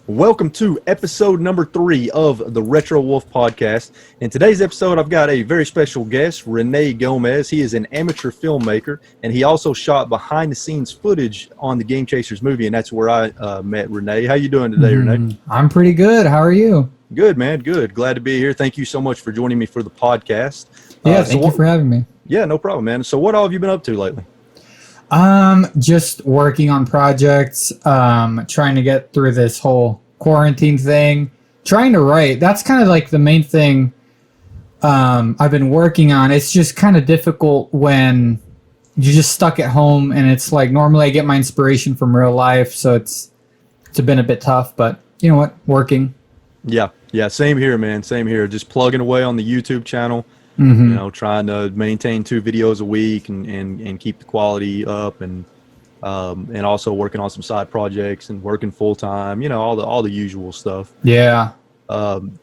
Welcome to episode number 3 of the RetroWolf Podcast. In today's episode, I've got a very special guest, Renee Gomez. He is an amateur filmmaker, and he also shot behind-the-scenes footage on the Game Chasers movie, and that's where I met Renee. How you doing today, Renee? I'm pretty good. How are you? Good, man. Good. Glad to be here. Thank you so much for joining me for the podcast. Yeah, thank you for having me. Yeah, no problem, man. So what all have you been up to lately? Just working on projects, trying to get through this whole quarantine thing, trying to write. That's kind of like the main thing I've been working on. It's just kind of difficult when you're just stuck at home, and it's like normally I get my inspiration from real life, so it's been a bit tough, but you know what? Working. Yeah, same here, man. Same here. Just plugging away on the YouTube channel. Mm-hmm. You know, trying to maintain 2 videos a week and keep the quality up, and also working on some side projects and working full time. You know, all the usual stuff. Yeah.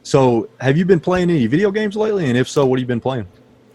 So, have you been playing any video games lately? And if so, what have you been playing?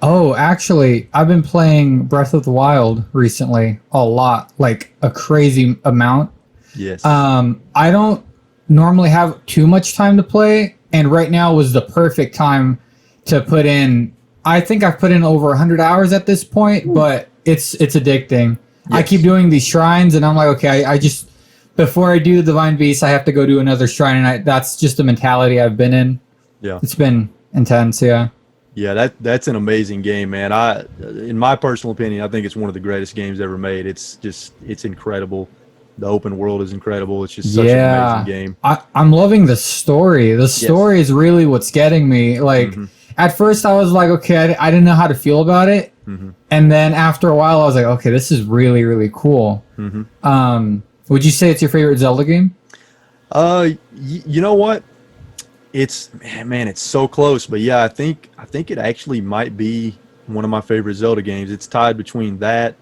Oh, actually, I've been playing Breath of the Wild recently a lot, like a crazy amount. Yes. I don't normally have too much time to play, and right now was the perfect time to put in. I think I've put in over 100 hours at this point, but it's addicting. Yes. I keep doing these shrines, and I'm like, okay, I just, before I do the Divine Beast, I have to go do another shrine, and that's just the mentality I've been in. Yeah. It's been intense, yeah. Yeah, that's an amazing game, man. In my personal opinion, I think it's one of the greatest games ever made. It's incredible. The open world is incredible. It's just such an amazing game. I'm loving the story. The story is really what's getting me. Like, at first I was like, okay, I didn't know how to feel about it. Mm-hmm. And then after a while I was like, okay, this is really, really cool. Mm-hmm. Would you say it's your favorite Zelda game? You know what? It's so close, but yeah, I think it actually might be one of my favorite Zelda games. It's tied between that,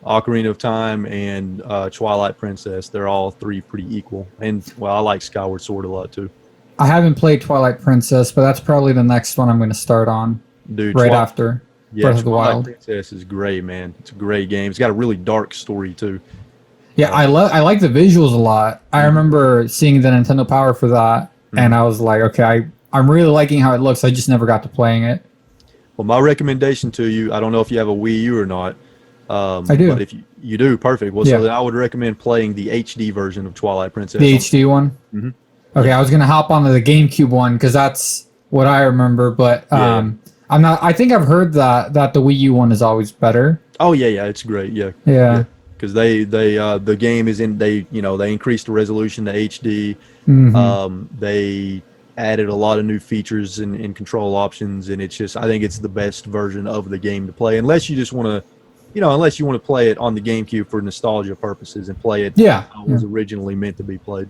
Ocarina of Time, and Twilight Princess. They're all 3 pretty equal. And well, I like Skyward Sword a lot too. I haven't played Twilight Princess, but that's probably the next one I'm going to start on. Dude, after Breath of the Wild. Twilight Princess is great, man. It's a great game. It's got a really dark story too. Yeah, I like the visuals a lot. I remember seeing the Nintendo Power for that, and I was like, okay, I'm really liking how it looks. I just never got to playing it. Well, my recommendation to you, I don't know if you have a Wii U or not. I do. But if you do, perfect. Well, yeah. So then I would recommend playing the HD version of Twilight Princess. The HD one? Mm-hmm. Okay, I was going to hop onto the GameCube one because that's what I remember, but I'm not. I think I've heard that the Wii U one is always better. Oh, yeah, it's great, yeah. Because they the game is they increased the resolution to HD. Mm-hmm. They added a lot of new features and control options, and it's just, I think it's the best version of the game to play, unless you just want to, unless you want to play it on the GameCube for nostalgia purposes and play it how it was originally meant to be played.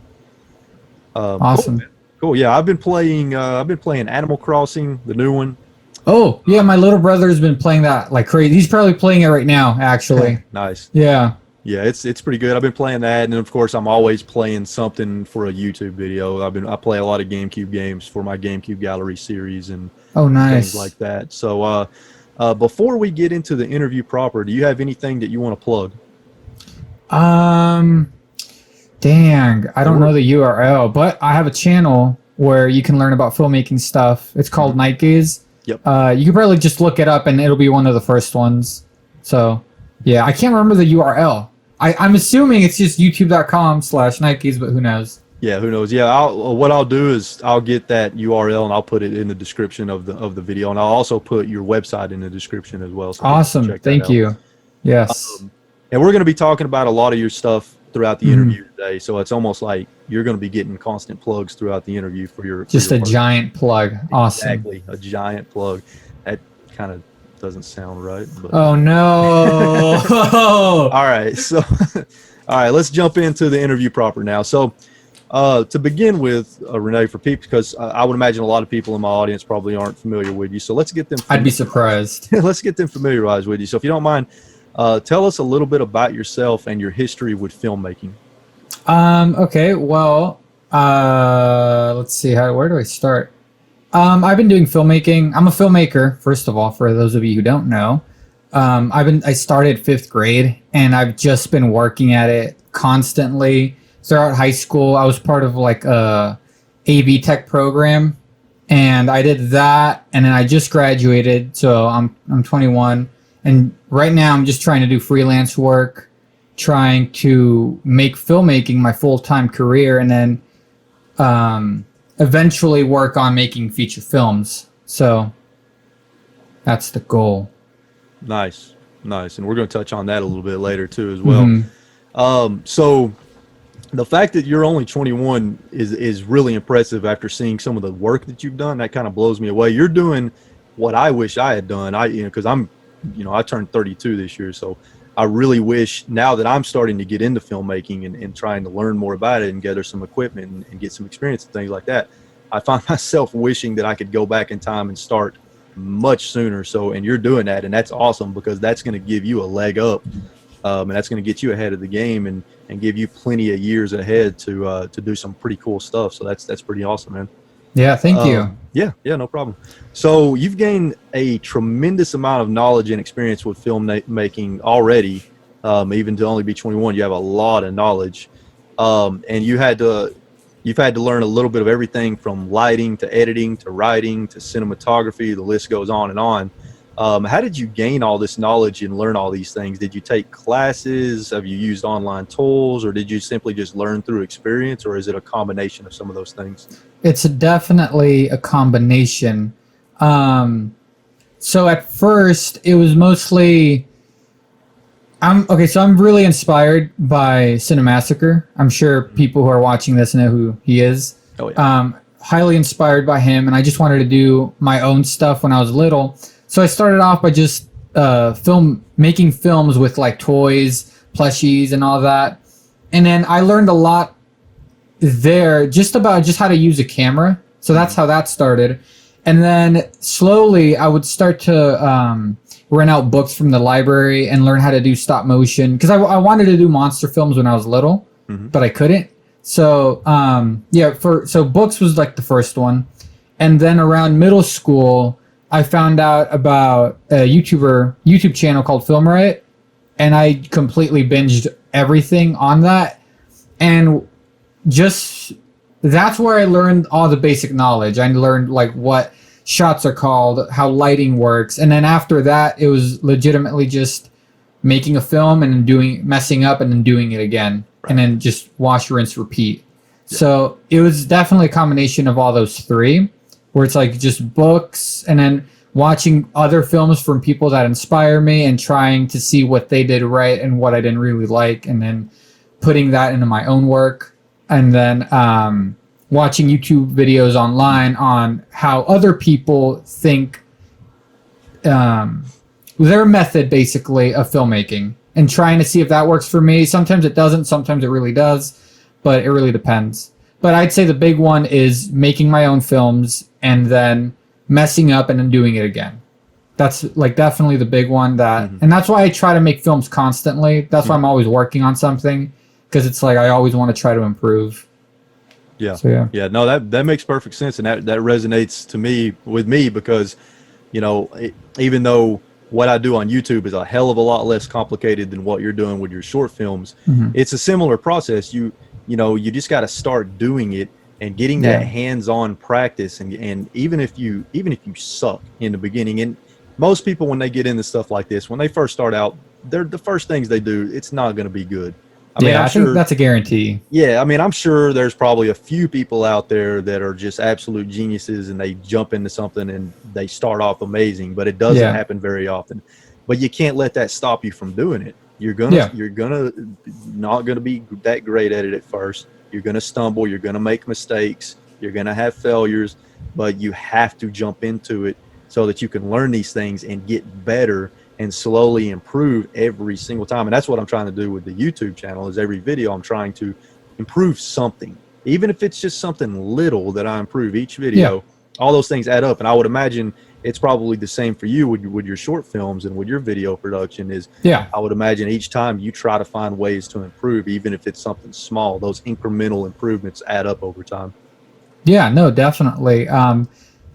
Awesome. Cool. Yeah, I've been playing Animal Crossing, the new one. Oh, yeah, my little brother's been playing that like crazy. He's probably playing it right now, actually. Nice. Yeah. Yeah, it's pretty good. I've been playing that, and of course, I'm always playing something for a YouTube video. I play a lot of GameCube games for my GameCube Gallery series and things like that. So, before we get into the interview proper, do you have anything that you want to plug? Dang, I don't know the URL, but I have a channel where you can learn about filmmaking stuff. It's called Nightgaze. Yep. You can probably just look it up, and it'll be one of the first ones. So, yeah, I can't remember the URL. I'm assuming it's just youtube.com/Nightgaze, but who knows? Yeah, who knows? Yeah, what I'll do is I'll get that URL and I'll put it in the description of the video, and I'll also put your website in the description as well. So awesome, thank you. Yes. And we're going to be talking about a lot of your stuff throughout the interview today, so it's almost like you're going to be getting constant plugs throughout the interview for your giant plug. Awesome. Exactly, a giant plug. That kind of doesn't sound right. But. Oh no. All right, let's jump into the interview proper now. So to begin with, Renee, for people, because I would imagine a lot of people in my audience probably aren't familiar with you, so let's get them I'd be surprised. Let's get them familiarized with you. So if you don't mind, tell us a little bit about yourself and your history with filmmaking. Okay, well, let's see, where do I start? I've been doing filmmaking. I'm a filmmaker, first of all, for those of you who don't know. I started 5th grade, and I've just been working at it constantly throughout high school, I was part of like a AV tech program, and I did that, and then I just graduated, so I'm 21, and right now I'm just trying to do freelance work, trying to make filmmaking my full-time career, and then eventually work on making feature films. So that's the goal. Nice. And we're going to touch on that a little bit later too as well. So the fact that you're only 21 is really impressive after seeing some of the work that you've done. That kind of blows me away. You're doing what I wish I had done. Because I turned 32 this year, so I really wish, now that I'm starting to get into filmmaking and trying to learn more about it and gather some equipment and get some experience and things like that, I find myself wishing that I could go back in time and start much sooner. So, and you're doing that, and that's awesome, because that's going to give you a leg up, and that's going to get you ahead of the game and give you plenty of years ahead to do some pretty cool stuff. So that's pretty awesome, man. Yeah, thank you. Yeah, no problem. So you've gained a tremendous amount of knowledge and experience with filmmaking already. Even to only be 21, you have a lot of knowledge, and you've had to learn a little bit of everything from lighting to editing to writing to cinematography. The list goes on and on. How did you gain all this knowledge and learn all these things? Did you take classes? Have you used online tools, or did you simply just learn through experience, or is it a combination of some of those things? It's definitely a combination. So at first it was mostly, I'm really inspired by Cinemassacre. I'm sure people who are watching this know who he is. Oh, yeah. Highly inspired by him, and I just wanted to do my own stuff when I was little. So I started off by just making films with like toys, plushies, and all that. And then I learned a lot there just about how to use a camera. So that's how that started. And then slowly I would start to rent out books from the library and learn how to do stop motion, because I wanted to do monster films when I was little, but I couldn't. So so books was like the first one. And then around middle school, I found out about a YouTube channel called Film Riot, and I completely binged everything on that. And just, that's where I learned all the basic knowledge. I learned like what shots are called, how lighting works. And then after that, it was legitimately just making a film and then messing up and then doing it again. Right. And then just wash, rinse, repeat. Yeah. So it was definitely a combination of all those three, where it's like just books and then watching other films from people that inspire me and trying to see what they did right and what I didn't really like, and then putting that into my own work. And then watching YouTube videos online on how other people think their method basically of filmmaking, and trying to see if that works for me. Sometimes it doesn't, sometimes it really does, but it really depends. But I'd say the big one is making my own films and then messing up and then doing it again. That's like definitely the big one, and that's why I try to make films constantly. That's why I'm always working on something, because it's like I always want to try to improve. Yeah. So, yeah. No, that makes perfect sense, and that resonates with me because, even though what I do on YouTube is a hell of a lot less complicated than what you're doing with your short films, it's a similar process. You just got to start doing it and getting that hands-on practice, and even if you suck in the beginning, and most people when they get into stuff like this, when they first start out, the first things they do, it's not going to be good. I think that's a guarantee. Yeah, I'm sure there's probably a few people out there that are just absolute geniuses and they jump into something and they start off amazing, but it doesn't happen very often. But you can't let that stop you from doing it. You're not gonna be that great at it at first. You're gonna stumble. You're gonna make mistakes. You're gonna have failures, but you have to jump into it so that you can learn these things and get better and slowly improve every single time. And that's what I'm trying to do with the YouTube channel, is every video I'm trying to improve something. Even if it's just something little that I improve each video, all those things add up. And I would imagine it's probably the same for you with your short films and with your video production is, I would imagine each time you try to find ways to improve, even if it's something small, those incremental improvements add up over time. Yeah, no, definitely.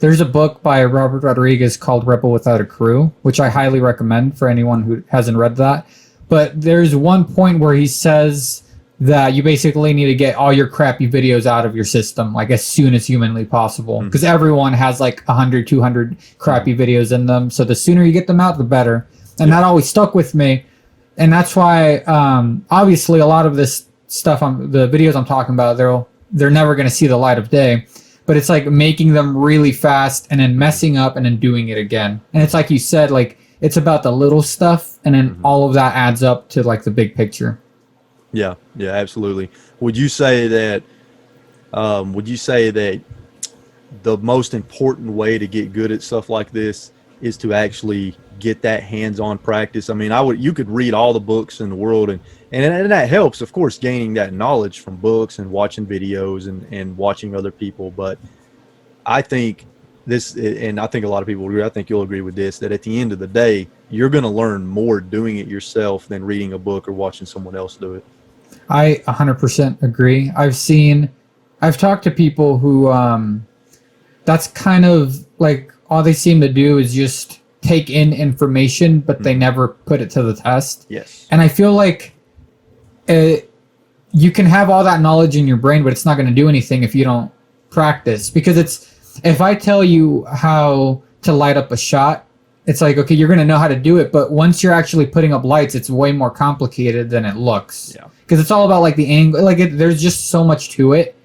There's a book by Robert Rodriguez called Rebel Without a Crew, which I highly recommend for anyone who hasn't read that. But there's one point where he says that you basically need to get all your crappy videos out of your system like as soon as humanly possible, because everyone has like 100, 200 crappy videos in them. So the sooner you get them out, the better. And that always stuck with me. And that's why, obviously, a lot of this stuff, the videos I'm talking about, they're never going to see the light of day. But it's like making them really fast and then messing up and then doing it again. And it's like you said, like it's about the little stuff, and then all of that adds up to like the big picture. Yeah, absolutely. Would you say that the most important way to get good at stuff like this is to actually get that hands-on practice? I mean, you could read all the books in the world, and that helps, of course, gaining that knowledge from books and watching videos and watching other people. But I think this, and I think a lot of people agree, I think you'll agree with this, that at the end of the day, you're going to learn more doing it yourself than reading a book or watching someone else do it. I 100% agree. I've talked to people who, that's kind of like all they seem to do is just take in information, but they never put it to the test. Yes. And I feel like you can have all that knowledge in your brain, but it's not going to do anything if you don't practice. Because if I tell you how to light up a shot, it's like, okay, you're going to know how to do it. But once you're actually putting up lights, it's way more complicated than it looks. Yeah. Because it's all about like the angle. Like there's just so much to it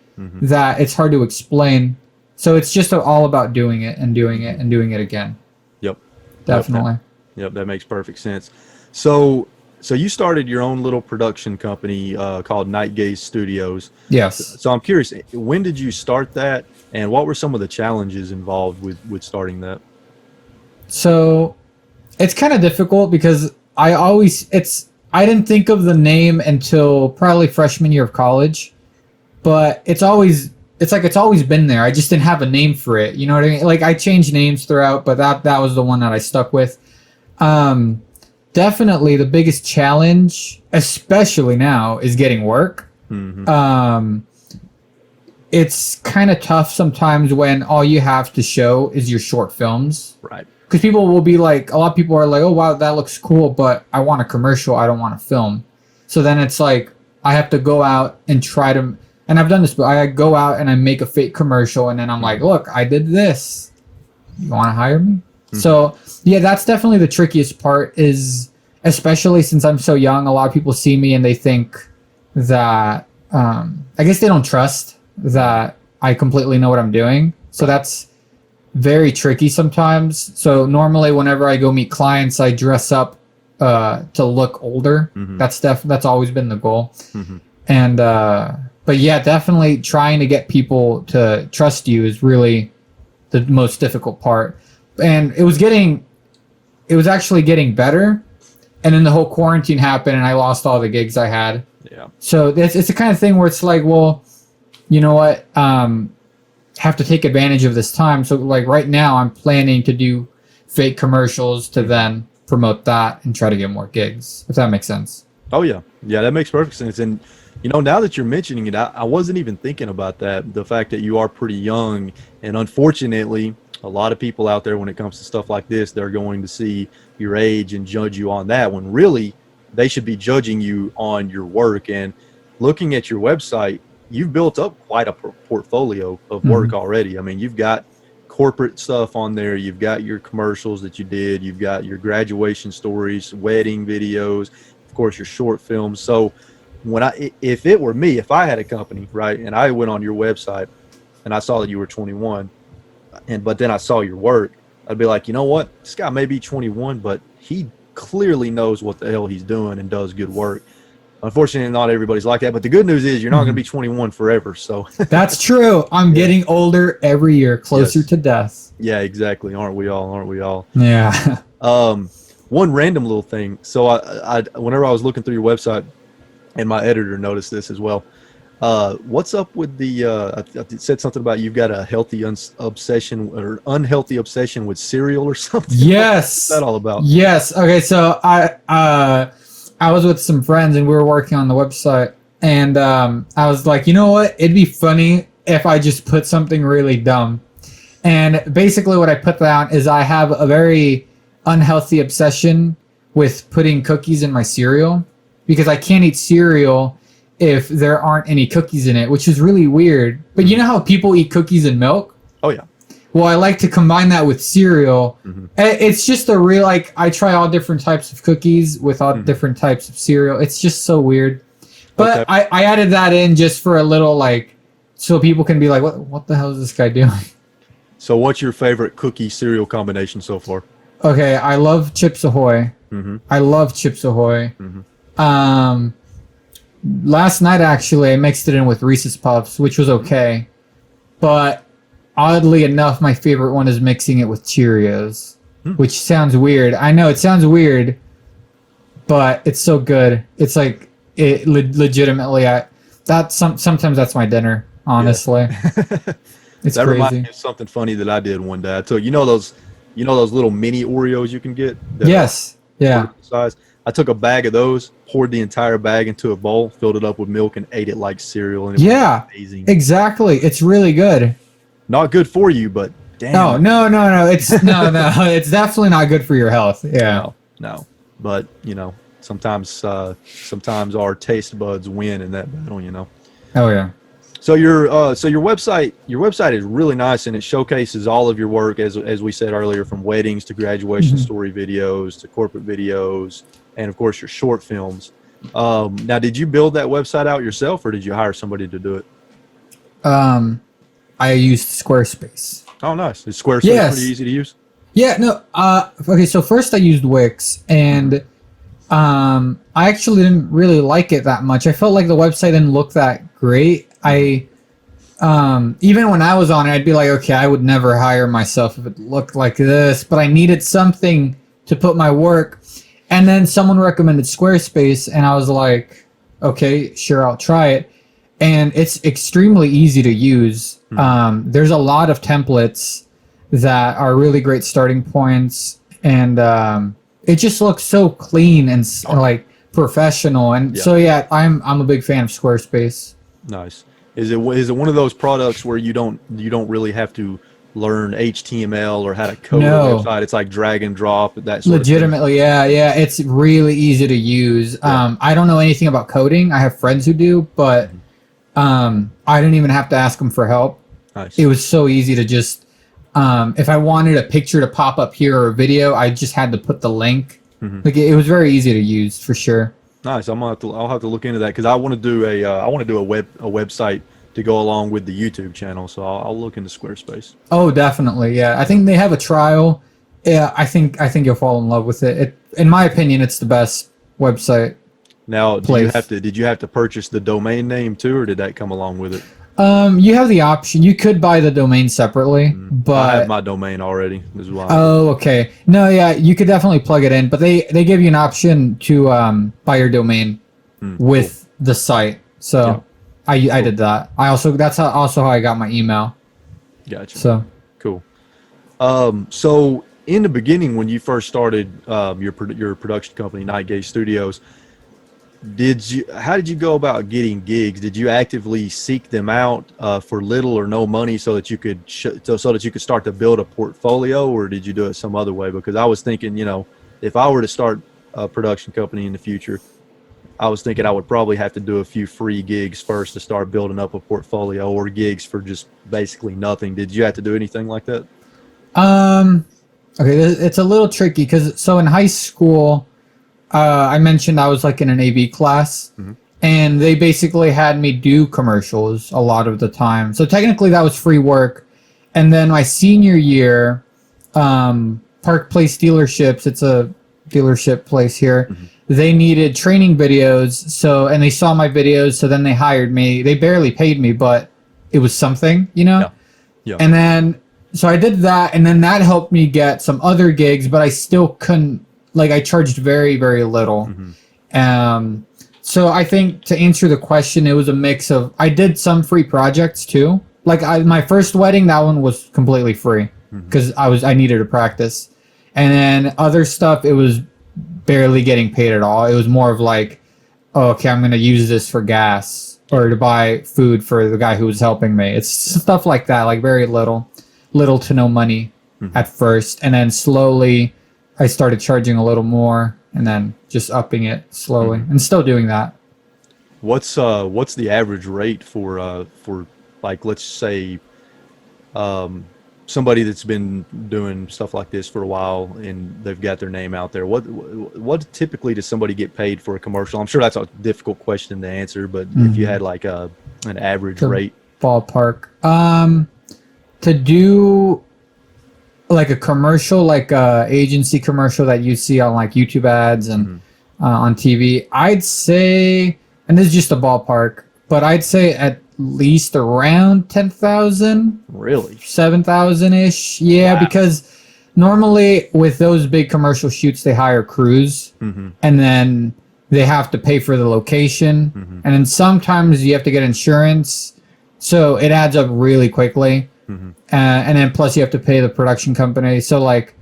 that it's hard to explain. So it's just all about doing it and doing it and doing it again. Yep. Definitely. Yep, that makes perfect sense. So you started your own little production company called Nightgaze Studios. Yes. So I'm curious, when did you start that, and what were some of the challenges involved with starting that? So it's kind of difficult because I didn't think of the name until probably freshman year of college, but it's always been there. I just didn't have a name for it. You know what I mean? Like I changed names throughout, but that was the one that I stuck with. Definitely the biggest challenge, especially now, is getting work. It's kind of tough sometimes when all you have to show is your short films. Right. Because people will be like, a lot of people are like, oh, wow, that looks cool, but I want a commercial. I don't want a film. So then it's like, I have to go out and try to, and I've done this, but I go out and I make a fake commercial, and then I'm like, look, I did this. You want to hire me? So, yeah, that's definitely the trickiest part, is especially since I'm so young, a lot of people see me and they think that, I guess they don't trust that I completely know what I'm doing. So that's very tricky sometimes. So normally whenever I go meet clients, I dress up to look older. That's always been the goal. And but yeah, definitely trying to get people to trust you is really the most difficult part. And it was actually getting better, and then the whole quarantine happened and I lost all the gigs I had. Yeah. So it's the kind of thing where it's like, well, you know what, have to take advantage of this time. So like right now I'm planning to do fake commercials to then promote that and try to get more gigs, if that makes sense. Oh yeah, that makes perfect sense. And you know, now that you're mentioning it, I wasn't even thinking about that, the fact that you are pretty young, and unfortunately a lot of people out there, when it comes to stuff like this, they're going to see your age and judge you on that, when really they should be judging you on your work. And looking at your website, you've built up quite a portfolio of work already. I mean, you've got corporate stuff on there, you've got your commercials that you did, you've got your graduation stories, wedding videos, of course your short films. So if it were me, if I had a company, right, and I went on your website and I saw that you were 21, but then I saw your work, I'd be like, you know what, this guy may be 21, but he clearly knows what the hell he's doing and does good work. Unfortunately, not everybody's like that, but the good news is you're not going to be 21 forever. So that's true. I'm getting older every year, closer to death. Yeah, exactly. Aren't we all? Yeah. One random little thing. So I whenever I was looking through your website, and my editor noticed this as well, what's up with the it said something about you've got a healthy obsession or unhealthy obsession with cereal or something? Yes. What's that all about? Yes. Okay, so I was with some friends and we were working on the website, and I was like, you know what, it'd be funny if I just put something really dumb. And basically what I put down is I have a very unhealthy obsession with putting cookies in my cereal, because I can't eat cereal if there aren't any cookies in it, which is really weird. But you know how people eat cookies and milk? Oh yeah. Well, I like to combine that with cereal. It's just a real, like, I try all different types of cookies with all different types of cereal. It's just so weird. But okay. I added that in just for a little, like, so people can be like, what the hell is this guy doing? So what's your favorite cookie cereal combination so far? Okay, I love Chips Ahoy. I love Chips Ahoy. Last night, actually, I mixed it in with Reese's Puffs, which was okay. But oddly enough, my favorite one is mixing it with Cheerios, which sounds weird. I know it sounds weird, but it's so good. It's like legitimately. Sometimes that's my dinner. Honestly, it's that crazy. reminds me of something funny that I did one day. I took those little mini Oreos you can get. Yes. Yeah. Size. I took a bag of those, poured the entire bag into a bowl, filled it up with milk, and ate it like cereal. And it was amazing. Exactly. It's really good. Not good for you, but damn. No. It's it's definitely not good for your health. Yeah. No. But sometimes our taste buds win in that battle. Oh yeah. So your website is really nice, and it showcases all of your work, as we said earlier, from weddings to graduation story videos to corporate videos, and of course your short films. Now, did you build that website out yourself, or did you hire somebody to do it? I used Squarespace. Oh, nice. Is Squarespace pretty easy to use? Yeah. No. Okay. So first I used Wix, and I actually didn't really like it that much. I felt like the website didn't look that great. Even when I was on it, I'd be like, okay, I would never hire myself if it looked like this, but I needed something to put my work. And then someone recommended Squarespace, and I was like, okay, sure, I'll try it. And it's extremely easy to use. There's a lot of templates that are really great starting points, and it just looks so clean and like professional. And so yeah, I'm a big fan of Squarespace. Nice. Is it one of those products where you don't really have to learn HTML or how to code a website? It's like drag and drop, that sort legitimately of thing. Yeah, it's really easy to use. I don't know anything about coding. I have friends who do, but I didn't even have to ask them for help. Nice. It was so easy to just if I wanted a picture to pop up here or a video, I just had to put the link. Like it was very easy to use for sure. Nice. I'll have to look into that, because I want to do a website to go along with the YouTube channel. So I'll look into Squarespace. Oh, definitely. Yeah, I think they have a trial. Yeah, I think you'll fall in love with it. In my opinion, it's the best website. Now, did you have to purchase the domain name too, or did that come along with it? You have the option. You could buy the domain separately, but I have my domain already as well. Oh, okay. No, yeah, you could definitely plug it in, but they give you an option to buy your domain with the site. So I did that. That's also how I got my email. Gotcha. So cool. So in the beginning, when you first started your production company, Nightgaze Studios, how did you go about getting gigs? Did you actively seek them out for little or no money so that you could start to build a portfolio, or did you do it some other way? Because I was thinking, if I were to start a production company in the future, I was thinking I would probably have to do a few free gigs first to start building up a portfolio, or gigs for just basically nothing. Did you have to do anything like that? Okay, it's a little tricky because in high school, I mentioned I was like in an AV class, and they basically had me do commercials a lot of the time. So technically that was free work. And then my senior year, Park Place Dealerships, it's a dealership place here, they needed training videos. and they saw my videos, so then they hired me. They barely paid me, but it was something, Yeah. And then, so I did that, and then that helped me get some other gigs, but I still couldn't, I charged very, very little. So I think to answer the question, it was a mix of, I did some free projects too. My first wedding, that one was completely free because I needed to practice. And then other stuff, it was barely getting paid at all. It was more of I'm going to use this for gas or to buy food for the guy who was helping me. It's stuff like that, very little to no money at first. And then slowly I started charging a little more and then just upping it slowly and still doing that. What's the average rate for like, let's say, somebody that's been doing stuff like this for a while and they've got their name out there? What typically does somebody get paid for a commercial? I'm sure that's a difficult question to answer, but if you had like an average rate, ballpark, to do like a commercial, like a agency commercial that you see on like YouTube ads and on TV, I'd say, and this is just a ballpark, but I'd say at least around 10,000. Really? 7,000 ish. Yeah, wow. Because normally with those big commercial shoots, they hire crews, and then they have to pay for the location, and then sometimes you have to get insurance, so it adds up really quickly. And then plus you have to pay the production company. So like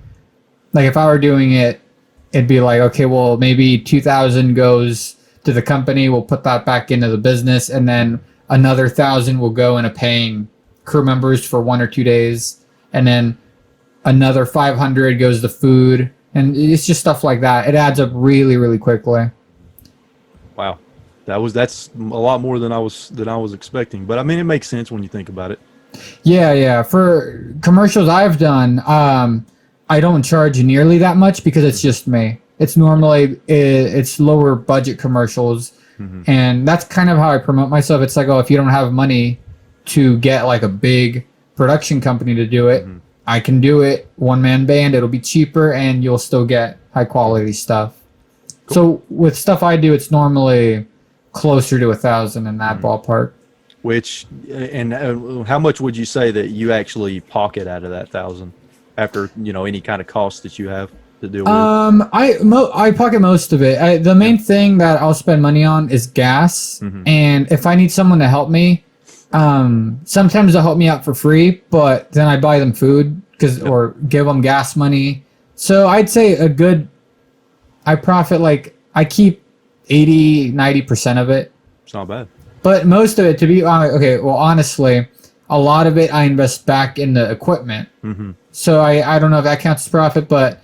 if I were doing it, it'd be like, okay, well maybe 2,000 goes to the company, we'll put that back into the business, and then another 1,000 will go into paying crew members for 1 or 2 days, and then another 500 goes to food, and it's just stuff like that. It adds up really, really quickly. Wow, that's a lot more than I was expecting. But I mean, it makes sense when you think about it. Yeah. For commercials I've done, I don't charge nearly that much because it's just me. It's normally it's lower budget commercials. And that's kind of how I promote myself. It's like, oh, if you don't have money to get like a big production company to do it, I can do it one-man band. It'll be cheaper and you'll still get high quality stuff. Cool. So with stuff I do, it's normally closer to 1,000 in that ballpark. Which, and how much would you say that you actually pocket out of that 1,000 after, any kind of cost that you have to deal with? I pocket most of it. The main thing that I'll spend money on is gas, and if I need someone to help me, sometimes they'll help me out for free, but then I buy them food or give them gas money. So I'd say I profit, like I keep 80-90% of it. It's not bad. But most of it, to be honest, honestly, a lot of it I invest back in the equipment. So I don't know if that counts as profit, but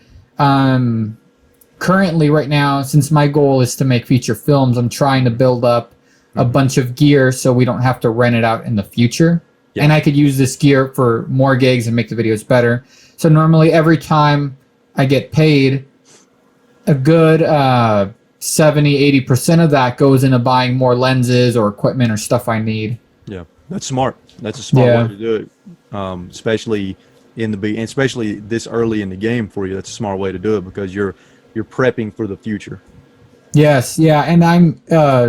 currently right now, since my goal is to make feature films, I'm trying to build up a bunch of gear so we don't have to rent it out in the future. Yeah. And I could use this gear for more gigs and make the videos better. So normally every time I get paid, a good 70-80% of that goes into buying more lenses or equipment or stuff I need. Yeah, that's smart. That's a smart way to do it, especially especially this early in the game for you. That's a smart way to do it because you're prepping for the future. Yes, yeah, and I'm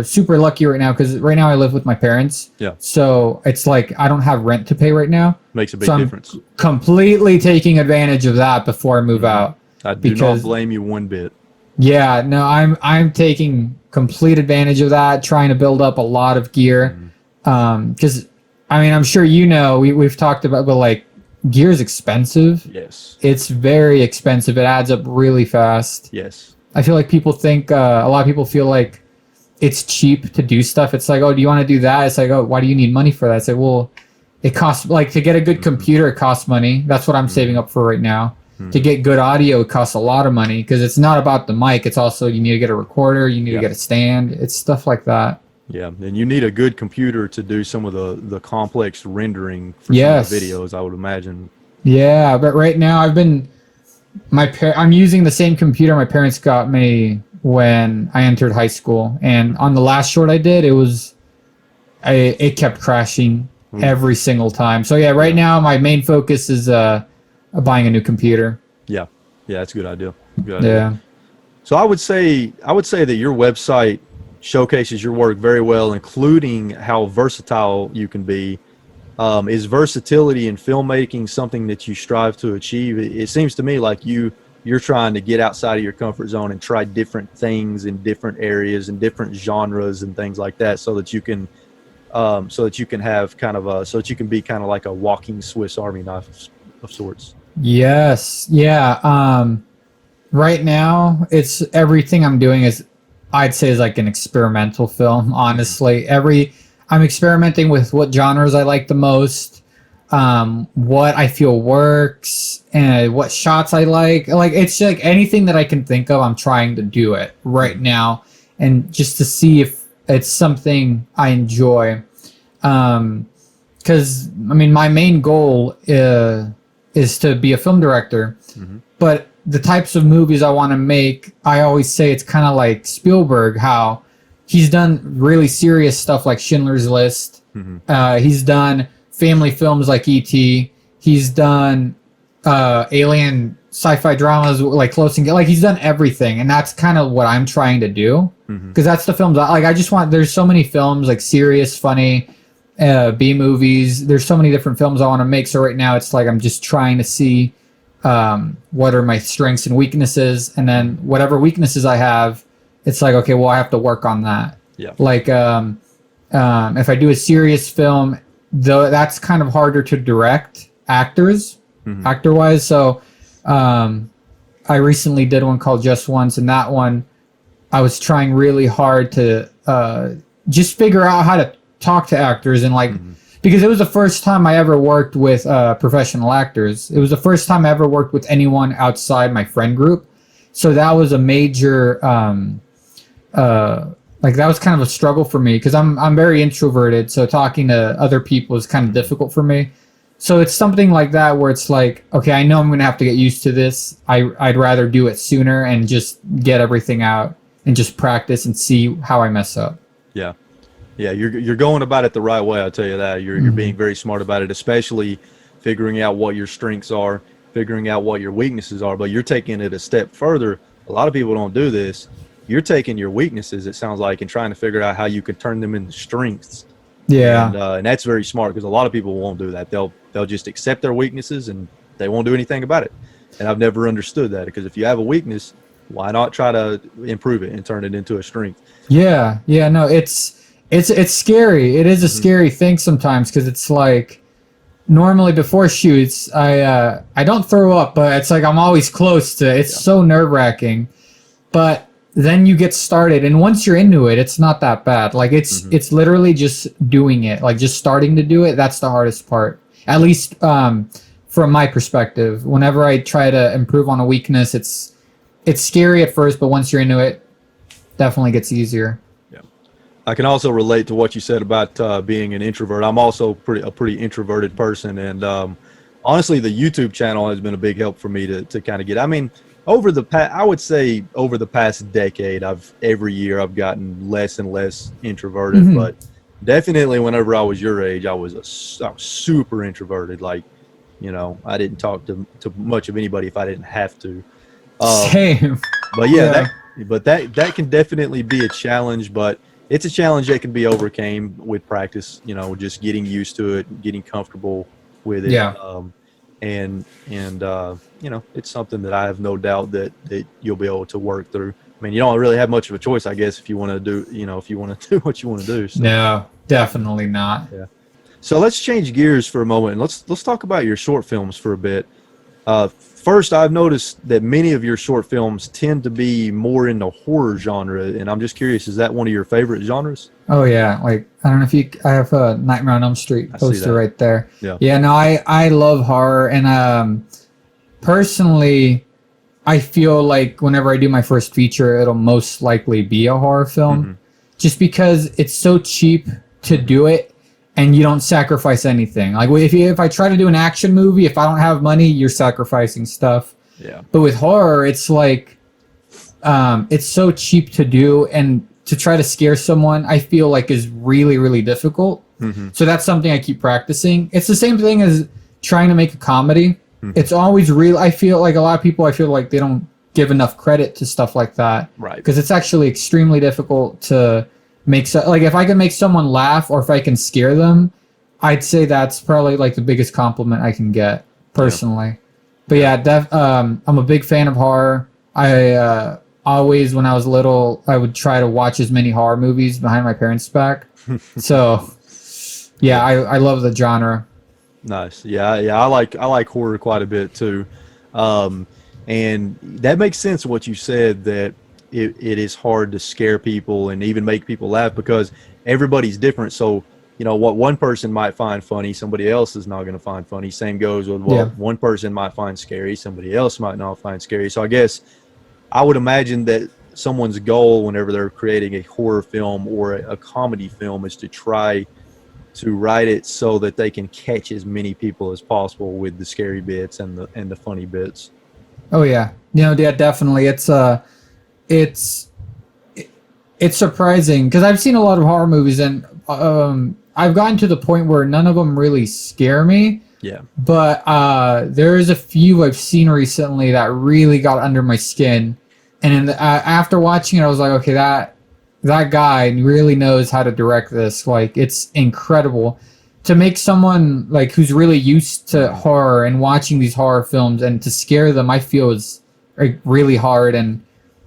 super lucky right now because right now I live with my parents. Yeah. So it's like I don't have rent to pay right now. Makes a big difference. I'm completely taking advantage of that before I move out. I do not blame you one bit. Yeah, no, I'm taking complete advantage of that, trying to build up a lot of gear. Because I mean, I'm sure we've talked about, but like gear is expensive. Yes. It's very expensive. It adds up really fast. Yes. I feel like people think a lot of people feel like it's cheap to do stuff. It's like, oh, do you want to do that? It's like, oh, why do you need money for that? It's like, well, it costs, like, to get a good computer, it costs money. That's what I'm saving up for right now. To get good audio, it costs a lot of money because it's not about the mic. It's also you need to get a recorder, you need to get a stand. It's stuff like that. Yeah, and you need a good computer to do some of the complex rendering for some of the videos, I would imagine. Yeah, but right now I'm using the same computer my parents got me when I entered high school, and on the last short I did, it kept crashing every single time. So yeah, right now my main focus is buying a new computer. Yeah, that's a good idea. Yeah. So I would say that your website showcases your work very well, including how versatile you can be. Is versatility in filmmaking something that you strive to achieve? It seems to me like you're trying to get outside of your comfort zone and try different things in different areas and different genres and things like that, so that you can have kind of so that you can be kind of like a walking Swiss Army knife of sorts. Yes. Yeah. Right now, it's everything I'm doing I'd say is like an experimental film. Honestly, I'm experimenting with what genres I like the most, what I feel works, and what shots I like. Like, it's like anything that I can think of, I'm trying to do it right now, and just to see if it's something I enjoy. Because I mean, my main goal is to be a film director, but the types of movies I want to make, I always say it's kind of like Spielberg, how he's done really serious stuff like Schindler's List. He's done family films like E.T. He's done alien sci-fi dramas like Close and like he's done everything, and that's kind of what I'm trying to do, because that's the films I just want. There's so many films like serious, funny, B movies. There's so many different films I want to make. So right now it's like I'm just trying to see what are my strengths and weaknesses, and then whatever weaknesses I have, it's like, okay, well, I have to work on that. Yeah. Like if I do a serious film, though, that's kind of harder to direct actor wise. So I recently did one called Just Once, and that one I was trying really hard to just figure out how to talk to actors, and like because it was the first time I ever worked with professional actors. It was the first time I ever worked with anyone outside my friend group. So that was a major like that was kind of a struggle for me, because I'm very introverted, so talking to other people is kind of difficult for me. So it's something like that where it's like, okay, I know I'm going to have to get used to this. I'd rather do it sooner and just get everything out and just practice and see how I mess up. Yeah. Yeah, you're going about it the right way, I'll tell you that. You're being very smart about it, especially figuring out what your strengths are, figuring out what your weaknesses are, but you're taking it a step further. A lot of people don't do this. You're taking your weaknesses, it sounds like, and trying to figure out how you can turn them into strengths. Yeah. And that's very smart, because a lot of people won't do that. They'll just accept their weaknesses and they won't do anything about it. And I've never understood that, because if you have a weakness, why not try to improve it and turn it into a strength? Yeah. Yeah. No, it's scary. It is a scary thing sometimes, because it's like normally before shoots, I don't throw up, but it's like I'm always close to it. It's so nerve-wracking. But then you get started, and once you're into it, it's not that bad. Like it's literally just doing it, like just starting to do it. That's the hardest part, at least from my perspective. Whenever I try to improve on a weakness, it's scary at first, but once you're into it, definitely gets easier. Yeah, I can also relate to what you said about being an introvert. I'm also a pretty introverted person, and honestly, the YouTube channel has been a big help for me to kind of get. I mean, I would say over the past decade, every year I've gotten less and less introverted. But definitely, whenever I was your age, I was super introverted. Like, you know, I didn't talk to much of anybody if I didn't have to. Same. But yeah, that can definitely be a challenge. But it's a challenge that can be overcame with practice. You know, just getting used to it, getting comfortable with it. Yeah. And you know, it's something that I have no doubt that you'll be able to work through. I mean, you don't really have much of a choice, I guess, if you want to do what you want to do. So. No, definitely not. Yeah. So let's change gears for a moment, and let's talk about your short films for a bit. First, I've noticed that many of your short films tend to be more in the horror genre, and I'm just curious, is that one of your favorite genres? Oh yeah, like I don't know if I have a Nightmare on Elm Street poster right there. Yeah. No, I love horror, and personally, I feel like whenever I do my first feature, it'll most likely be a horror film, just because it's so cheap to do it, and you don't sacrifice anything. Like if I try to do an action movie, if I don't have money, you're sacrificing stuff. Yeah. But with horror, it's like it's so cheap to do, and to try to scare someone, I feel like is really, really difficult. So that's something I keep practicing. It's the same thing as trying to make a comedy. It's always real. I feel like a lot of people, I feel like they don't give enough credit to stuff like that. Right. Because it's actually extremely difficult to make, like if I can make someone laugh or if I can scare them, I'd say that's probably like the biggest compliment I can get personally. Yeah. But yeah, I'm a big fan of horror. I always, when I was little, I would try to watch as many horror movies behind my parents' back. So yeah, I love the genre. Nice. Yeah. I like horror quite a bit too. And that makes sense what you said, that it is hard to scare people and even make people laugh, because everybody's different. So, you know, what one person might find funny, somebody else is not going to find funny. Same goes with what one person might find scary, somebody else might not find scary. So I guess I would imagine that someone's goal whenever they're creating a horror film or a comedy film is to try to write it so that they can catch as many people as possible with the scary bits and the funny bits. Oh yeah, yeah, definitely. It's surprising because I've seen a lot of horror movies and I've gotten to the point where none of them really scare me. Yeah. But there's a few I've seen recently that really got under my skin, and after watching it, I was like, okay, that guy really knows how to direct this. Like, it's incredible to make someone like who's really used to horror and watching these horror films and to scare them. I feel is like really hard, and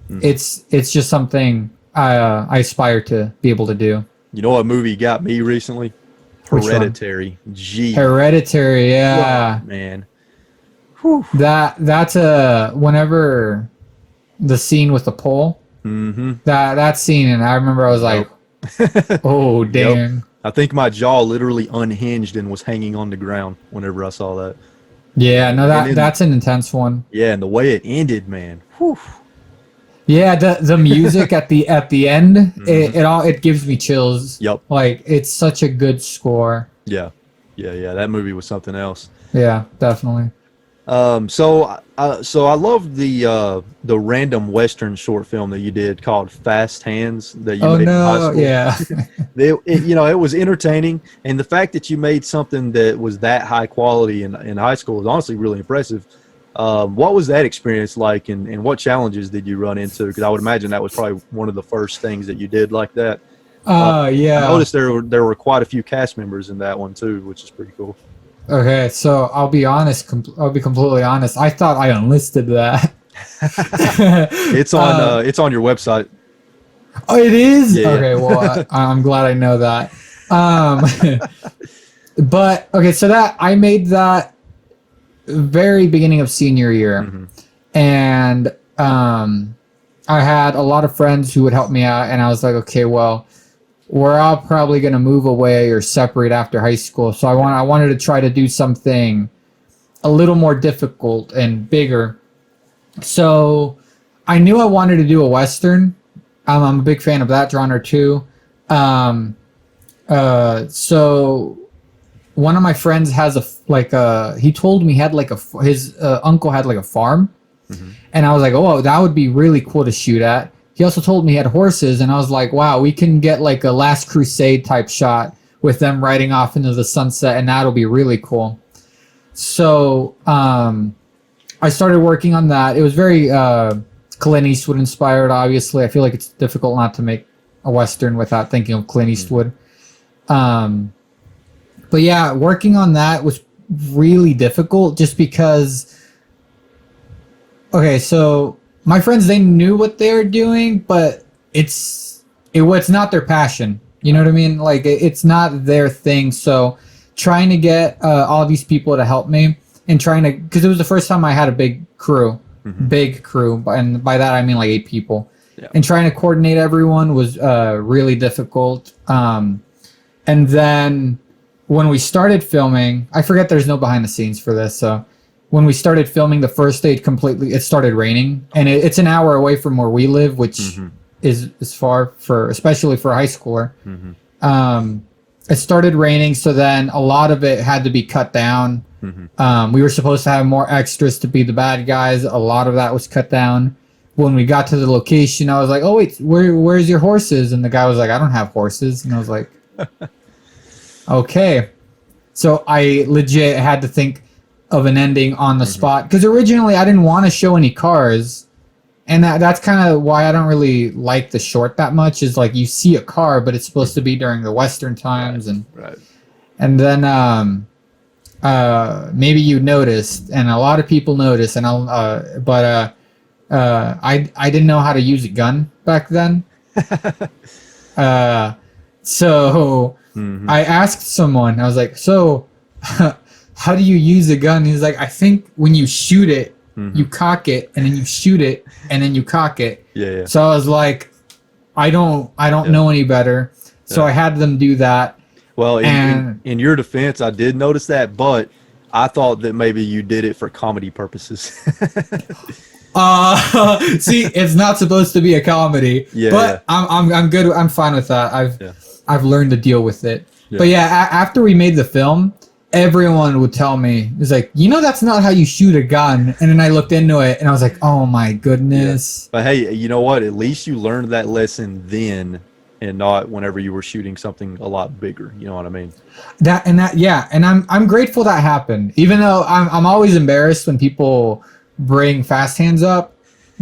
it's just something I aspire to be able to do. You know what movie got me recently? Hereditary. Hereditary, yeah. Whoa, man. Whew. That's whenever the scene with the pole. Mm-hmm. That scene, and I remember I was like, oh dang. Yep. I think my jaw literally unhinged and was hanging on the ground whenever I saw that. Yeah, no, that's an intense one. Yeah, and the way it ended, man. Whew. Yeah, the music at the end, it gives me chills. Yep. Like, it's such a good score. Yeah. That movie was something else. Yeah, definitely. So I love the random Western short film that you did called Fast Hands that you made in high school. Yeah. It was entertaining, and the fact that you made something that was that high quality in high school is honestly really impressive. What was that experience like, and what challenges did you run into? Because I would imagine that was probably one of the first things that you did like that. Yeah. I noticed there were quite a few cast members in that one too, which is pretty cool. Okay, so I'll be honest. I'll be completely honest. I thought I unlisted that. It's on your website. Oh, it is? Yeah. Okay, well, I'm glad I know that. But okay, so that I made that very beginning of senior year, and I had a lot of friends who would help me out, and I was like, okay, well, we're all probably going to move away or separate after high school, so I wanted to try to do something a little more difficult and bigger. So I knew I wanted to do a Western. I'm a big fan of that genre too. So one of my friends has he told me he had his uncle had like a farm, and I was like, oh, that would be really cool to shoot at. He also told me he had horses, and I was like, wow, we can get like a Last Crusade type shot with them riding off into the sunset, and that'll be really cool. So I started working on that. It was very Clint Eastwood inspired, obviously. I feel like it's difficult not to make a Western without thinking of Clint Eastwood. But yeah, working on that was really difficult just because, okay, so my friends, they knew what they were doing, but it's not their passion. You know what I mean? Like, it's not their thing. So trying to get all these people to help me and because it was the first time I had a big crew, and by that I mean like 8 people. Yeah. And trying to coordinate everyone was really difficult. And then when we started filming, I forget there's no behind the scenes for this. So when we started filming the first day, it started raining, and it's an hour away from where we live, which is far especially for a high schooler. It started raining, so then a lot of it had to be cut down. We were supposed to have more extras to be the bad guys. A lot of that was cut down. When we got to the location, I was like, oh wait, where's your horses? And the guy was like, I don't have horses. And I was like, okay. So I legit had to think of an ending on the spot, because originally I didn't want to show any cars, and that's kind of why I don't really like the short that much, is like you see a car, but it's supposed to be during the Western times. And then maybe you noticed, and a lot of people noticed, and I didn't know how to use a gun back then. So I asked someone, I was like, so how do you use a gun? He's like, I think when you shoot it, you cock it, and then you shoot it, and then you cock it. Yeah. So I was like, I don't know any better. So I had them do that. Well, in your defense, I did notice that, but I thought that maybe you did it for comedy purposes. See, it's not supposed to be a comedy, but I'm good. I'm fine with that. I've learned to deal with it. Yeah. But after we made the film, everyone would tell me, it's like, that's not how you shoot a gun. And then I looked into it and I was like, oh my goodness. Yeah. But hey, you know what? At least you learned that lesson then and not whenever you were shooting something a lot bigger. You know what I mean? And I'm grateful that happened. Even though I'm always embarrassed when people bring fast hands up,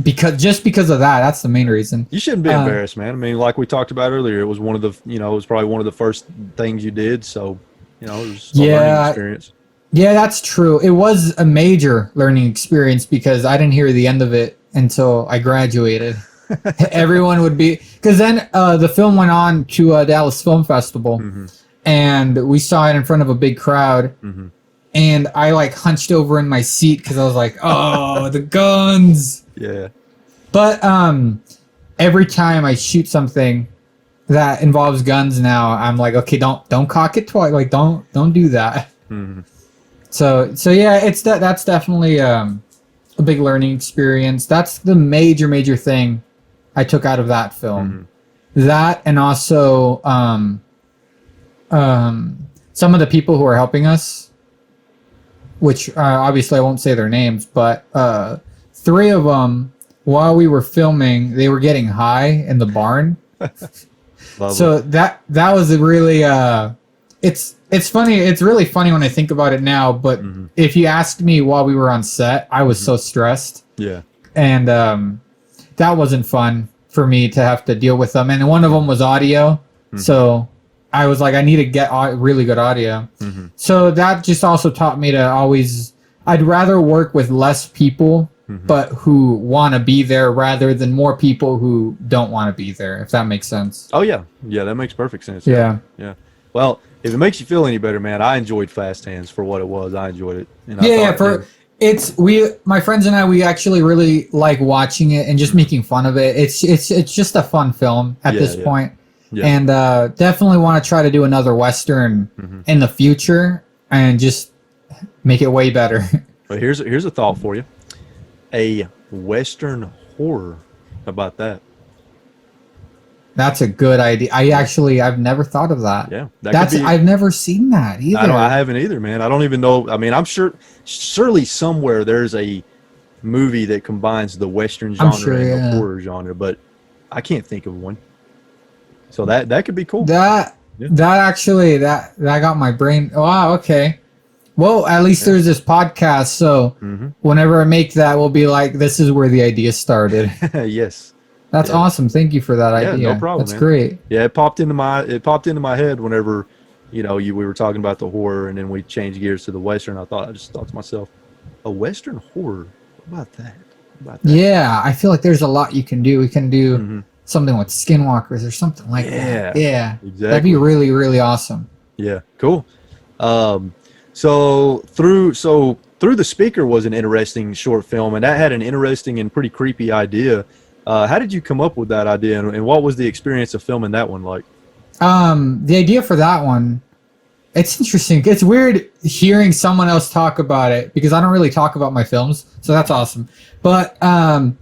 because of that. That's the main reason. You shouldn't be embarrassed, man. I mean, like we talked about earlier, it was one of the it was probably one of the first things you did, so it was a learning experience. Yeah, that's true. It was a major learning experience because I didn't hear the end of it until I graduated. Everyone would be, because then the film went on to Dallas Film Festival, and we saw it in front of a big crowd. And I like hunched over in my seat because I was like, oh, the guns. Yeah. But every time I shoot something that involves guns now, I'm like, okay, don't cock it twice. Like, don't do that. So yeah, that's definitely a big learning experience. That's the major thing I took out of that film. That, and also some of the people who are helping us, which obviously I won't say their names, but 3 of them, while we were filming, they were getting high in the barn. So that was really it's funny. It's really funny when I think about it now. But if you asked me while we were on set, I was so stressed. Yeah, and that wasn't fun for me to have to deal with them. And one of them was audio, so I was like, I need to get really good audio. So that just also taught me to always, I'd rather work with less people, but who want to be there rather than more people who don't want to be there, if that makes sense. Oh, yeah. Yeah, that makes perfect sense. Yeah. Well, if it makes you feel any better, man, I enjoyed Fast Hands for what it was. I enjoyed it. And my friends and I, we actually really like watching it and just making fun of it. It's just a fun film at this point. Yeah. And definitely want to try to do another Western in the future and just make it way better. But here's a thought for you. A Western horror. How about that? That's a good idea. I've never thought of that. Yeah. I've never seen that either. I haven't either, man. I don't even know. I mean, I'm surely somewhere there's a movie that combines the Western genre and the horror genre, but I can't think of one. So that could be cool. That got my brain. Wow. Okay. Well, at least there's this podcast. So whenever I make that, we'll be like, this is where the idea started. Yes. That's awesome. Thank you for that idea. Yeah, no problem. That's great. Yeah, it popped into my head whenever, we were talking about the horror, and then we changed gears to the Western. I just thought to myself, a Western horror. What about that? Yeah, I feel like there's a lot you can do. We can do something with skinwalkers or something like that. Yeah, exactly. That'd be really, really awesome. Yeah, cool. So through the Speaker was an interesting short film, and that had an interesting and pretty creepy idea. How did you come up with that idea, and what was the experience of filming that one like? The idea for that one, it's interesting. It's weird hearing someone else talk about it because I don't really talk about my films, so that's awesome. But I'm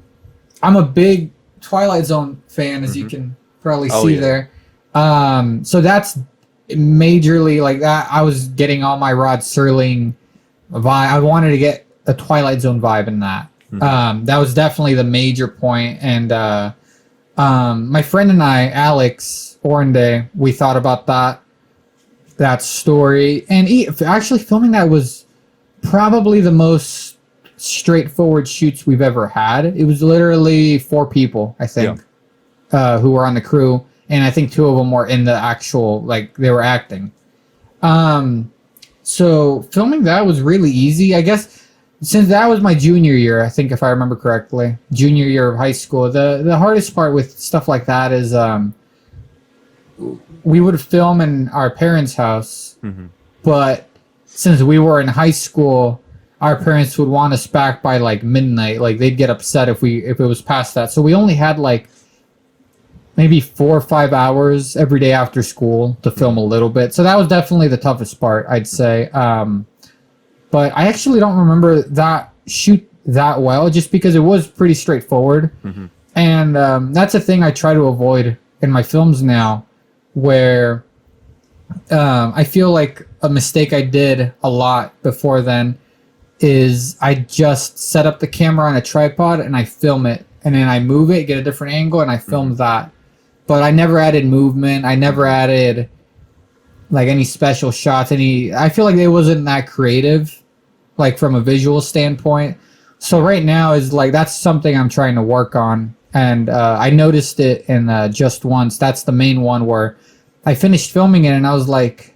a big Twilight Zone fan, as you can probably see there. So that's majorly like that. I was getting all my Rod Serling vibe. I wanted to get a Twilight Zone vibe in that. That was definitely the major point. And my friend and I, Alex Orende, we thought about that story. And actually filming that was probably the most straightforward shoots we've ever had. It was literally 4 people, I think, who were on the crew. And I think 2 of them were in the actual, like, they were acting. So filming that was really easy. I guess since that was my junior year, I think if I remember correctly, junior year of high school, the hardest part with stuff like that is we would film in our parents' house, but since we were in high school, our parents would want us back by like midnight. Like they'd get upset if it was past that. So we only had like maybe 4 or 5 hours every day after school to film a little bit. So that was definitely the toughest part, I'd say. But I actually don't remember that shoot that well, just because it was pretty straightforward. And that's a thing I try to avoid in my films now, where I feel like a mistake I did a lot before then is I just set up the camera on a tripod and I film it, and then I move it, get a different angle, and I film that. But I never added movement. I never added like any special shots. I feel like it wasn't that creative, like from a visual standpoint. So right now is like, that's something I'm trying to work on. And I noticed it in Just Once. That's the main one where I finished filming it and I was like,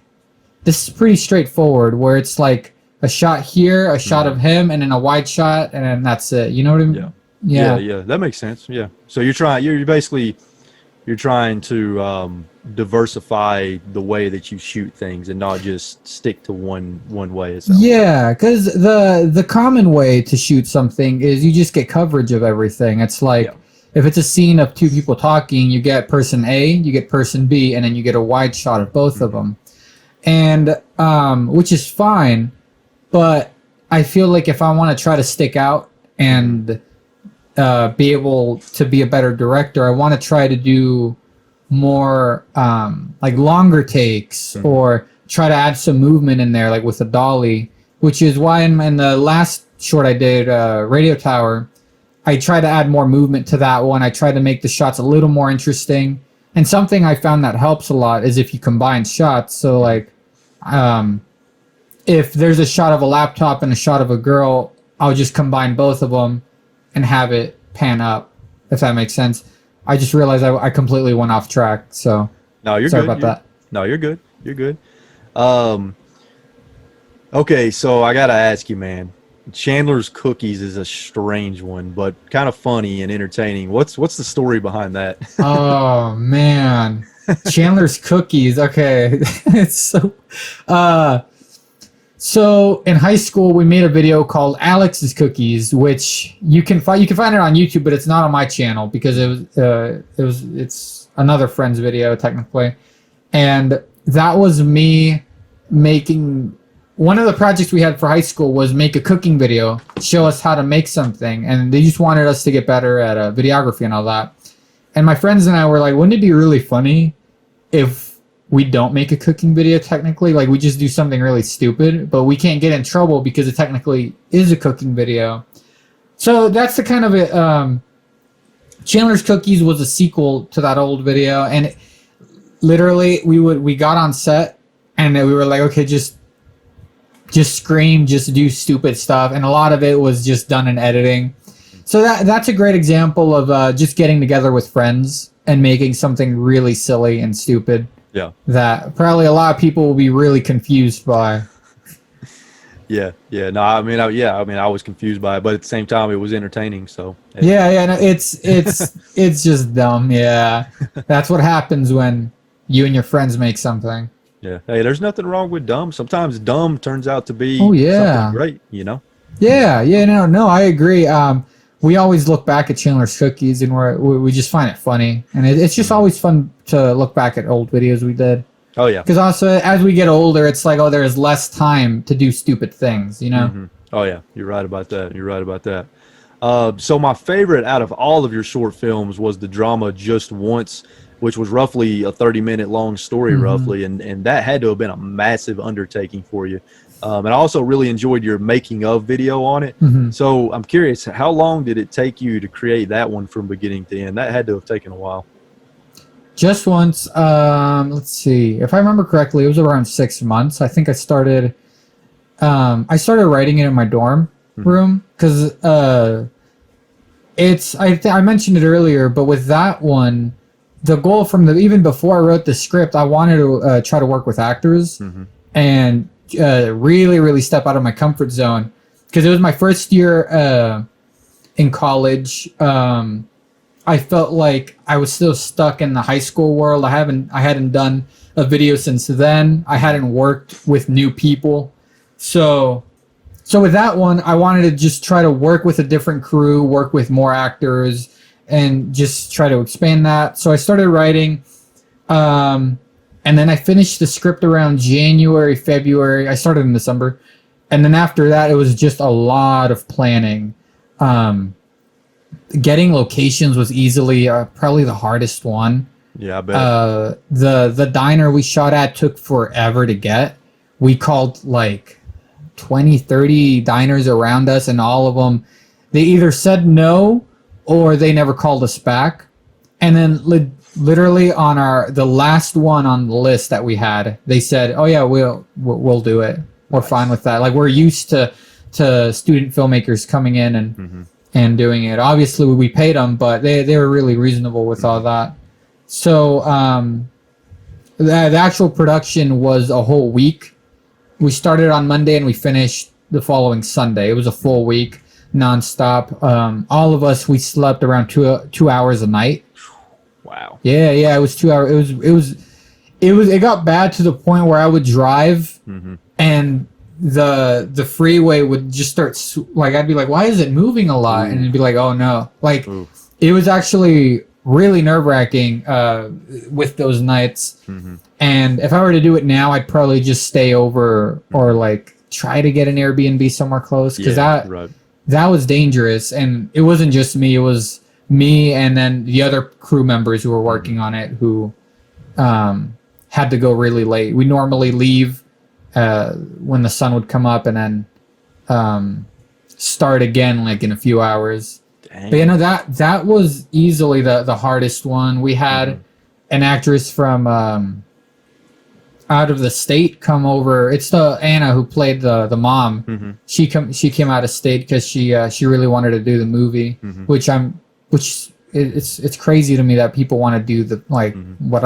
this is pretty straightforward, where it's like a shot here, a shot of him, and then a wide shot, and then that's it. You know what I mean? Yeah. That makes sense. Yeah. So you're trying to diversify the way that you shoot things and not just stick to one way. Yeah, because the common way to shoot something is you just get coverage of everything. It's like, if it's a scene of two people talking, you get person A, you get person B, and then you get a wide shot of both of them. And which is fine, but I feel like if I want to try to stick out and be able to be a better director, I want to try to do more like longer takes, or try to add some movement in there, like with a dolly, which is why in the last short I did, Radio Tower, I tried to add more movement to that one. I tried to make the shots a little more interesting. And something I found that helps a lot is if you combine shots. So like if there's a shot of a laptop and a shot of a girl, I'll just combine both of them and have it pan up, if that makes sense. I just realized I completely went off track, so no, you're sorry good. about that. No, you're good. You're good. Okay, so I gotta ask you, man. Chandler's Cookies is a strange one, but kind of funny and entertaining. What's the story behind that? Oh man, Chandler's Cookies. Okay, it's so. So in high school, we made a video called Alex's Cookies, which you can find it on YouTube, but it's not on my channel because it's another friend's video technically, and that was me making. One of the projects we had for high school was make a cooking video, show us how to make something, and they just wanted us to get better at videography and all that. And my friends and I were like, wouldn't it be really funny if we don't make a cooking video technically? Like, we just do something really stupid, but we can't get in trouble because it technically is a cooking video. So that's the kind of it. Chandler's Cookies was a sequel to that old video, and literally we got on set and we were like, okay, just scream, just do stupid stuff, and a lot of it was just done in editing. So that's a great example of just getting together with friends and making something really silly and stupid. Yeah. That probably a lot of people will be really confused by. Yeah. No, I mean, I was confused by it, but at the same time, it was entertaining. So. Yeah. No, it's just dumb. Yeah, that's what happens when you and your friends make something. Yeah. Hey, there's nothing wrong with dumb. Sometimes dumb turns out to be something great, you know? Yeah. No, I agree. We always look back at Chandler's Cookies and we just find it funny. And it's just always fun to look back at old videos we did. Oh, yeah. Because also, as we get older, it's like, there is less time to do stupid things, you know? Mm-hmm. Oh, yeah. You're right about that. So my favorite out of all of your short films was the drama Just Once, which was roughly a 30-minute long story, roughly, and that had to have been a massive undertaking for you. And I also really enjoyed your making of video on it. So I'm curious, how long did it take you to create that one from beginning to end? That had to have taken a while. Just Once, let's see. If I remember correctly, it was around 6 months. I think I started writing it in my dorm room because I mentioned it earlier, but with that one, the goal from even before I wrote the script, I wanted to try to work with actors and really, really step out of my comfort zone because it was my first year in college. I felt like I was still stuck in the high school world. I hadn't done a video since then. I hadn't worked with new people. So with that one, I wanted to just try to work with a different crew, work with more actors, and just try to expand that. So I started writing, and then I finished the script around January, February. I started in December. And then after that, it was just a lot of planning. Getting locations was easily probably the hardest one. Yeah, I bet. The diner we shot at took forever to get. We called like 20, 30 diners around us, and all of them, they either said no or they never called us back. And then literally on the last one on the list that we had, they said, "Oh yeah, we'll do it. We're fine with that." Like, we're used to student filmmakers coming in and doing it. Obviously, we paid them, but they were really reasonable with all that. So the actual production was a whole week. We started on Monday and we finished the following Sunday. It was a full week, nonstop. All of us, we slept around 2 hours a night. Wow. Yeah, it was 2 hours. It got bad to the point where I would drive and the freeway would just start like, I'd be like, why is it moving a lot? And it'd be like, oh no. Like, it was actually really nerve-wracking with those nights. And if I were to do it now, I'd probably just stay over or like try to get an Airbnb somewhere close, because that was dangerous. And it wasn't just me, it was me and then the other crew members who were working on it who had to go really late. We normally leave when the sun would come up and then start again like in a few hours. Dang. But you know, that was easily the hardest one. We had an actress from out of the state come over. It's the Anna who played the mom. She came out of state because she really wanted to do the movie, which it's crazy to me that people want to do the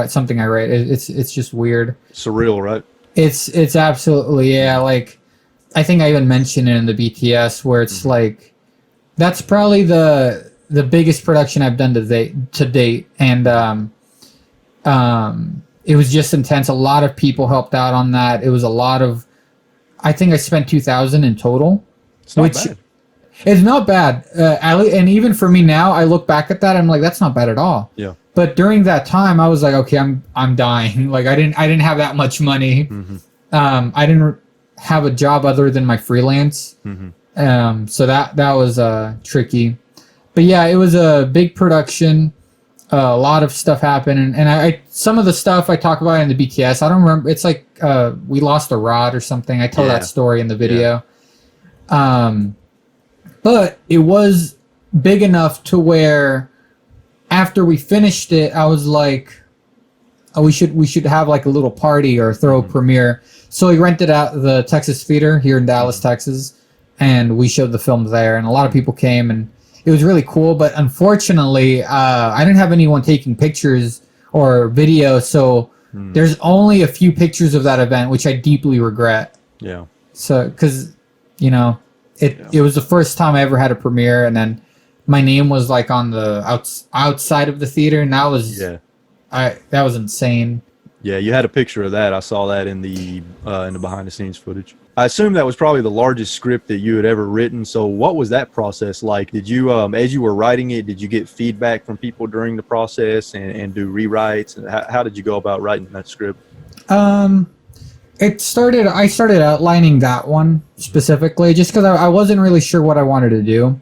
something I write. It's just weird. Surreal, right? It's absolutely, yeah. Like, I think I even mentioned it in the BTS where it's like, that's probably the biggest production I've done to date, and it was just intense. A lot of people helped out on that. It was a lot of, I think I spent $2,000 in total. It's not bad. It's not bad. And even for me now, I look back at that, I'm like, that's not bad at all. Yeah. But during that time, I was like, okay, I'm dying. Like, I didn't have that much money. I didn't have a job other than my freelance. So that was tricky. But yeah, it was a big production. A lot of stuff happened, and I some of the stuff I talk about in the BTS, I don't remember. It's like we lost a rod or something. I tell that story in the video. But it was big enough to where after we finished it, I was like, oh, we should have like a little party or throw a premiere. So we rented out the Texas Theater here in Dallas, Texas, and we showed the film there, and a lot of people came, and it was really cool. But unfortunately, I didn't have anyone taking pictures or video, so there's only a few pictures of that event, which I deeply regret. Yeah. So, because, you know, it was the first time I ever had a premiere, and then my name was like on the outside of the theater, and that was that was insane. Yeah, you had a picture of that. I saw that in the behind the scenes footage. I assume that was probably the largest script that you had ever written. So what was that process like? Did you, as you were writing it, did you get feedback from people during the process and do rewrites? And how did you go about writing that script? I started outlining that one specifically just because I wasn't really sure what I wanted to do.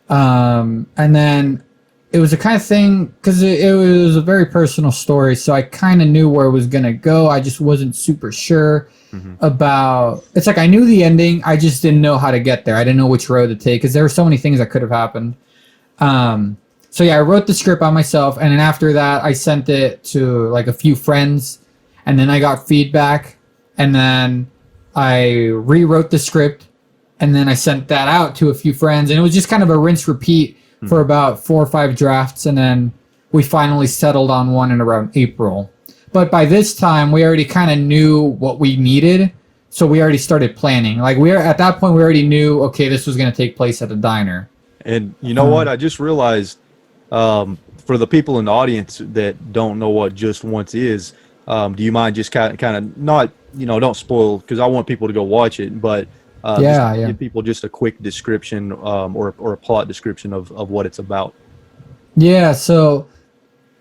And then it was a kind of thing, because it was a very personal story, so I kind of knew where it was going to go. I just wasn't super sure about, it's like I knew the ending, I just didn't know how to get there. I didn't know which road to take, because there were so many things that could have happened. So yeah, I wrote the script by myself, and then after that, I sent it to like a few friends, and then I got feedback, and then I rewrote the script, and then I sent that out to a few friends, and it was just kind of a rinse repeat for about 4 or 5 drafts, and then we finally settled on one in around April. But by this time, we already kind of knew what we needed, so we already started planning. Like, at that point, we already knew, okay, this was going to take place at a diner. And you know what? I just realized, for the people in the audience that don't know what Just Once is, do you mind just kind of not, don't spoil, because I want people to go watch it, but give people just a quick description or a plot description of what it's about. Yeah, so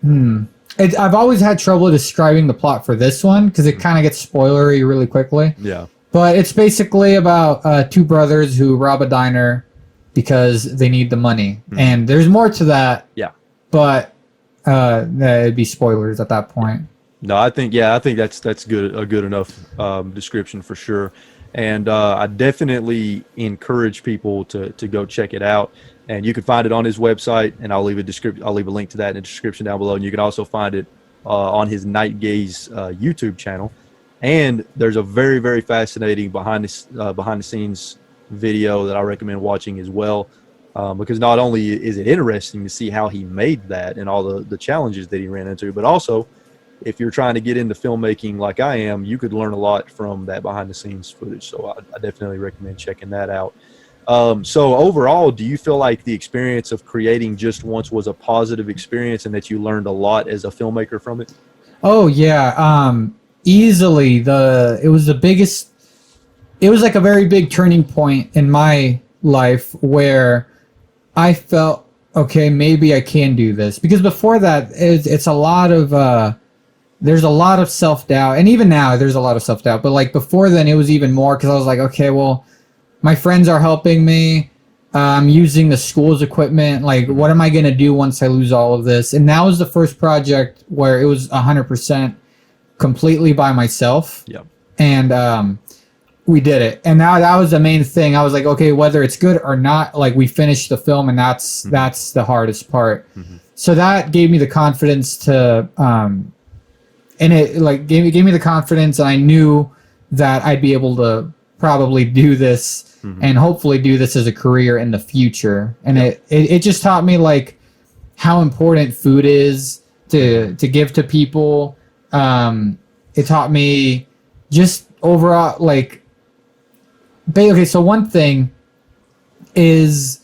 I've always had trouble describing the plot for this one because it kind of gets spoilery really quickly. Yeah. But it's basically about 2 brothers who rob a diner, because they need the money. And there's more to that. Yeah. But it'd be spoilers at that point. No, I think that's good, a good enough description for sure. And I definitely encourage people to go check it out. And you can find it on his website, and I'll leave a link to that in the description down below. And you can also find it on his Nightgaze YouTube channel. And there's a very, very fascinating behind the scenes video that I recommend watching as well, because not only is it interesting to see how he made that and all the challenges that he ran into, but also if you're trying to get into filmmaking like I am, you could learn a lot from that behind the scenes footage. So I definitely recommend checking that out. So overall, do you feel like the experience of creating Just Once was a positive experience and that you learned a lot as a filmmaker from it? Oh yeah, easily. It was like a very big turning point in my life where I felt, okay, maybe I can do this. Because before that, it's a lot of there's a lot of self-doubt, and even now there's a lot of self-doubt, but like before then it was even more, because I was like, okay, well, my friends are helping me, I'm using the school's equipment, like what am I going to do once I lose all of this? And that was the first project where it was 100% completely by myself. Yep. And we did it, and now that was the main thing. I was like, okay, whether it's good or not, like we finished the film, and that's the hardest part. So that gave me the confidence to and it like gave me the confidence, and I knew that I'd be able to probably do this and hopefully do this as a career in the future. And it just taught me like how important food is to give to people. It taught me just overall like, okay, so one thing is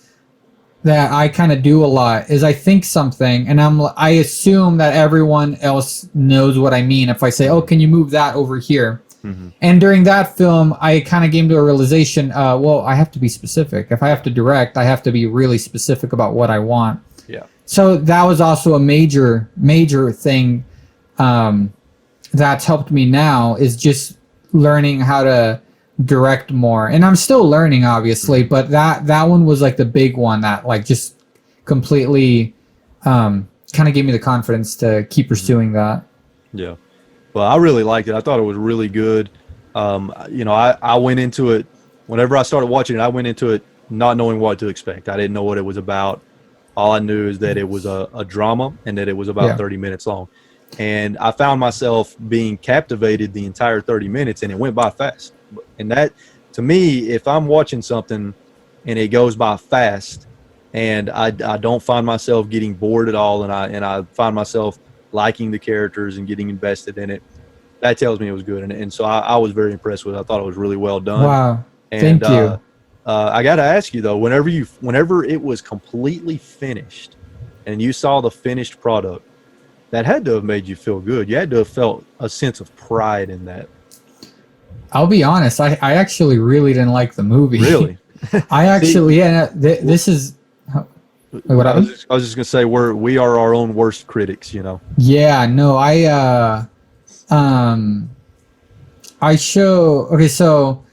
that I kind of do a lot is I think something, and I assume that everyone else knows what I mean if I say, oh, can you move that over here? And during that film, I kind of came to a realization, well, I have to be specific. If I have to direct, I have to be really specific about what I want. Yeah. So that was also a major thing that's helped me now, is just learning how to direct more. And I'm still learning, obviously, but that one was like the big one that like just completely kind of gave me the confidence to keep pursuing that. Yeah. Well, I really liked it. I thought it was really good. I went into it, whenever I started watching it, I went into it not knowing what to expect. I didn't know what it was about. All I knew is that it was a drama and that it was about 30 minutes long. And I found myself being captivated the entire 30 minutes, and it went by fast. And that, to me, if I'm watching something and it goes by fast and I don't find myself getting bored at all, and I find myself liking the characters and getting invested in it, that tells me it was good. And so I was very impressed with it. I thought it was really well done. Wow. And, thank you. I got to ask you though, whenever it was completely finished and you saw the finished product, that had to have made you feel good. You had to have felt a sense of pride in that. I'll be honest, I actually really didn't like the movie. Really? I actually, this is... What I was just gonna say we are our own worst critics, you know. Yeah, no, okay, so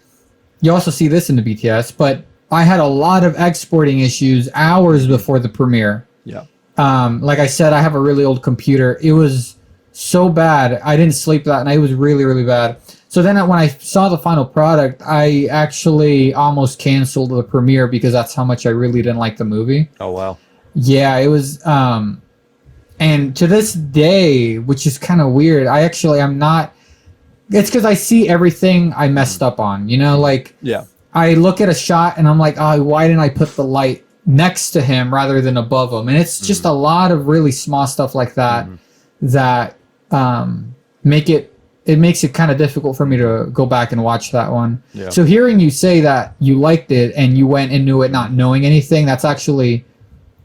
you also see this in the BTS, but I had a lot of exporting issues hours before the premiere. Yeah. Like I said, I have a really old computer. It was so bad. I didn't sleep that night. It was really, really bad. So then when I saw the final product, I actually almost canceled the premiere because that's how much I really didn't like the movie. Oh, wow. Yeah, it was, and to this day, which is kind of weird, I'm not, it's because I see everything I messed up on, you know, like, yeah. I look at a shot and I'm like, oh, why didn't I put the light next to him rather than above him? And it's just a lot of really small stuff like that that makes it kind of difficult for me to go back and watch that one. Yeah. So hearing you say that you liked it and you went into it not knowing anything, that's actually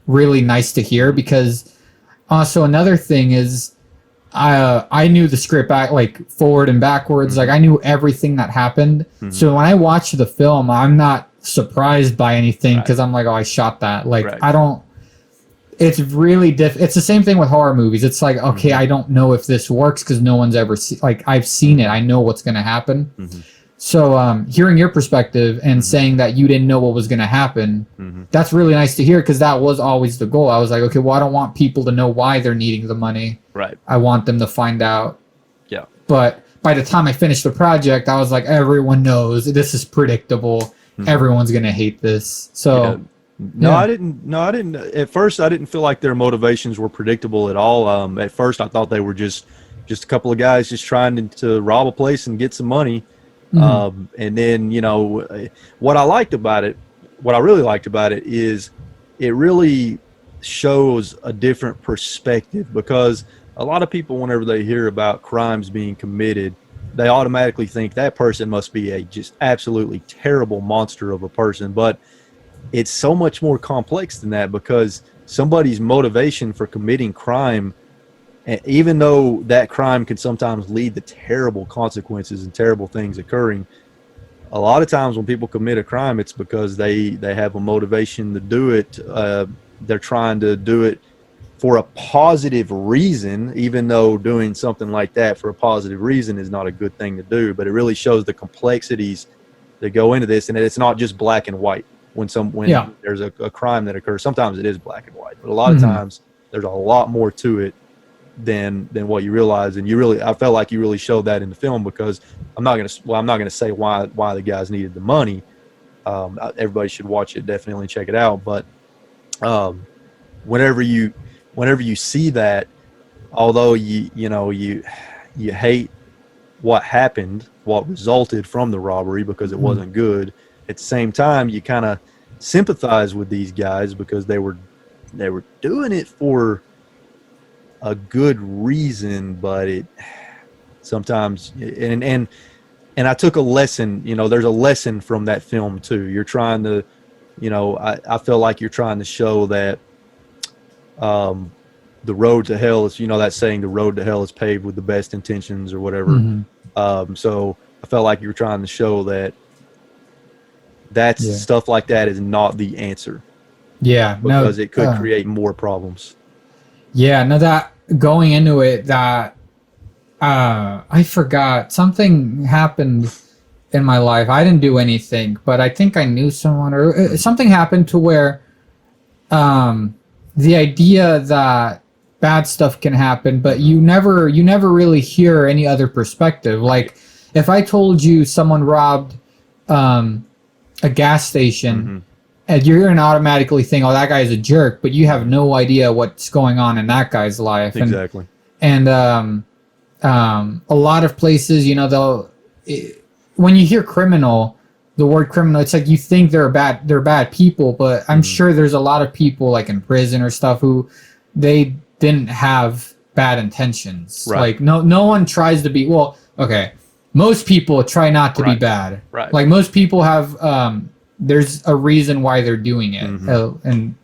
really nice to hear, because also another thing is I knew the script back, like forward and backwards. Like I knew everything that happened. So when I watch the film, I'm not surprised by anything because I'm like, oh, I shot that. Like I don't. It's really it's the same thing with horror movies. It's like, okay, I don't know if this works because no one's ever I've seen it. I know what's going to happen. So hearing your perspective and saying that you didn't know what was going to happen, that's really nice to hear, because that was always the goal. I was like, okay, well, I don't want people to know why they're needing the money. Right. I want them to find out. Yeah. But by the time I finished the project, I was like, everyone knows this is predictable. Everyone's going to hate this. So I didn't. At first, I didn't feel like their motivations were predictable at all. At first, I thought they were just a couple of guys just trying to rob a place and get some money. And then, what I really liked about it is it really shows a different perspective, because a lot of people, whenever they hear about crimes being committed, they automatically think that person must be a just absolutely terrible monster of a person. But it's so much more complex than that, because somebody's motivation for committing crime, and even though that crime can sometimes lead to terrible consequences and terrible things occurring, a lot of times when people commit a crime, it's because they have a motivation to do it. They're trying to do it for a positive reason, even though doing something like that for a positive reason is not a good thing to do. But it really shows the complexities that go into this, and it's not just black and white. When there's a crime that occurs, sometimes it is black and white, but a lot of times there's a lot more to it than what you realize. And I felt like you really showed that in the film, because I'm not gonna say why the guys needed the money. Everybody should watch it, definitely check it out. But whenever you see that, although you hate what happened, what resulted from the robbery, because it wasn't good, at the same time you kind of sympathize with these guys, because they were doing it for a good reason. But it sometimes, and I took a lesson, there's a lesson from that film too. You're trying to, I feel like you're trying to show that the road to hell is, that saying, the road to hell is paved with the best intentions, or whatever. So I felt like you were trying to show that stuff like that is not the answer. Yeah. Because it could create more problems. Yeah. No, that going into it, that I forgot something happened in my life. I didn't do anything, but I think I knew someone, or something happened to where the idea that bad stuff can happen, but you never really hear any other perspective. Like if I told you someone robbed a gas station, and you're going to automatically think, oh, that guy's a jerk, but you have no idea what's going on in that guy's life. Exactly. And a lot of places, when you hear criminal, the word criminal, it's like you think they're bad people, but I'm sure there's a lot of people like in prison or stuff who they didn't have bad intentions. Right. Like no one tries to be, most people try not to be bad. Right. Like most people have, there's a reason why they're doing it. And,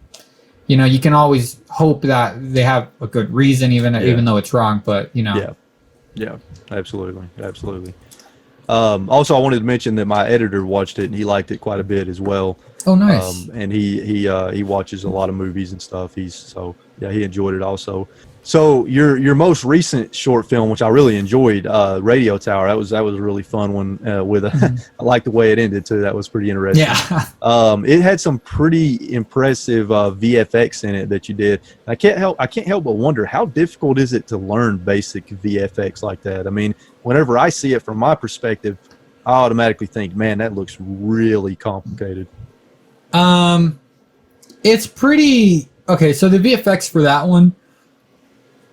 you can always hope that they have a good reason, even though it's wrong, but, Yeah, absolutely. Absolutely. Also, I wanted to mention that my editor watched it and he liked it quite a bit as well. Oh, nice. And he watches a lot of movies and stuff. He enjoyed it also. So your most recent short film, which I really enjoyed, Radio Tower, that was a really fun one. I like the way it ended too. That was pretty interesting. Yeah. It had some pretty impressive VFX in it that you did. I can't help but wonder, how difficult is it to learn basic VFX like that? I mean, whenever I see it from my perspective, I automatically think, man, that looks really complicated. It's pretty okay. So the VFX for that one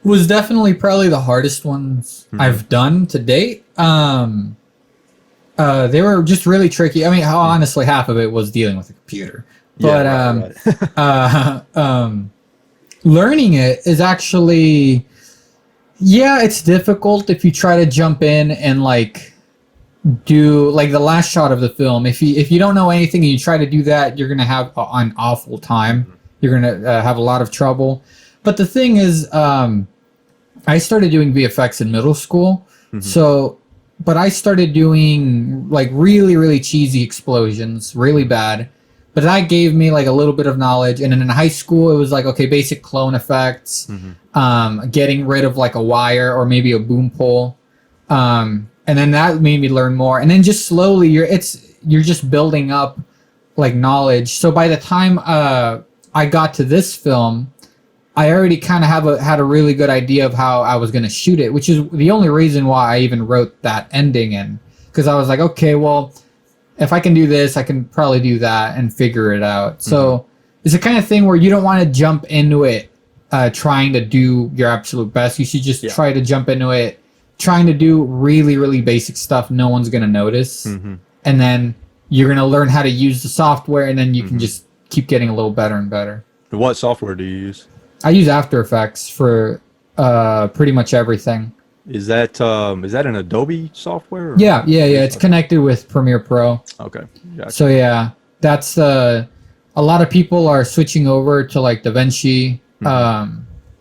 was definitely probably the hardest ones I've done to date. They were just really tricky. I mean, honestly, half of it was dealing with a computer, but learning it is actually, it's difficult if you try to jump in and like do like the last shot of the film. If you don't know anything and you try to do that, you're gonna have an awful time. You're gonna have a lot of trouble. But the thing is, I started doing VFX in middle school, but I started doing like really, really cheesy explosions, really bad. But that gave me like a little bit of knowledge. And then in high school, it was like, okay, basic clone effects, getting rid of like a wire or maybe a boom pole. And and then that made me learn more, and then just slowly you're just building up like knowledge. So by the time I got to this film, I already kind of had a really good idea of how I was going to shoot it, which is the only reason why I even wrote that ending in, because I was like, okay, well, if I can do this, I can probably do that and figure it out. So it's the kind of thing where you don't want to jump into it trying to do your absolute best. You should just try to jump into it trying to do really, really basic stuff no one's going to notice. And then you're going to learn how to use the software, and then you can just keep getting a little better and better. What software do you use? I use After Effects for pretty much everything. Is that an Adobe software? Or? Yeah. It's connected with Premiere Pro. Okay. Gotcha. So yeah, that's a lot of people are switching over to like DaVinci.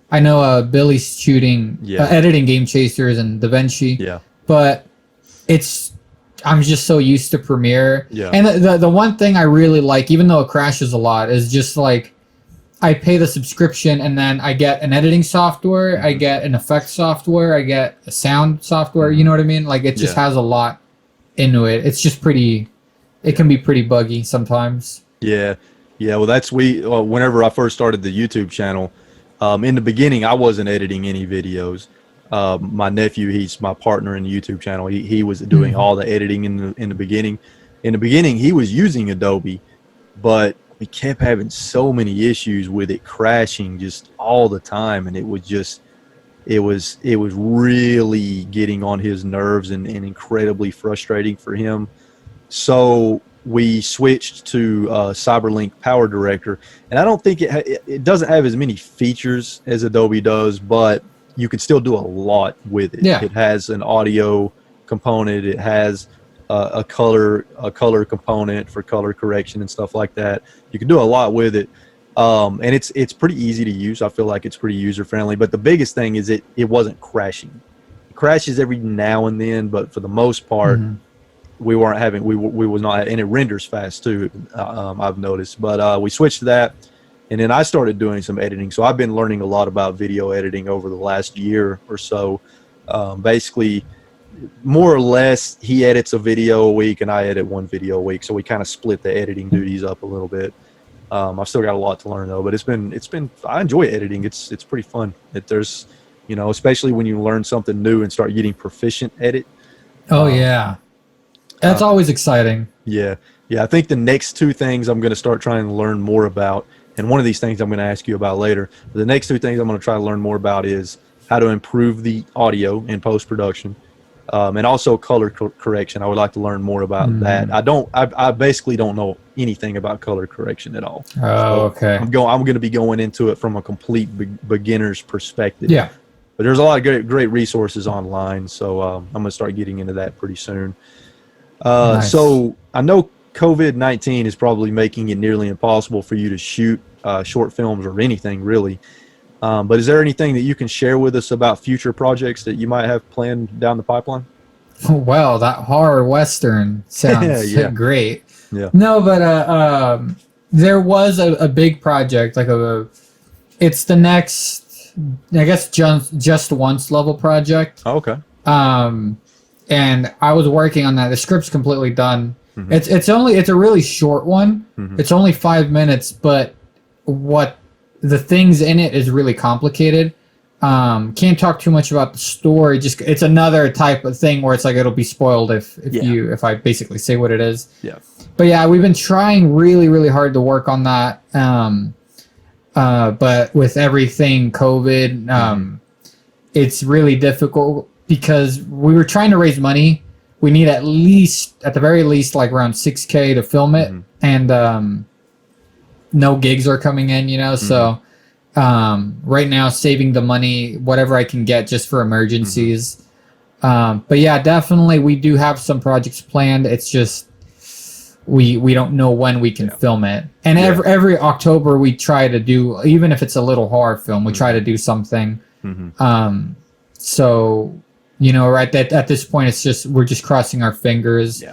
I know Billy's shooting editing Game Chasers and DaVinci. Yeah. But I'm just so used to Premiere. Yeah. And the one thing I really like, even though it crashes a lot, is just like I pay the subscription, and then I get an editing software, I get an effects software, I get a sound software. You know what I mean? Like it just has a lot into it. It's just it can be pretty buggy sometimes. Yeah. Well, whenever I first started the YouTube channel, in the beginning, I wasn't editing any videos. My nephew, he's my partner in the YouTube channel. He was doing all the editing in the beginning. In the beginning, he was using Adobe, but we kept having so many issues with it crashing just all the time, and it was really getting on his nerves and incredibly frustrating for him. So we switched to Cyberlink Power Director, and I don't think it doesn't have as many features as Adobe does, but you can still do a lot with it. It has an audio component, it has a color component for color correction and stuff like that. You can do a lot with it, and it's pretty easy to use. I feel like it's pretty user friendly. But the biggest thing is it wasn't crashing. It crashes every now and then, but for the most part, we weren't having we was not, and it renders fast too. I've noticed, but we switched to that, and then I started doing some editing. So I've been learning a lot about video editing over the last year or so. Basically, more or less, he edits a video a week and I edit one video a week. So we kind of split the editing duties up a little bit. I've still got a lot to learn though, but it's been I enjoy editing. It's pretty fun. There's, especially when you learn something new and start getting proficient at it. That's always exciting. Yeah. I think the next two things I'm going to start trying to learn more about, and one of these things I'm going to ask you about later, but the next two things I'm going to try to learn more about is how to improve the audio in post-production. And also color correction. I would like to learn more about that. I basically don't know anything about color correction at all. Okay. I'm going to be going into it from a complete beginner's perspective. Yeah. But there's a lot of great resources online, so I'm going to start getting into that pretty soon. Nice. So I know COVID-19 is probably making it nearly impossible for you to shoot short films or anything really. But is there anything that you can share with us about future projects that you might have planned down the pipeline? Well, that horror Western sounds great. Yeah. No, but there was a big project, it's the next, I guess, just once level project. Oh, okay. And I was working on that. The script's completely done. It's a really short one. It's only 5 minutes, but the things in it is really complicated. Can't talk too much about the story. Just it's another type of thing where it's like it'll be spoiled if I basically say what it is. Yeah. But yeah, we've been trying really, really hard to work on that. But with everything COVID, it's really difficult because we were trying to raise money. We need at the very least, like around $6,000 to film it, and no gigs are coming in, so right now saving the money, whatever I can get just for emergencies. But yeah, definitely we do have some projects planned. It's just we don't know when we can film it. And every October we try to do, even if it's a little horror film, we try to do something. So, right at this point, it's just we're just crossing our fingers.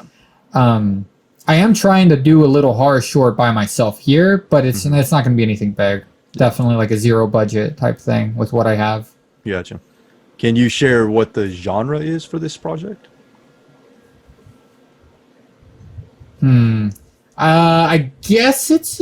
I am trying to do a little horror short by myself here, but it's not going to be anything big. Definitely like a zero budget type thing with what I have. Gotcha. Can you share what the genre is for this project? I guess it's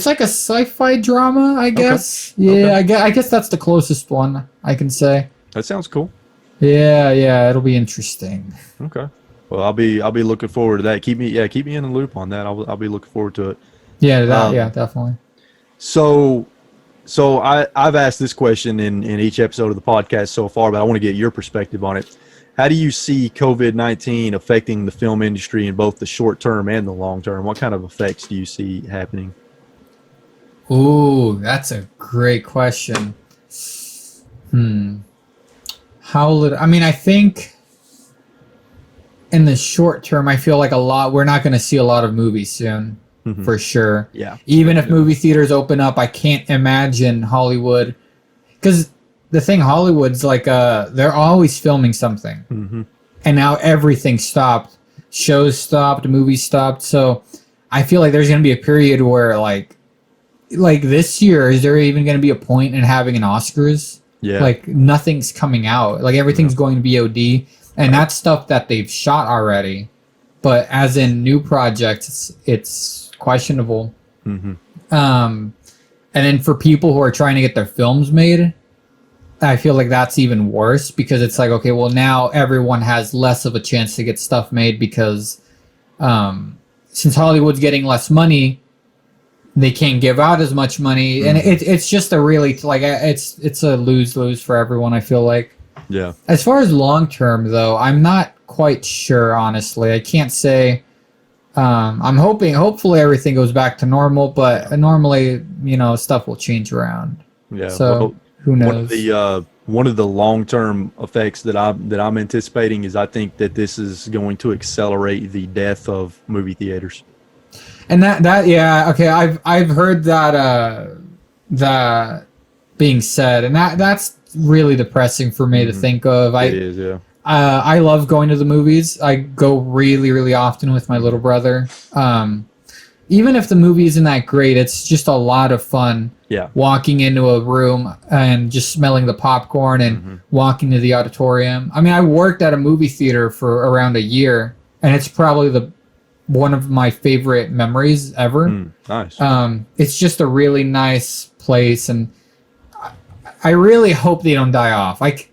like a sci-fi drama, I guess. Okay. Yeah, okay. I guess that's the closest one I can say. That sounds cool. Yeah, it'll be interesting. Okay. Well, I'll be looking forward to that. Keep me in the loop on that. I'll be looking forward to it. Yeah, yeah, definitely. So I've asked this question in each episode of the podcast so far, but I want to get your perspective on it. How do you see COVID-19 affecting the film industry in both the short term and the long term? What kind of effects do you see happening? Ooh, that's a great question. I think in the short term, I feel like we're not going to see a lot of movies soon, for sure. Yeah. Even if movie theaters open up, I can't imagine Hollywood, because the thing, Hollywood's like, they're always filming something. And now everything stopped. Shows stopped, movies stopped. So I feel like there's going to be a period where like this year, is there even going to be a point in having an Oscars? Yeah. Like nothing's coming out. Like everything's going to VOD. And that's stuff that they've shot already. But as in new projects, it's questionable. And then for people who are trying to get their films made, I feel like that's even worse, because it's like, okay, well, now everyone has less of a chance to get stuff made because since Hollywood's getting less money, they can't give out as much money. And it's just a really, like, it's a lose-lose for everyone, I feel like. Yeah. As far as long-term, though, I'm not quite sure, honestly. I can't say. Hopefully everything goes back to normal, but normally, stuff will change around. Yeah. So who knows? One of the long-term effects that I'm anticipating is I think that this is going to accelerate the death of movie theaters. And yeah, okay, I've heard that being said, and that's really depressing for me to think of. It is, yeah. I love going to the movies. I go really, really often with my little brother. Even if the movie isn't that great, it's just a lot of fun. Yeah. Walking into a room and just smelling the popcorn and walking to the auditorium. I mean, I worked at a movie theater for around a year, and it's probably one of my favorite memories ever. Nice. It's just a really nice place, and I really hope they don't die off. It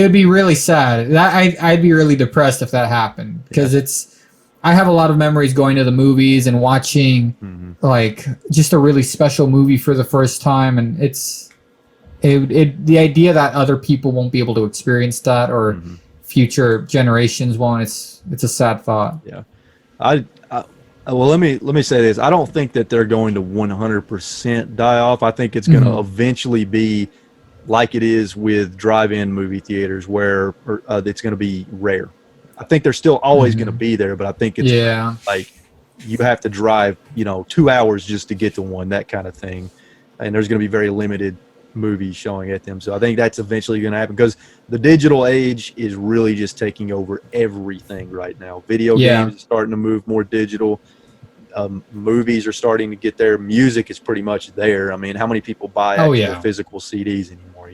would be really sad. I'd be really depressed if that happened, because I have a lot of memories going to the movies and watching like just a really special movie for the first time, and the idea that other people won't be able to experience that, or future generations won't. It's a sad thought. Yeah. Well, let me say this. I don't think that they're going to 100% die off. I think it's going to eventually be like it is with drive-in movie theaters, where it's going to be rare. I think they're still always going to be there, but I think it's like you have to drive, 2 hours just to get to one, that kind of thing. And there's going to be very limited movies showing at them. So I think that's eventually going to happen, because the digital age is really just taking over everything right now. Video games are starting to move more digital. Movies are starting to get there. Music is pretty much there. I mean, how many people buy physical CDs anymore,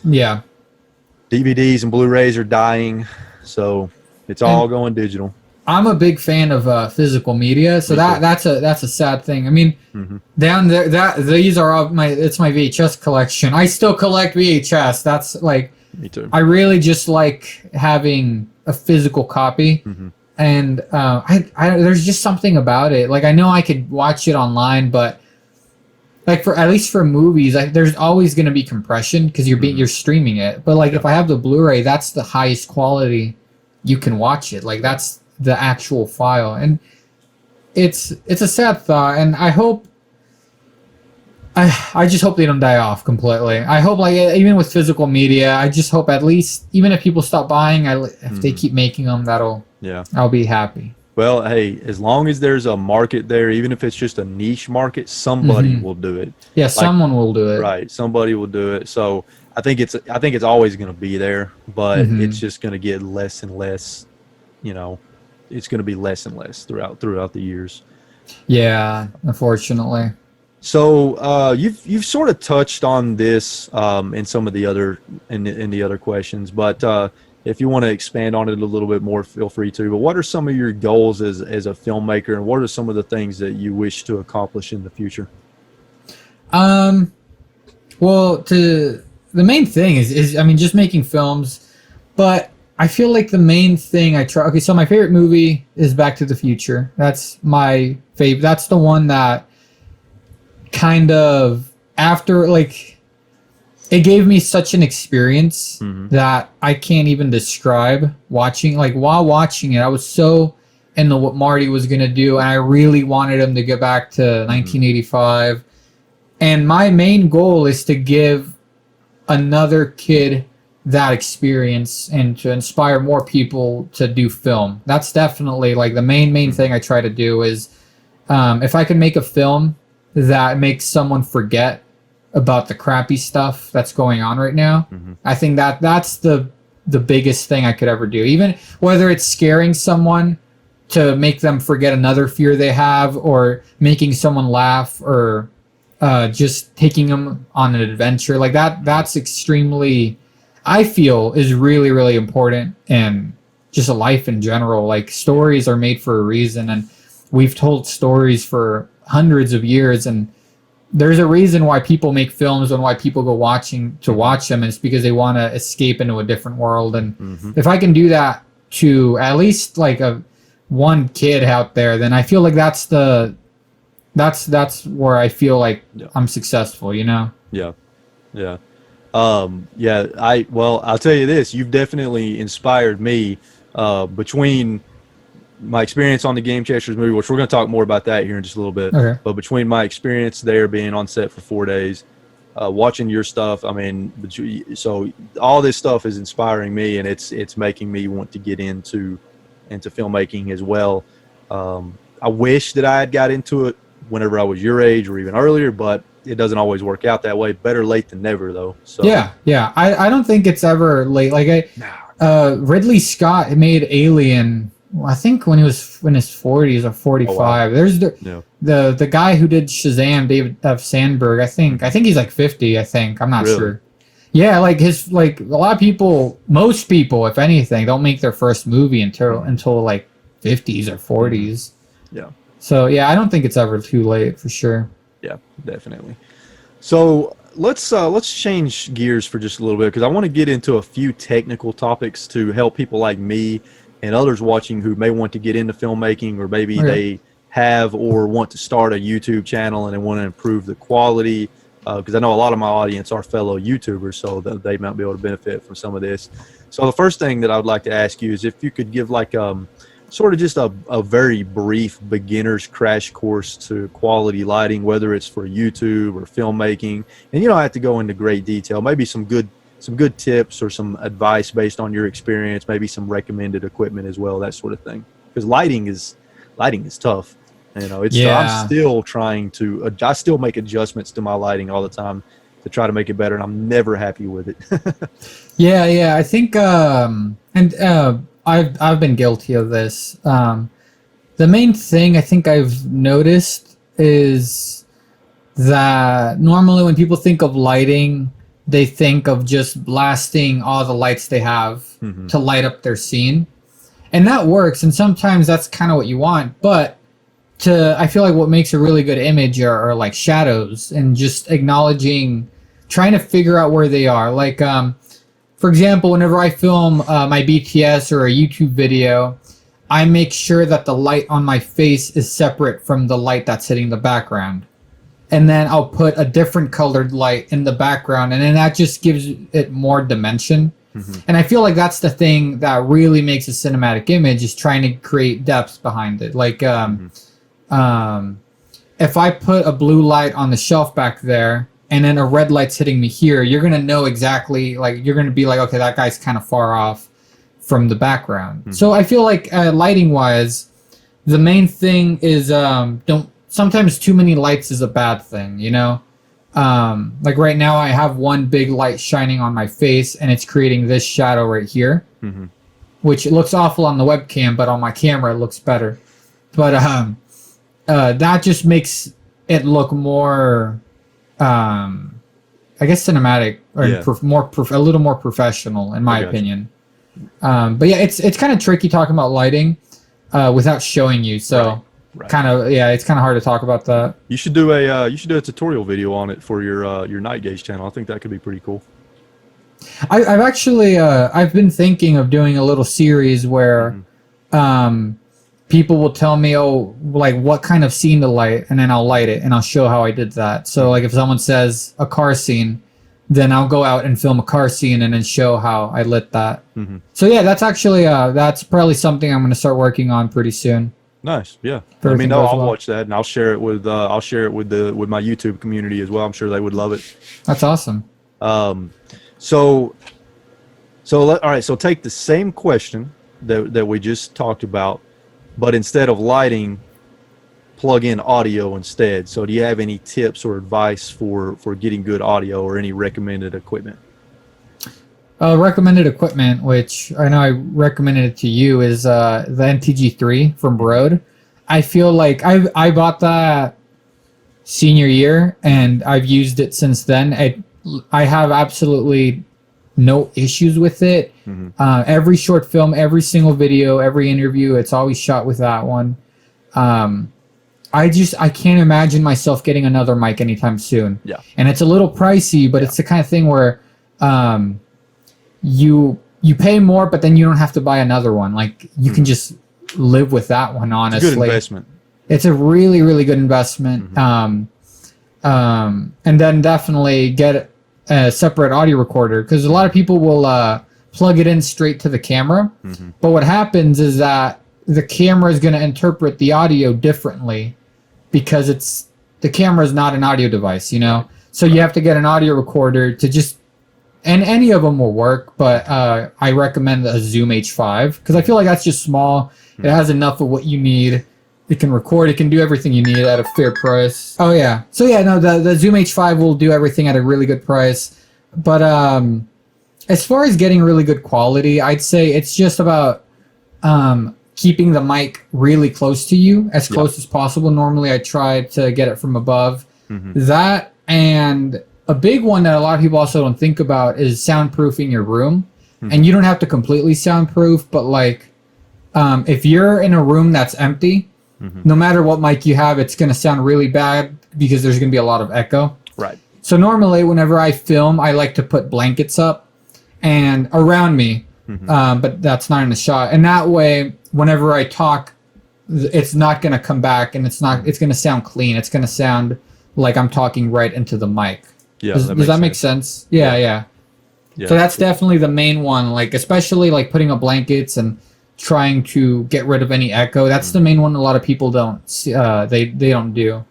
Yeah. DVDs and Blu-rays are dying. So it's all going digital. I'm a big fan of physical media, so that's a sad thing. I mean, down there, these are all it's my VHS collection. I still collect VHS. That's like, me too. I really just like having a physical copy, and there's just something about it. Like, I know I could watch it online, but like at least for movies, there's always going to be compression because you're streaming it. But like if I have the Blu-ray, that's the highest quality you can watch it. Like that's the actual file, and it's a sad thought. And I just hope they don't die off completely. I hope, like, even with physical media, I just hope at least, even if people stop buying, if they keep making them, I'll be happy. Well, hey, as long as there's a market there, even if it's just a niche market, somebody will do it. Yeah, someone will do it. Right, somebody will do it. So I think it's always going to be there, but it's just going to get less and less. It's going to be less and less throughout the years. Yeah, unfortunately. So you've sort of touched on this in some of the other in the other questions, but if you want to expand on it a little bit more, feel free to. But what are some of your goals as a filmmaker, and what are some of the things that you wish to accomplish in the future? Well, the main thing is I mean, just making films, but I feel like the main thing I try. Okay, so my favorite movie is Back to the Future. That's my favorite. That's the one that kind of after like it gave me such an experience that I can't even describe watching. Like while watching it, I was so into what Marty was gonna do, and I really wanted him to get back to 1985. And my main goal is to give another kid that experience and to inspire more people to do film. That's definitely like the main thing I try to do is if I can make a film that makes someone forget about the crappy stuff that's going on right now, I think that's the biggest thing I could ever do. Even whether it's scaring someone to make them forget another fear they have, or making someone laugh, or just taking them on an adventure like that's extremely, I feel, is really, really important in just a life in general. Like stories are made for a reason, and we've told stories for hundreds of years, and there's a reason why people make films and why people go watch them. It's because they want to escape into a different world. And if I can do that to at least like one kid out there, then I feel like that's where I feel like I'm successful, you know? Yeah. I'll tell you this, you've definitely inspired me, between my experience on the Game Changers movie, which we're going to talk more about that here in just a little bit. Okay. But between my experience there, being on set for 4 days, watching your stuff, I mean, so all this stuff is inspiring me, and it's making me want to get into filmmaking as well. I wish that I had got into it whenever I was your age or even earlier, but it doesn't always work out that way. Better late than never, though. So yeah. I don't think it's ever late. Like Ridley Scott made Alien, I think when he was in his 40s or 45. Oh, wow. There's the guy who did Shazam, David Sandberg. I think he's like 50. I'm not sure. Yeah, like a lot of people, most people, if anything, don't make their first movie until like 50s or 40s. Yeah. So yeah, I don't think it's ever too late for sure. Yeah, definitely. So let's change gears for just a little bit, because I want to get into a few technical topics to help people like me and others watching who may want to get into filmmaking, or maybe they have or want to start a YouTube channel and they want to improve the quality. Because I know a lot of my audience are fellow YouTubers, so they might be able to benefit from some of this. So the first thing that I would like to ask you is if you could give like sort of just a very brief beginner's crash course to quality lighting, whether it's for YouTube or filmmaking. And you don't have to go into great detail. Maybe some good tips or some advice based on your experience, maybe some recommended equipment as well, that sort of thing. Because lighting is tough. You know, I'm still trying to. I still make adjustments to my lighting all the time to try to make it better, and I'm never happy with it. Yeah. I think, I've been guilty of this. The main thing I think I've noticed is that normally when people think of lighting, they think of just blasting all the lights they have to light up their scene, and that works. And sometimes that's kind of what you want, but I feel like what makes a really good image are like shadows and just trying to figure out where they are. Like, for example, whenever I film my BTS or a YouTube video, I make sure that the light on my face is separate from the light that's hitting the background. And then I'll put a different colored light in the background, and then that just gives it more dimension. And I feel like that's the thing that really makes a cinematic image, is trying to create depth behind it. Like, if I put a blue light on the shelf back there and then a red light's hitting me here, you're going to know exactly, like, you're going to be like, okay, that guy's kind of far off from the background. So I feel like lighting wise, the main thing is sometimes too many lights is a bad thing, you know? Like right now I have one big light shining on my face and it's creating this shadow right here, which it looks awful on the webcam, but on my camera it looks better. But that just makes it look more, I guess, cinematic, or a little more professional, in my opinion. But yeah, it's kind of tricky talking about lighting without showing you. So kind of it's kind of hard to talk about that. You should do a tutorial video on it for your Nightgaze channel. I think that could be pretty cool. I've actually I've been thinking of doing a little series where people will tell me, oh, like what kind of scene to light, and then I'll light it and I'll show how I did that. So like if someone says a car scene, then I'll go out and film a car scene and then show how I lit that. So yeah, that's actually that's probably something I'm going to start working on pretty soon. Nice, yeah. I mean, no, I'll watch that and I'll share it with my YouTube community as well. I'm sure they would love it. That's awesome. So all right. So take the same question that we just talked about, but instead of lighting, plug in audio instead. So do you have any tips or advice for getting good audio or any recommended equipment? Recommended equipment, which I know I recommended it to you, is the NTG3 from Rode. I feel like I bought that senior year and I've used it since then. I have absolutely no issues with it. Every short film, every single video, every interview, it's always shot with that one. I can't imagine myself getting another mic anytime soon. Yeah. And it's a little pricey, but it's the kind of thing where you pay more, but then you don't have to buy another one. Like you can just live with that one, honestly. It's a good investment. It's a really, really good investment. And then definitely get a separate audio recorder, because a lot of people will plug it in straight to the camera. But what happens is that the camera is going to interpret the audio differently because the camera is not an audio device, you know? So you have to get an audio recorder to just, and any of them will work, but I recommend a Zoom H5 because I feel like that's just small. It has enough of what you need. It can record, it can do everything you need at a fair price. Oh yeah. So yeah, no, the Zoom H5 will do everything at a really good price. But as far as getting really good quality, I'd say it's just about keeping the mic really close to you, as close as possible. Normally I try to get it from above. That, and a big one that a lot of people also don't think about is soundproofing your room. And you don't have to completely soundproof, but like if you're in a room that's empty, no matter what mic you have, it's going to sound really bad because there's going to be a lot of echo. Right. So normally whenever I film, I like to put blankets up and around me, but that's not in the shot. And that way, whenever I talk, it's not going to come back, and it's going to sound clean. It's going to sound like I'm talking right into the mic. Yeah. Does that make sense? Yeah. So that's definitely the main one, like especially like putting up blankets and trying to get rid of any echo. That's the main one a lot of people don't they don't do.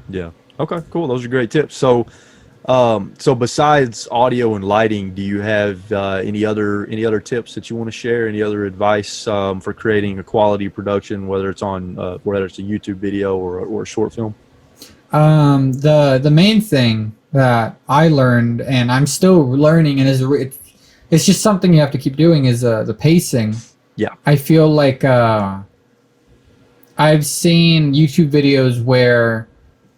Yeah. Okay, cool. Those are great tips. So so besides audio and lighting, do you have any other tips that you want to share? Any other advice for creating a quality production, whether it's on whether it's a YouTube video or a short film? The main thing that I learned, and I'm still learning, and it's just something you have to keep doing, is the pacing. Yeah. I feel like I've seen YouTube videos where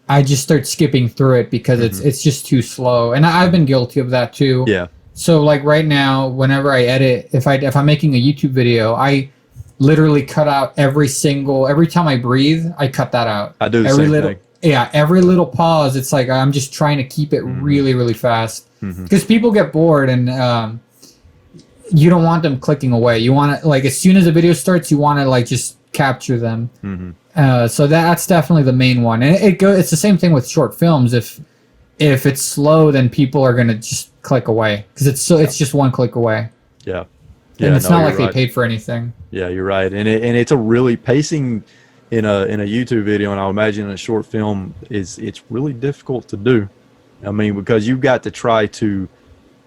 I just start skipping through it because it's just too slow, and I've been guilty of that too. Yeah. So like right now, whenever I edit, if I'm making a YouTube video, I literally cut out every time I breathe, I cut that out. I do the same thing. Yeah, every little pause, it's like I'm just trying to keep it really, really fast. Because people get bored, and you don't want them clicking away. You want to, like, as soon as the video starts, you want to like just capture them. So that's definitely the main one. And it's the same thing with short films. If it's slow, then people are gonna just click away because it's just one click away. Yeah. And it's not like they paid for anything. Yeah, you're right. And it's a really pacing in a YouTube video, and I imagine in a short film it's really difficult to do. I mean, because you got to try to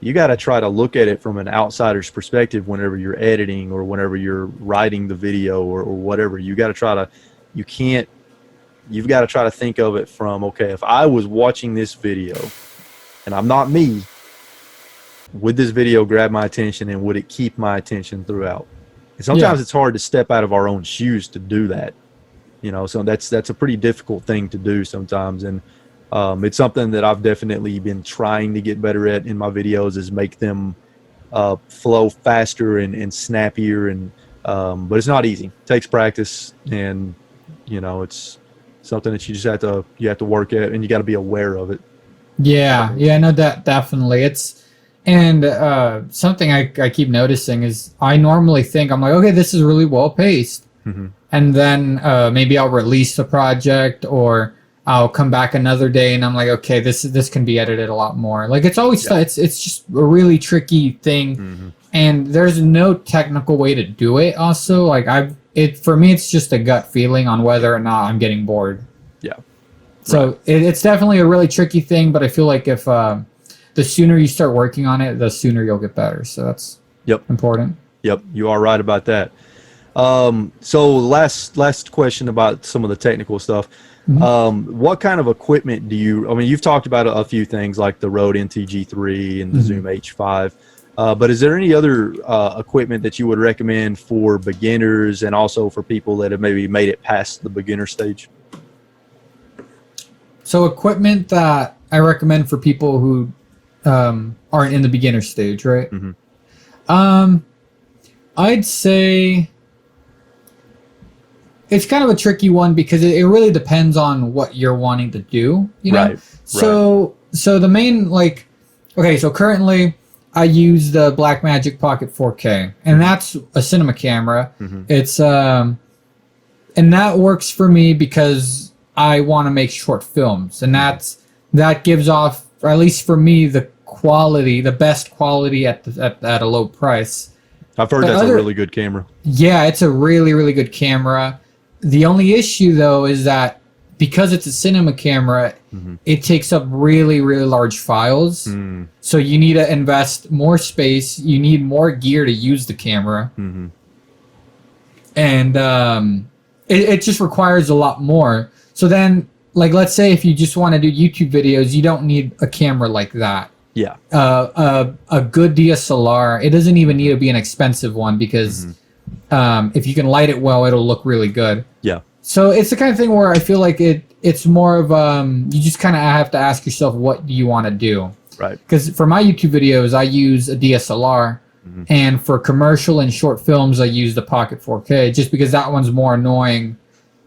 look at it from an outsider's perspective whenever you're editing or whenever you're writing the video or whatever. You've got to try to think of it from, okay, if I was watching this video and I'm not me, would this video grab my attention and would it keep my attention throughout? And sometimes it's hard to step out of our own shoes to do that. You know, so that's a pretty difficult thing to do sometimes. And it's something that I've definitely been trying to get better at in my videos, is make them flow faster and snappier, and but it's not easy. It takes practice, and it's something that you just have to work at, and you got to be aware of it. Yeah, no, that definitely. It's and something I keep noticing is I normally think I'm like, okay, this is really well paced, and then maybe I'll release the project, or I'll come back another day and I'm like, okay, this can be edited a lot more. Like it's always it's just a really tricky thing, and there's no technical way to do it. Also, like for me, it's just a gut feeling on whether or not I'm getting bored. Yeah. So it's definitely a really tricky thing, but I feel like if the sooner you start working on it, the sooner you'll get better. So that's important. Yep, you are right about that. So last question about some of the technical stuff. What kind of equipment you've talked about a few things like the Rode NTG3 and the Zoom H5, but is there any other equipment that you would recommend for beginners and also for people that have maybe made it past the beginner stage? So equipment that I recommend for people who aren't in the beginner stage, right? I'd say it's kind of a tricky one because it really depends on what you're wanting to do, Right. So the main so currently I use the Blackmagic Pocket 4K, and that's a cinema camera. It's and that works for me because I want to make short films, and that gives off, or at least for me, the best quality at a low price. I've heard that's a really good camera. Yeah, it's a really, really good camera. The only issue, though, is that because it's a cinema camera, it takes up really, really large files. So you need to invest more space. You need more gear to use the camera. And it just requires a lot more. So then, let's say if you just want to do YouTube videos, you don't need a camera like that. Yeah. A good DSLR, it doesn't even need to be an expensive one because if you can light it well, it'll look really good. Yeah. So it's the kind of thing where I feel like it's more of you just kind of have to ask yourself, what do you want to do? Right. Because for my YouTube videos, I use a DSLR, and for commercial and short films, I use the Pocket 4K just because that one's more annoying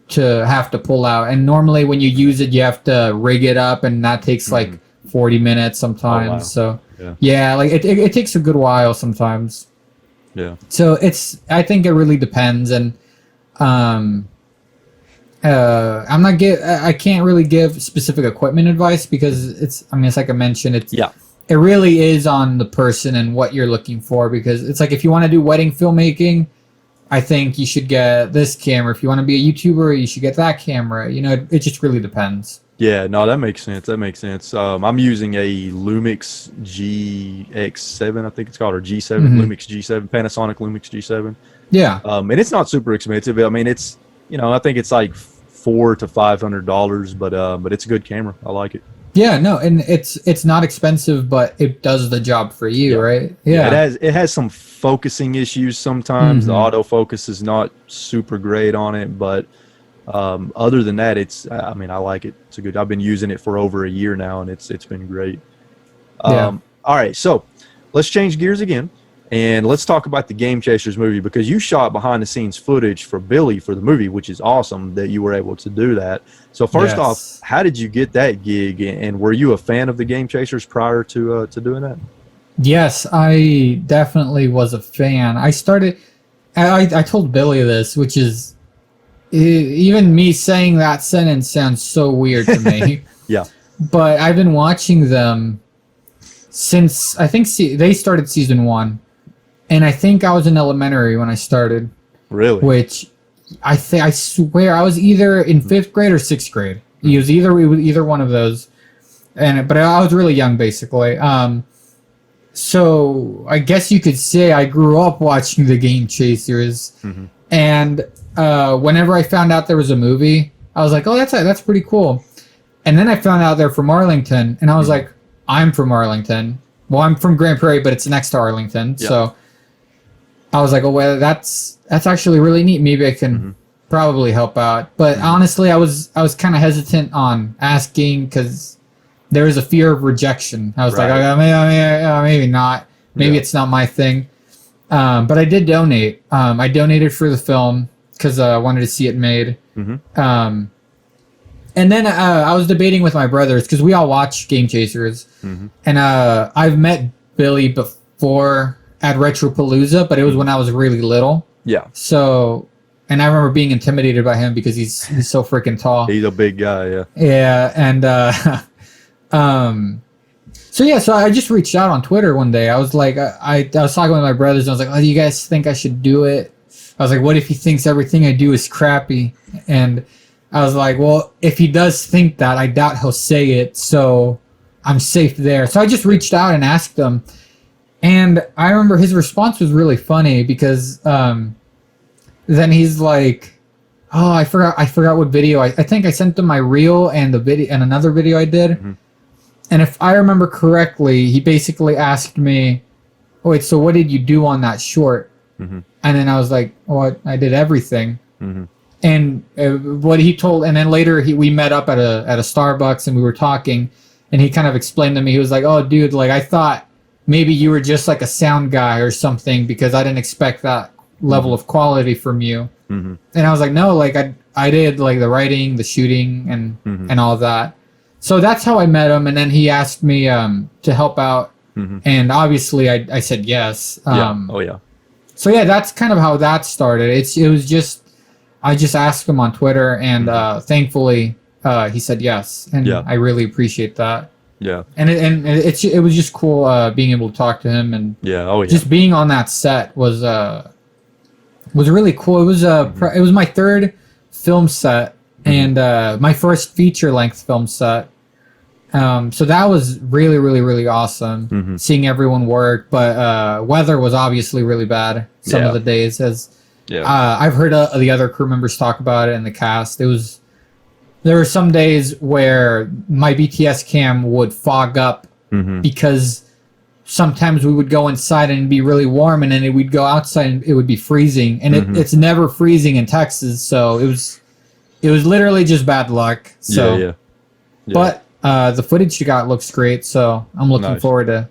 to have to pull out. And normally when you use it, you have to rig it up, and that takes 40 minutes sometimes. Oh, wow. So it takes a good while sometimes. Yeah. So I think it really depends, and I can't really give specific equipment advice because it's like I mentioned, it really is on the person and what you're looking for, because it's like if you want to do wedding filmmaking, I think you should get this camera. If you want to be a YouTuber, you should get that camera. It just really depends. Yeah, no, that makes sense. I'm using a Lumix GX7, I think it's called, or G7, Lumix G7, Panasonic Lumix G7. Yeah. And it's not super expensive. I mean, it's, I think it's like $400 to $500, but it's a good camera. I like it. Yeah, no, and it's not expensive, but it does the job for you, right? Yeah. It has some focusing issues sometimes. The autofocus is not super great on it, but other than that, I like it. It's good. I've been using it for over a year now, and it's been great. All right, so let's change gears again, and let's talk about the Game Chasers movie, because you shot behind the scenes footage for Billy for the movie, which is awesome that you were able to do that. So first off, how did you get that gig, and were you a fan of the Game Chasers prior to doing that? Yes, I definitely was a fan. I told Billy this, which is, even me saying that sentence sounds so weird to me. Yeah. But I've been watching them since, I think they started season 1. And I think I was in elementary when I started. Really? Which I swear I was either in 5th grade or 6th grade. It was either one of those. But I was really young, basically. So I guess you could say I grew up watching the Game Chasers. And whenever I found out there was a movie, I was like, oh, that's pretty cool. And then I found out they're from Arlington, and I was like, I'm from Arlington. Well, I'm from Grand Prairie, but it's next to Arlington. Yeah. So I was like, oh, well, that's actually really neat. Maybe I can probably help out. But honestly, I was kind of hesitant on asking because there was a fear of rejection. I was like, oh, maybe not. Maybe it's not my thing. But I did donate. I donated for the film because I wanted to see it made. And then I was debating with my brothers because we all watch Game Chasers. And I've met Billy before at Retropalooza, but it was when I was really little. Yeah. So, and I remember being intimidated by him because he's so freaking tall. He's a big guy, yeah. Yeah, and so I just reached out on Twitter one day. I was like, I was talking with my brothers, and I was like, oh, do you guys think I should do it? I was like, what if he thinks everything I do is crappy? And I was like, well, if he does think that, I doubt he'll say it, so I'm safe there. So I just reached out and asked him. And I remember his response was really funny because then he's like, oh, I forgot what video. I think I sent him my reel and the video and another video I did. And if I remember correctly, he basically asked me, oh, wait, so what did you do on that short? And then I was like, oh, I did everything. And what he told, and then later we met up at a Starbucks and we were talking, and he kind of explained to me, he was like, oh, dude, like I thought maybe you were just like a sound guy or something because I didn't expect that level of quality from you. And I was like, no, like I did like the writing, the shooting, and all that. So that's how I met him, and then he asked me to help out, and obviously I said yes. Oh yeah. So yeah, that's kind of how that started. It was just I just asked him on Twitter, and thankfully he said yes, and I really appreciate that. Yeah. And it was just cool being able to talk to him, and just being on that set was really cool. It was it was my third film set and my first feature length film set. So that was really, really, really awesome seeing everyone work, but weather was obviously really bad some of the days, as I've heard the other crew members talk about it in the cast. There were some days where my BTS cam would fog up because sometimes we would go inside and it'd be really warm, and then we'd go outside and it would be freezing, and it's never freezing in Texas, so it was literally just bad luck. So but the footage you got looks great, so I'm looking forward to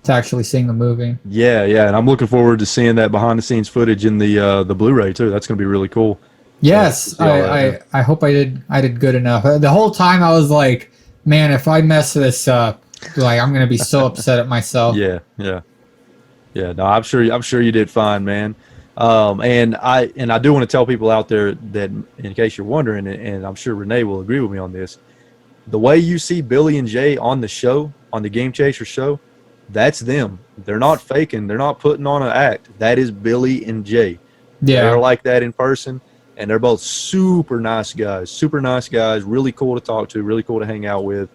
actually seeing the movie. Yeah, and I'm looking forward to seeing that behind the scenes footage in the Blu-ray too. That's going to be really cool. Yes, I hope I did good enough. The whole time I was like, man, if I mess this up, like I'm gonna be so upset at myself. Yeah. No, I'm sure you did fine, man. And I do want to tell people out there that, in case you're wondering, and I'm sure Renee will agree with me on this, the way you see Billy and Jay on the show, on the Game Chaser show, that's them. They're not faking. They're not putting on an act. That is Billy and Jay. Yeah, they're like that in person. And they're both super nice guys, really cool to talk to, really cool to hang out with.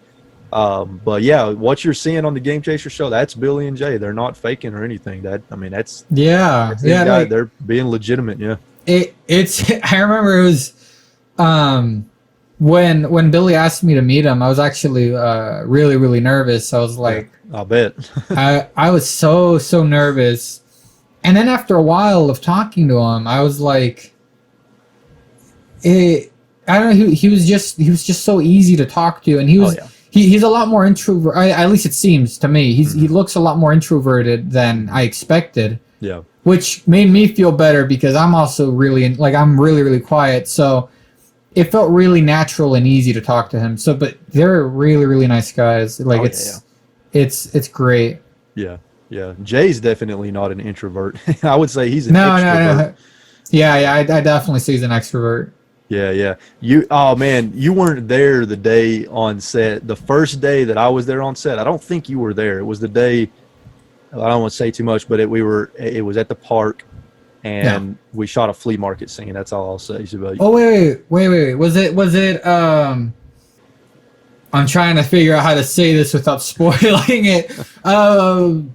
But yeah, what you're seeing on the Game Chaser show, that's Billy and Jay. They're not faking or anything. That's like, they're being legitimate. Yeah. It's I remember it was when Billy asked me to meet him, I was actually really, really nervous. I was like, I'll bet. I was so nervous. And then after a while of talking to him, I was like, I don't know. He was just so easy to talk to, and he's a lot more introvert. At least it seems to me. He looks a lot more introverted than I expected. Yeah. Which made me feel better because I'm also I'm really, really quiet. So it felt really natural and easy to talk to him. So, but they're really, really nice guys. Like it's great. Yeah. Jay's definitely not an introvert. I would say he's an extrovert. No. Yeah. I definitely see he's an extrovert. Yeah. You weren't there the day on set. The first day that I was there on set, I don't think you were there. It was the day, I don't want to say too much, but it was at the park, and we shot a flea market scene. That's all I'll say about you. Oh wait. Was it I'm trying to figure out how to say this without spoiling it. I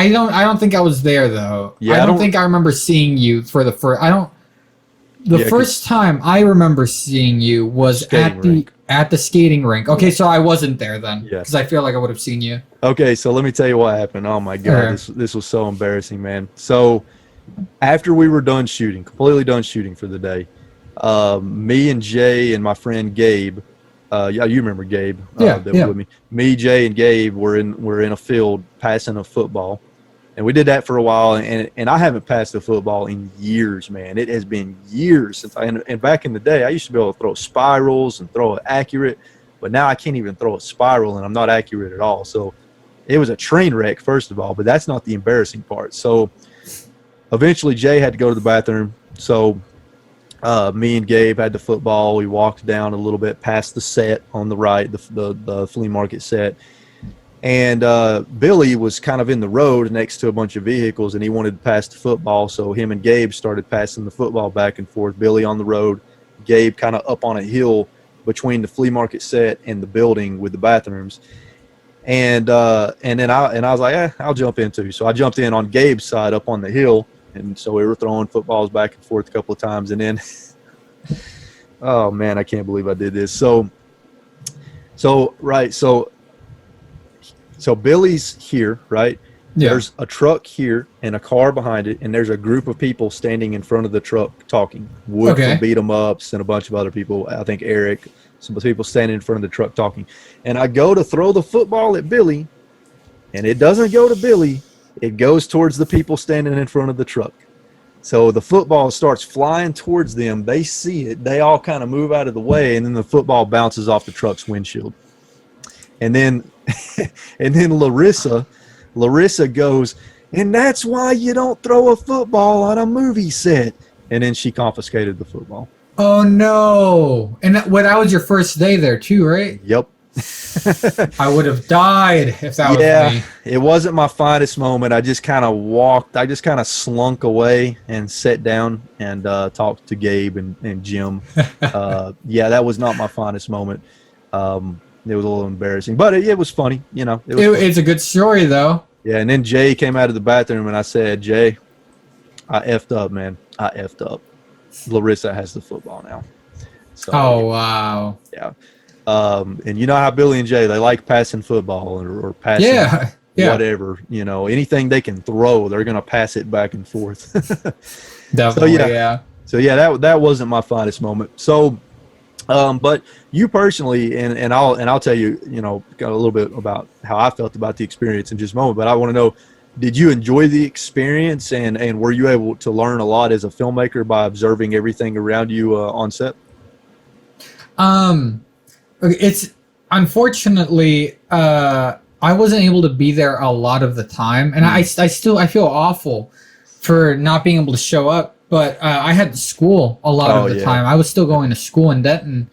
don't think I was there though. Yeah, I don't think I remember seeing you for the first. The first time I remember seeing you was at the skating rink. Okay, so I wasn't there then, because I feel like I would have seen you. Okay, so let me tell you what happened. Oh my God, this was so embarrassing, man. So after we were completely done shooting for the day, me and Jay and my friend Gabe, you remember Gabe? With me. Me, Jay, and Gabe were in a field passing a football, And we did that for a while, and I haven't passed a football in years, man. It has been years since and back in the day, I used to be able to throw spirals and throw it accurate, but now I can't even throw a spiral, and I'm not accurate at all. So it was a train wreck, first of all, but that's not the embarrassing part. So eventually Jay had to go to the bathroom. So me and Gabe had the football. We walked down a little bit past the set on the right, the flea market set. And Billy was kind of in the road next to a bunch of vehicles, and he wanted to pass the football. So him and Gabe started passing the football back and forth. Billy on the road, Gabe kind of up on a hill between the flea market set and the building with the bathrooms. And then I was like, I'll jump in too. So I jumped in on Gabe's side up on the hill, and so we were throwing footballs back and forth a couple of times. And then, oh man, I can't believe I did this. So Billy's here, right? Yeah. There's a truck here and a car behind it, and there's a group of people standing in front of the truck talking. Wood from Beat 'em Ups and a bunch of other people. I think Eric, some people standing in front of the truck talking. And I go to throw the football at Billy, and it doesn't go to Billy. It goes towards the people standing in front of the truck. So the football starts flying towards them. They see it. They all kind of move out of the way, and then the football bounces off the truck's windshield. And then Larissa goes, and that's why you don't throw a football on a movie set. And then she confiscated the football. Oh no! And that was your first day there too, right? Yep. I would have died if that was me. Yeah, it wasn't my finest moment. I just kind of slunk away and sat down and talked to Gabe and Jim. Yeah, that was not my finest moment. It was a little embarrassing, but it was funny, you know. It's a good story, though. Yeah, and then Jay came out of the bathroom, and I said, Jay, I effed up, man. I effed up. Larissa has the football now. So, oh, wow. Yeah. And you know how Billy and Jay, they like passing football or passing whatever. You know, anything they can throw, they're going to pass it back and forth. Definitely, So, that wasn't my finest moment. So, but you personally, and I'll tell you, you know, got a little bit about how I felt about the experience in just a moment, but I want to know, did you enjoy the experience and were you able to learn a lot as a filmmaker by observing everything around you on set? It's unfortunately, I wasn't able to be there a lot of the time, and I feel awful for not being able to show up. But I had school a lot of the time. I was still going to school in Denton,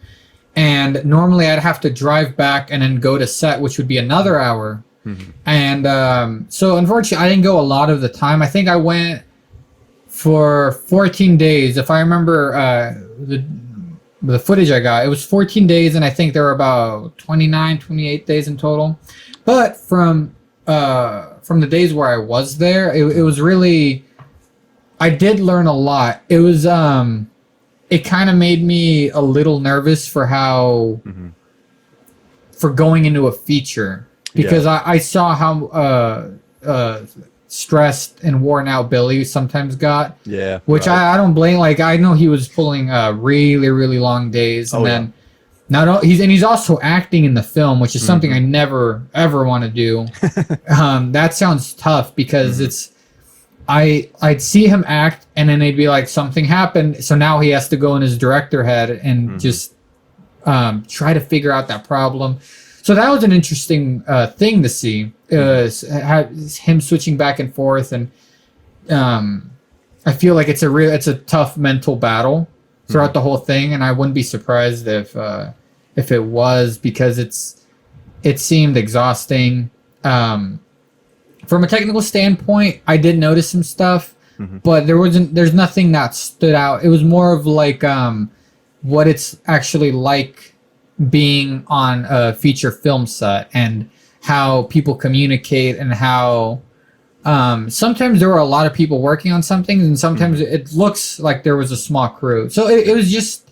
and normally I'd have to drive back and then go to set, which would be another hour. Mm-hmm. And so unfortunately, I didn't go a lot of the time. I think I went for 14 days. If I remember the footage I got, it was 14 days, and I think there were about 28 days in total. But from the days where I was there, it was really... I did learn a lot. It was it kind of made me a little nervous for how for going into a feature, because I saw how stressed and worn out Billy sometimes got. Yeah. Which I don't blame. Like, I know he was pulling really, really long days, and then he's also acting in the film, which is something I never ever want to do. That sounds tough because it's I'd see him act, and then they'd be like, something happened, so now he has to go in his director head and just try to figure out that problem. So that was an interesting thing to see, him switching back and forth, and I feel like it's a tough mental battle throughout the whole thing, and I wouldn't be surprised if it was, because it seemed exhausting. From a technical standpoint, I did notice some stuff, but there's nothing that stood out. It was more of like what it's actually like being on a feature film set, and how people communicate, and how sometimes there were a lot of people working on something, and sometimes it looks like there was a small crew. So it was just,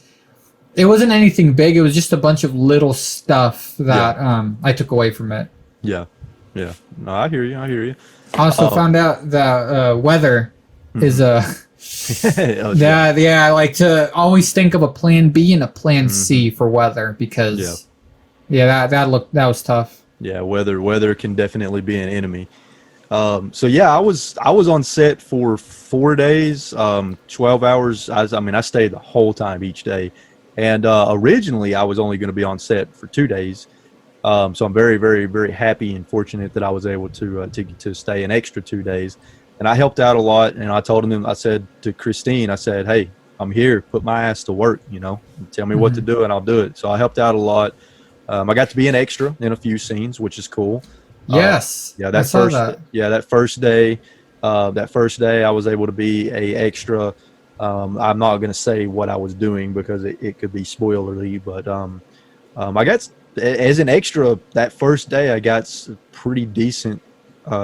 it wasn't anything big. It was just a bunch of little stuff that I took away from it. Yeah. Yeah, no, I hear you. I also found out that weather is I like to always think of a plan B and a plan C for weather, because that was tough. Yeah, weather can definitely be an enemy. So yeah, I was on set for 4 days, 12 hours. I stayed the whole time each day. And originally I was only going to be on set for 2 days. So I'm very, very, very happy and fortunate that I was able to stay an extra 2 days. And I helped out a lot. And I told them, I said to Christine, I said, hey, I'm here, put my ass to work, tell me what to do and I'll do it. So I helped out a lot. I got to be an extra in a few scenes, which is cool. Yes. That first day I was able to be a extra. I'm not going to say what I was doing because it could be spoilery, but I got, as an extra that first day, I got pretty decent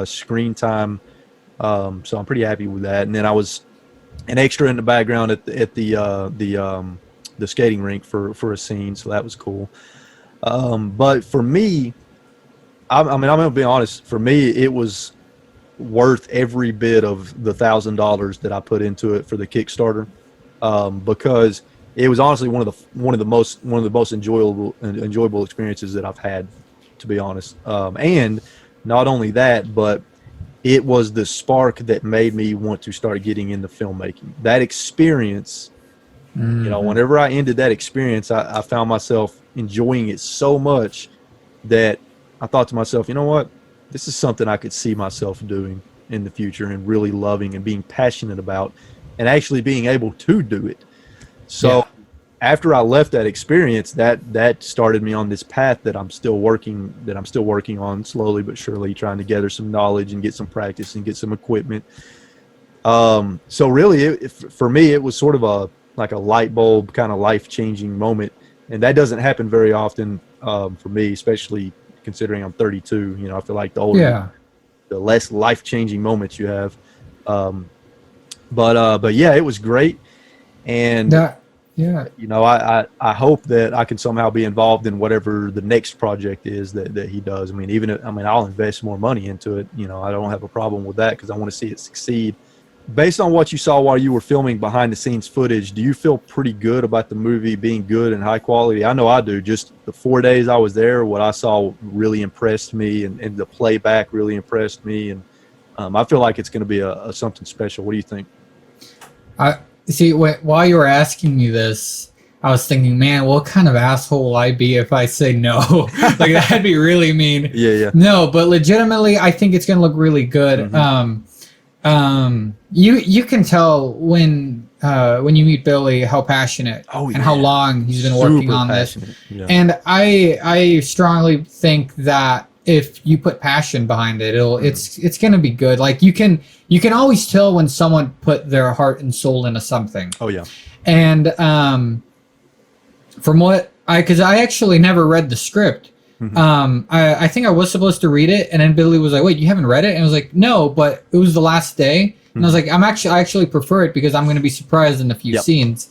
screen time. So I'm pretty happy with that. And then I was an extra in the background at the skating rink for a scene, so that was cool. But for me, I'm gonna be honest. For me, it was worth every bit of the $1,000 that I put into it for the Kickstarter, because it was honestly one of the most enjoyable experiences that I've had, to be honest. And not only that, but it was the spark that made me want to start getting into filmmaking. That experience, whenever I ended that experience, I found myself enjoying it so much that I thought to myself, you know what? This is something I could see myself doing in the future and really loving and being passionate about and actually being able to do it. So after I left that experience, that started me on this path that I'm still working on slowly but surely, trying to gather some knowledge and get some practice and get some equipment. So really, for me, it was sort of a light bulb kind of life-changing moment. And that doesn't happen very often for me, especially considering I'm 32. I feel like the older, the less life-changing moments you have. But yeah, it was great. And I hope that I can somehow be involved in whatever the next project is that he does. I'll invest more money into it. I don't have a problem with that because I want to see it succeed. Based on what you saw while you were filming behind the scenes footage, do you feel pretty good about the movie being good and high quality? I know I do. Just the 4 days I was there, what I saw really impressed me, and the playback really impressed me. And I feel like it's going to be a something special. What do you think? See, while you were asking me this, I was thinking, man, what kind of asshole will I be if I say no? Like, that'd be really mean. Yeah. No, but legitimately, I think it's going to look really good. You can tell when you meet Billy how passionate and how long he's been working on this. And I strongly think that if you put passion behind it, it's going to be good. Like, you can always tell when someone put their heart and soul into something. Oh yeah. And from what because I actually never read the script. I think I was supposed to read it, and then Billy was like, "Wait, you haven't read it?" And I was like, "No, but it was the last day." And I was like, I actually prefer it because I'm going to be surprised in a few scenes.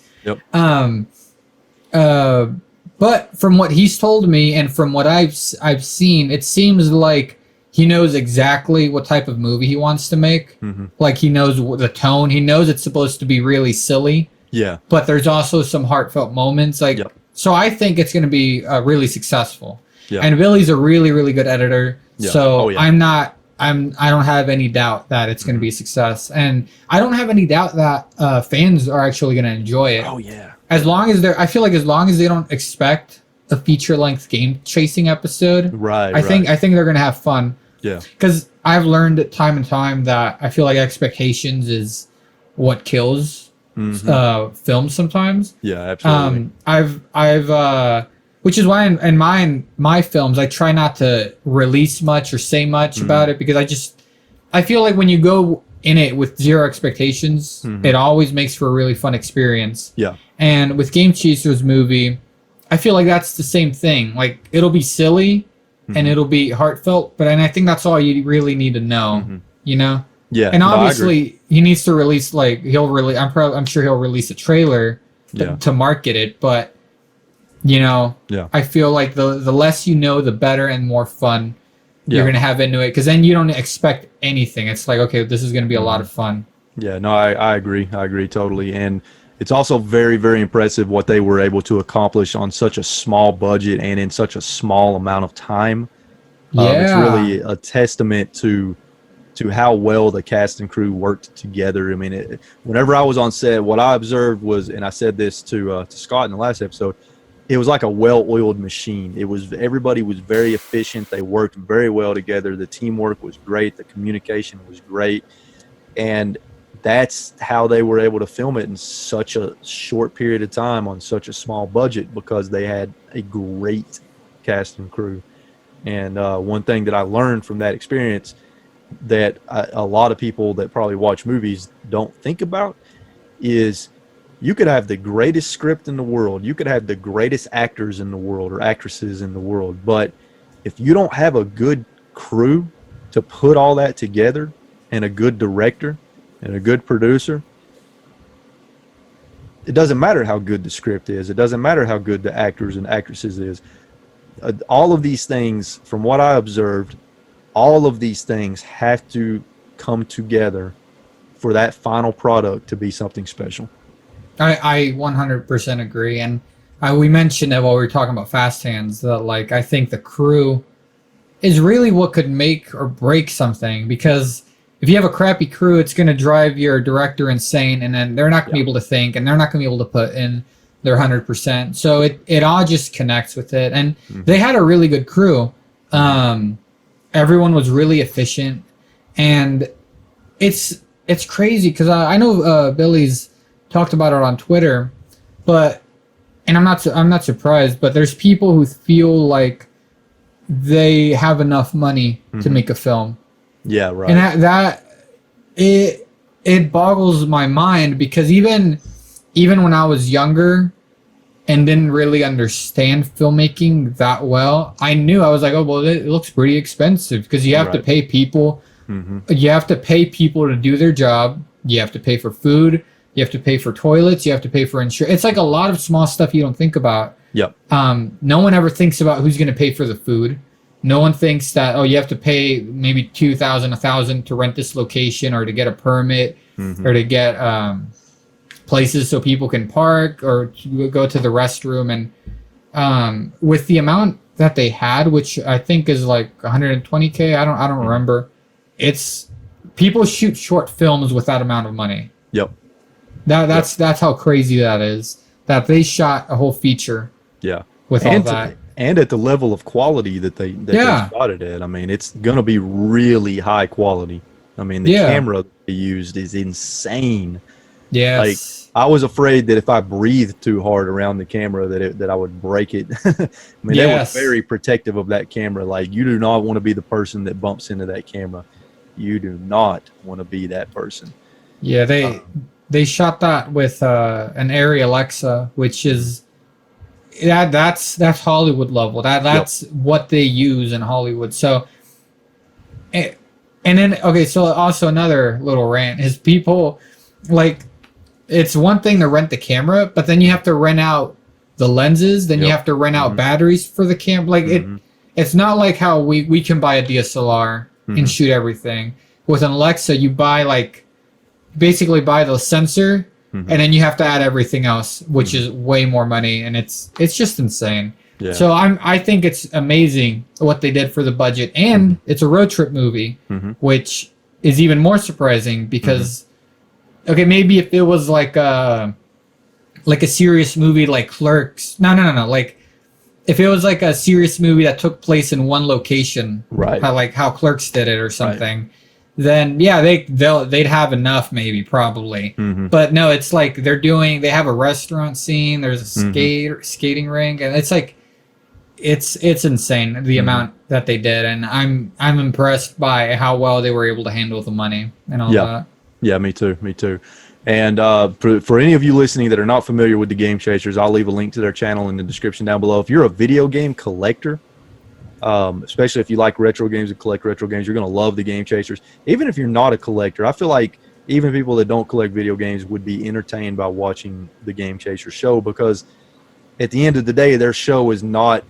But from what he's told me and from what I've seen, it seems like he knows exactly what type of movie he wants to make. Like, he knows the tone. He knows it's supposed to be really silly. Yeah. But there's also some heartfelt moments. Like, so I think it's going to be really successful. Yeah. And Billy's a really, really good editor. Yeah. So I don't have any doubt that it's going to be a success. And I don't have any doubt that fans are actually going to enjoy it. Oh yeah. I feel like as long as they don't expect a feature-length game chasing episode, I think they're going to have fun. Yeah. Because I've learned time and time that I feel like expectations is what kills films sometimes. Yeah, absolutely. Which is why in my films, I try not to release much or say much about it, because I feel like when you go in it with zero expectations, it always makes for a really fun experience. Yeah. And with Game Chasers movie, I feel like that's the same thing. Like, it'll be silly and it'll be heartfelt, and I think that's all you really need to know, you know? Yeah. And obviously he needs to release, like, I'm sure he'll release a trailer to market it, but you know, I feel like the less you know, the better and more fun you're going to have into it, because then you don't expect anything. It's like, okay, this is going to be a lot of fun. Yeah, no, I agree. I agree totally. And it's also very, very impressive what they were able to accomplish on such a small budget and in such a small amount of time. It's really a testament to to how well the cast and crew worked together. I mean, whenever I was on set, what I observed was, and I said this to Scott in the last episode, it was like a well-oiled machine. Everybody was very efficient. They worked very well together. The teamwork was great. The communication was great. And that's how they were able to film it in such a short period of time on such a small budget, because they had a great cast and crew. And one thing that I learned from that experience that a lot of people that probably watch movies don't think about is you could have the greatest script in the world, you could have the greatest actors in the world or actresses in the world, but if you don't have a good crew to put all that together, and a good director and a good producer, it doesn't matter how good the script is, it doesn't matter how good the actors and actresses is. All of these things, from what I observed, all of these things have to come together for that final product to be something special. I 100% agree. And we mentioned it while we were talking about Fast Hands, that like I think the crew is really what could make or break something, because if you have a crappy crew, it's going to drive your director insane, and then they're not going to be able to think, and they're not going to be able to put in their 100%. So it all just connects with it. And they had a really good crew. Everyone was really efficient, and it's crazy because I know Billy's talked about it on Twitter, and I'm not surprised, but there's people who feel like they have enough money to make a film. Yeah, right. And it boggles my mind, because even when I was younger and didn't really understand filmmaking that well, I was like, oh, well, it looks pretty expensive, because you have to pay people. You have to pay people to do their job. You have to pay for food. You have to pay for toilets. You have to pay for insurance. It's like a lot of small stuff you don't think about. Yep. No one ever thinks about who's going to pay for the food. No one thinks that, oh, you have to pay maybe $2,000, $1,000 to rent this location, or to get a permit, or to get places so people can park, or to go to the restroom. And with the amount that they had, which I think is like $120K, I don't remember. It's people shoot short films with that amount of money. Yep. That's how crazy that is. That they shot a whole feature. Yeah. With all that. And at the level of quality that they shot it at. I mean, it's going to be really high quality. I mean, the camera they used is insane. Yeah. Like, I was afraid that if I breathed too hard around the camera that I would break it. I mean, they were very protective of that camera. Like, you do not want to be the person that bumps into that camera. You do not want to be that person. Yeah, they shot that with an Arri Alexa, which is that's Hollywood level. That's what they use in Hollywood. So, and then so also another little rant is people like, it's one thing to rent the camera, but then you have to rent out the lenses, then you have to rent out batteries for the camera. Like it's not like how we can buy a DSLR and shoot everything. With an Alexa, you basically buy the sensor, and then you have to add everything else, which is way more money, and it's just insane. Yeah. So I think it's amazing what they did for the budget, and it's a road trip movie, which is even more surprising because maybe if it was like a serious movie like Clerks, no, like if it was like a serious movie that took place in one location, right? How Clerks did it or something. Right. Then they'd have enough, maybe, probably. But no, it's like they have a restaurant scene, there's a skating rink, and it's like it's insane the amount that they did, and I'm impressed by how well they were able to handle the money and all that. Yeah, me too. And for any of you listening that are not familiar with the Game Chasers, I'll leave a link to their channel in the description down below. If you're a video game collector, especially if you like retro games and collect retro games, you're going to love the Game Chasers. Even if you're not a collector, I feel like even people that don't collect video games would be entertained by watching the Game Chasers show, because at the end of the day, their show is not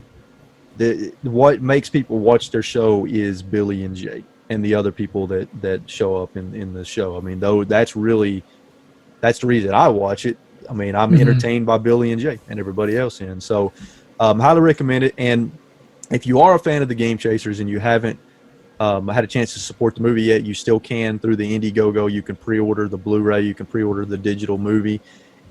what makes people watch their show is Billy and Jake and the other people that show up in the show. I mean, that's the reason I watch it. I mean, I'm entertained by Billy and Jake and everybody else in. So highly recommend it. And if you are a fan of the Game Chasers and you haven't I had a chance to support the movie yet. You still can through the IndieGoGo. You can pre-order the Blu-ray. You can pre-order the digital movie.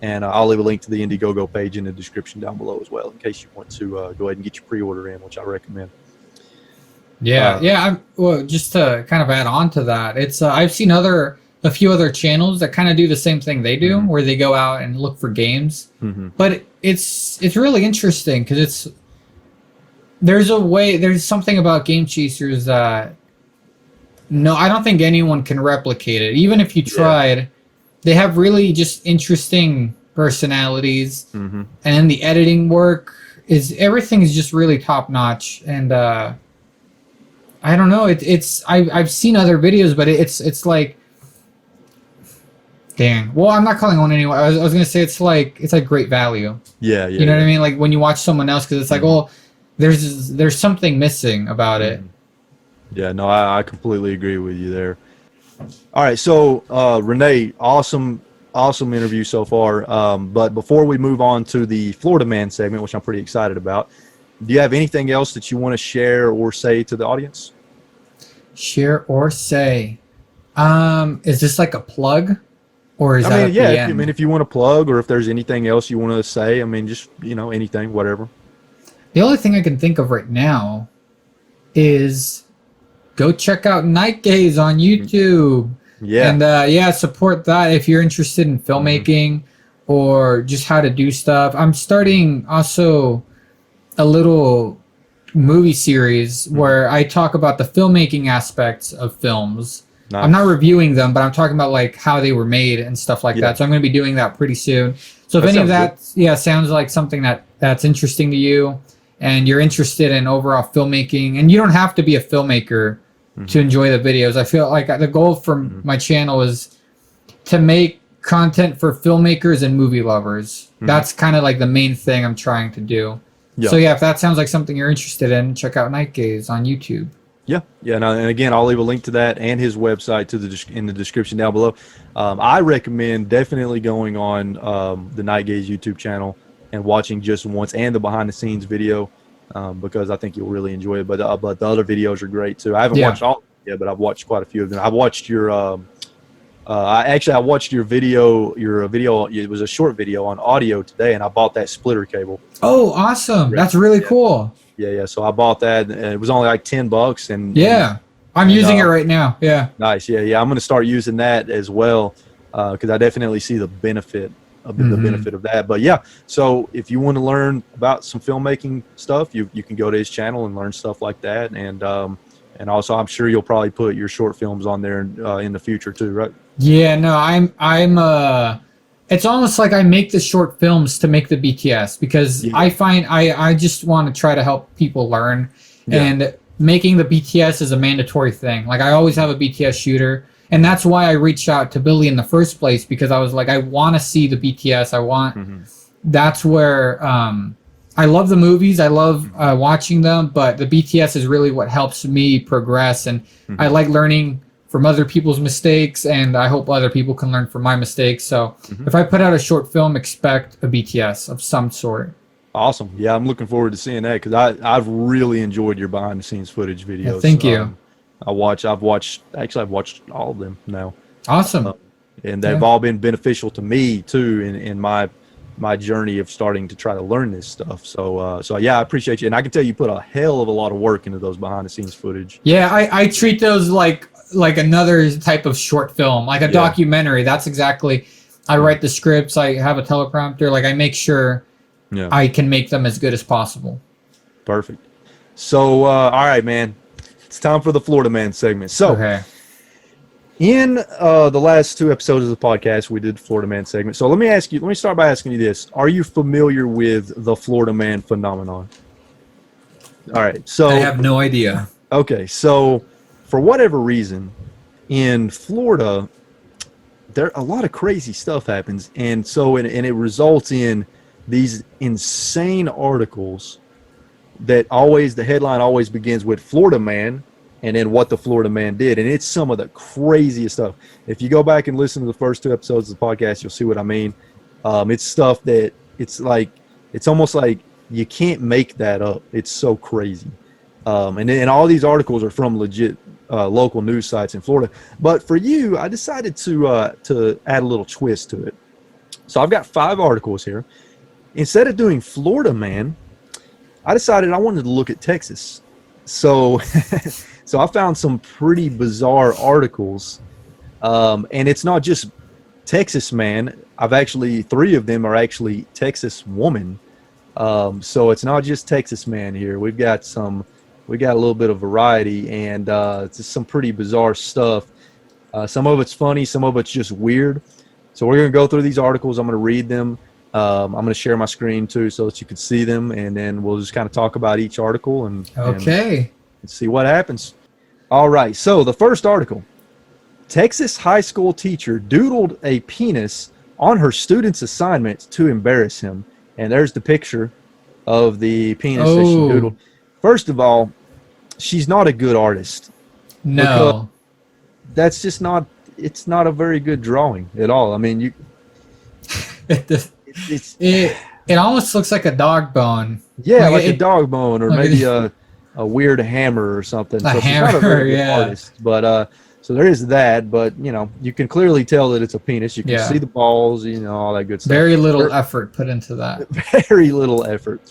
And I'll leave a link to the IndieGoGo page in the description down below as well, in case you want to go ahead and get your pre-order in, which I recommend. Yeah. Well, just to kind of add on to that, it's I've seen a few other channels that kind of do the same thing they do, where they go out and look for games. But it's really interesting because there's something about Game Chasers that I don't think anyone can replicate it. Even if you tried, they have really just interesting personalities, and then the editing work everything is just really top notch. And I don't know, I've seen other videos, but it's like, dang. Well, I'm not calling on anyone. I was gonna say it's like great value. Yeah. You know what I mean? Like when you watch someone else, because it's like, well, there's something missing about it. Yeah, no, I completely agree with you there. All right, so Renee, awesome interview so far. But before we move on to the Florida Man segment, which I'm pretty excited about, do you have anything else that you want to share or say to the audience? Share or say? Is this like a plug, or is that? I mean, if you want to plug, or if there's anything else you want to say, I mean, just anything, whatever. The only thing I can think of right now is go check out Nightgaze on YouTube. Yeah. And support that if you're interested in filmmaking or just how to do stuff. I'm starting also a little movie series where I talk about the filmmaking aspects of films. Nice. I'm not reviewing them, but I'm talking about like how they were made and stuff like that. So I'm going to be doing that pretty soon. So if any of that sounds like something that's interesting to you, and you're interested in overall filmmaking, and you don't have to be a filmmaker to enjoy the videos. I feel like the goal for my channel is to make content for filmmakers and movie lovers. That's kind of like the main thing I'm trying to do. So if that sounds like something you're interested in, check out Nightgaze on YouTube. And again, I'll leave a link to that and his website in the description down below. I recommend definitely going on the Nightgaze YouTube channel and watching just once, and the behind the scenes video, because I think you'll really enjoy it. But the other videos are great too. I haven't watched all of them yet, but I've watched quite a few of them. I watched your I watched your video. It was a short video on audio today, and I bought that splitter cable. Oh, awesome! That's really cool. Yeah. So I bought that, and it was only like $10. And I'm using it right now. Yeah. Nice. Yeah. I'm going to start using that as well, because I definitely see the benefit of the benefit of that. But so if you want to learn about some filmmaking stuff, you can go to his channel and learn stuff like that. And also, I'm sure you'll probably put your short films on there in the future too, right? Yeah. No, I'm it's almost like I make the short films to make the BTS, because I find I just want to try to help people learn, and making the BTS is a mandatory thing. Like I always have a BTS shooter. And that's why I reached out to Billy in the first place, because I was like, I want to see the BTS. I want, that's where, I love the movies. I love watching them, but the BTS is really what helps me progress. And I like learning from other people's mistakes, and I hope other people can learn from my mistakes. So if I put out a short film, expect a BTS of some sort. Awesome. Yeah, I'm looking forward to seeing that, because I've really enjoyed your behind the scenes footage videos. Yeah, thank you. I've watched all of them now. Awesome. And they've all been beneficial to me too in my journey of starting to try to learn this stuff. So I appreciate you, and I can tell you put a hell of a lot of work into those behind the scenes footage. Yeah, I treat those like another type of short film, like a documentary. That's exactly. I write the scripts. I have a teleprompter. Like I make sure I can make them as good as possible. Perfect. So all right, man. It's time for the Florida Man segment. So, in the last 2 episodes of the podcast, we did the Florida Man segment. So let me start by asking you this. Are you familiar with the Florida Man phenomenon? All right. So I have no idea. Okay. So for whatever reason, in Florida, a lot of crazy stuff happens. And so, and it results in these insane articles that the headline always begins with Florida Man and then what the Florida Man did. And it's some of the craziest stuff. If you go back and listen to the first 2 episodes of the podcast, you'll see what I mean. It's stuff that it's almost like you can't make that up. It's so crazy. And all these articles are from legit local news sites in Florida. But for you, I decided to add a little twist to it. So I've got 5 articles here. Instead of doing Florida man, I decided I wanted to look at Texas. So so I found some pretty bizarre articles, and it's not just Texas man. I've actually 3 of them are actually Texas woman. So it's not just Texas man here. We got a little bit of variety, and it's just some pretty bizarre stuff. Some of it's funny, some of it's just weird. So we're going to go through these articles. I'm going to read them. I'm going to share my screen too so that you can see them, and then we'll just kind of talk about each article and see what happens. All right, so the first article. Texas high school teacher doodled a penis on her student's assignment to embarrass him. And there's the picture of the penis that she doodled. First of all, she's not a good artist. No. That's just not, it's not a very good drawing at all. I mean, it almost looks like a dog bone. Yeah, like a dog bone, or maybe a weird hammer or something. So she's not a very good artist. But so there is that, but you know, you can clearly tell that it's a penis. You can see the balls, you know, all that good stuff. Very little effort put into that. Very little effort.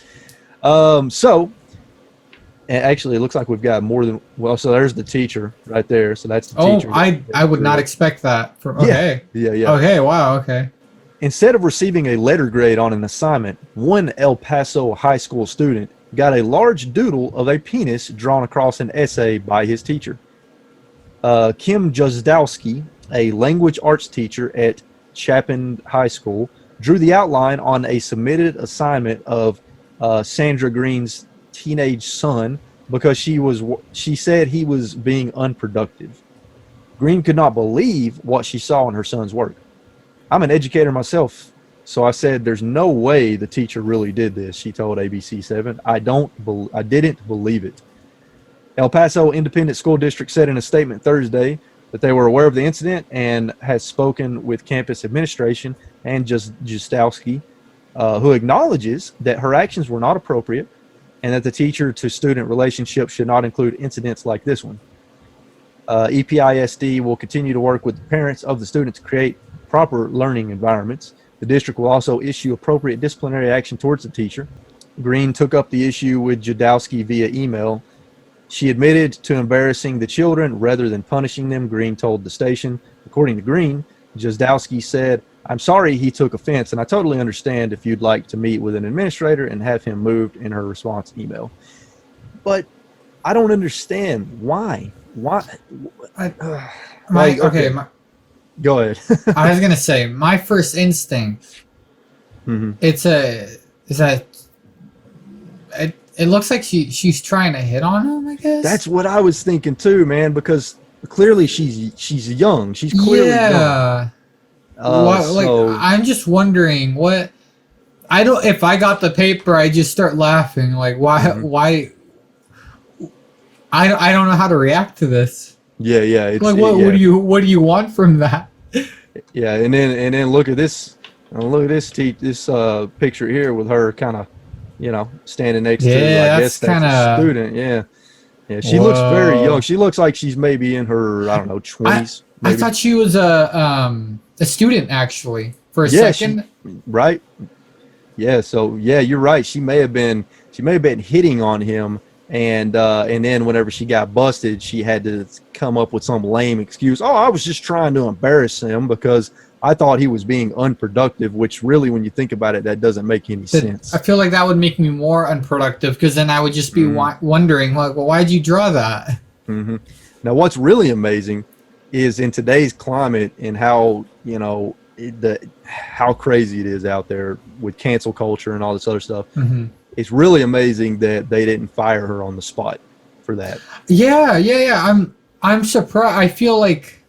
So actually, it looks like we've got more than so there's the teacher right there. So that's the teacher. I would not expect that. Yeah. Okay. Wow. Okay. Instead of receiving a letter grade on an assignment, one El Paso high school student got a large doodle of a penis drawn across an essay by his teacher. Kim Jozdowski, a language arts teacher at Chapin High School, drew the outline on a submitted assignment of Sandra Green's teenage son because she said he was being unproductive. Green could not believe what she saw in her son's work. I'm an educator myself, so I said there's no way the teacher really did this, she told ABC7. I didn't believe it. El Paso Independent School District said in a statement Thursday that they were aware of the incident and has spoken with campus administration and Justowski, who acknowledges that her actions were not appropriate and that the teacher-to-student relationship should not include incidents like this one. EPISD will continue to work with the parents of the students to create proper learning environments. The district will also issue appropriate disciplinary action towards the teacher. Green took up the issue with Jadowski via email. She admitted to embarrassing the children rather than punishing them, Green told the station. According to Green, Jadowski said, I'm sorry he took offense, and I totally understand if you'd like to meet with an administrator and have him moved, in her response email. But I don't understand why. Why? Go ahead. I was gonna say my first instinct. It looks like she's trying to hit on him, I guess. That's what I was thinking too, man. Because clearly she's young. She's clearly young. I'm just wondering what. If I got the paper, I just start laughing. Like why? I don't know how to react to this. Yeah. It's, like what do you want from that? Yeah, and then look at this. Look at this picture here with her kind of, standing next to. I guess that's a student. Yeah. She looks very young. She looks like she's maybe in her 20s. I thought she was a student actually for a second. Right. Yeah. So you're right. She may have been hitting on him. And then whenever she got busted, she had to come up with some lame excuse. Oh, I was just trying to embarrass him because I thought he was being unproductive, which really, when you think about it, that doesn't make any sense. I feel like that would make me more unproductive because then I would just be wondering, like, well, why'd you draw that? Mm-hmm. Now, what's really amazing is in today's climate and how, how crazy it is out there with cancel culture and all this other stuff. Mm-hmm. It's really amazing that they didn't fire her on the spot for that. Yeah. I'm surprised. I feel like,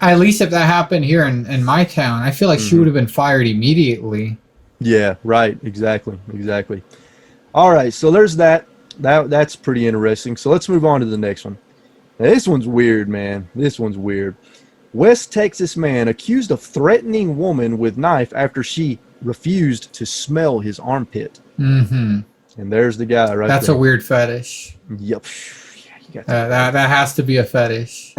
at least if that happened here in my town, I feel like she would have been fired immediately. Yeah, right. Exactly. All right, so there's that. That's pretty interesting. So let's move on to the next one. Now, this one's weird, man. This one's weird. West Texas man accused of threatening woman with knife after she refused to smell his armpit. Mm-hmm. And there's the guy right there. That's a weird fetish. Yep. got that has to be a fetish.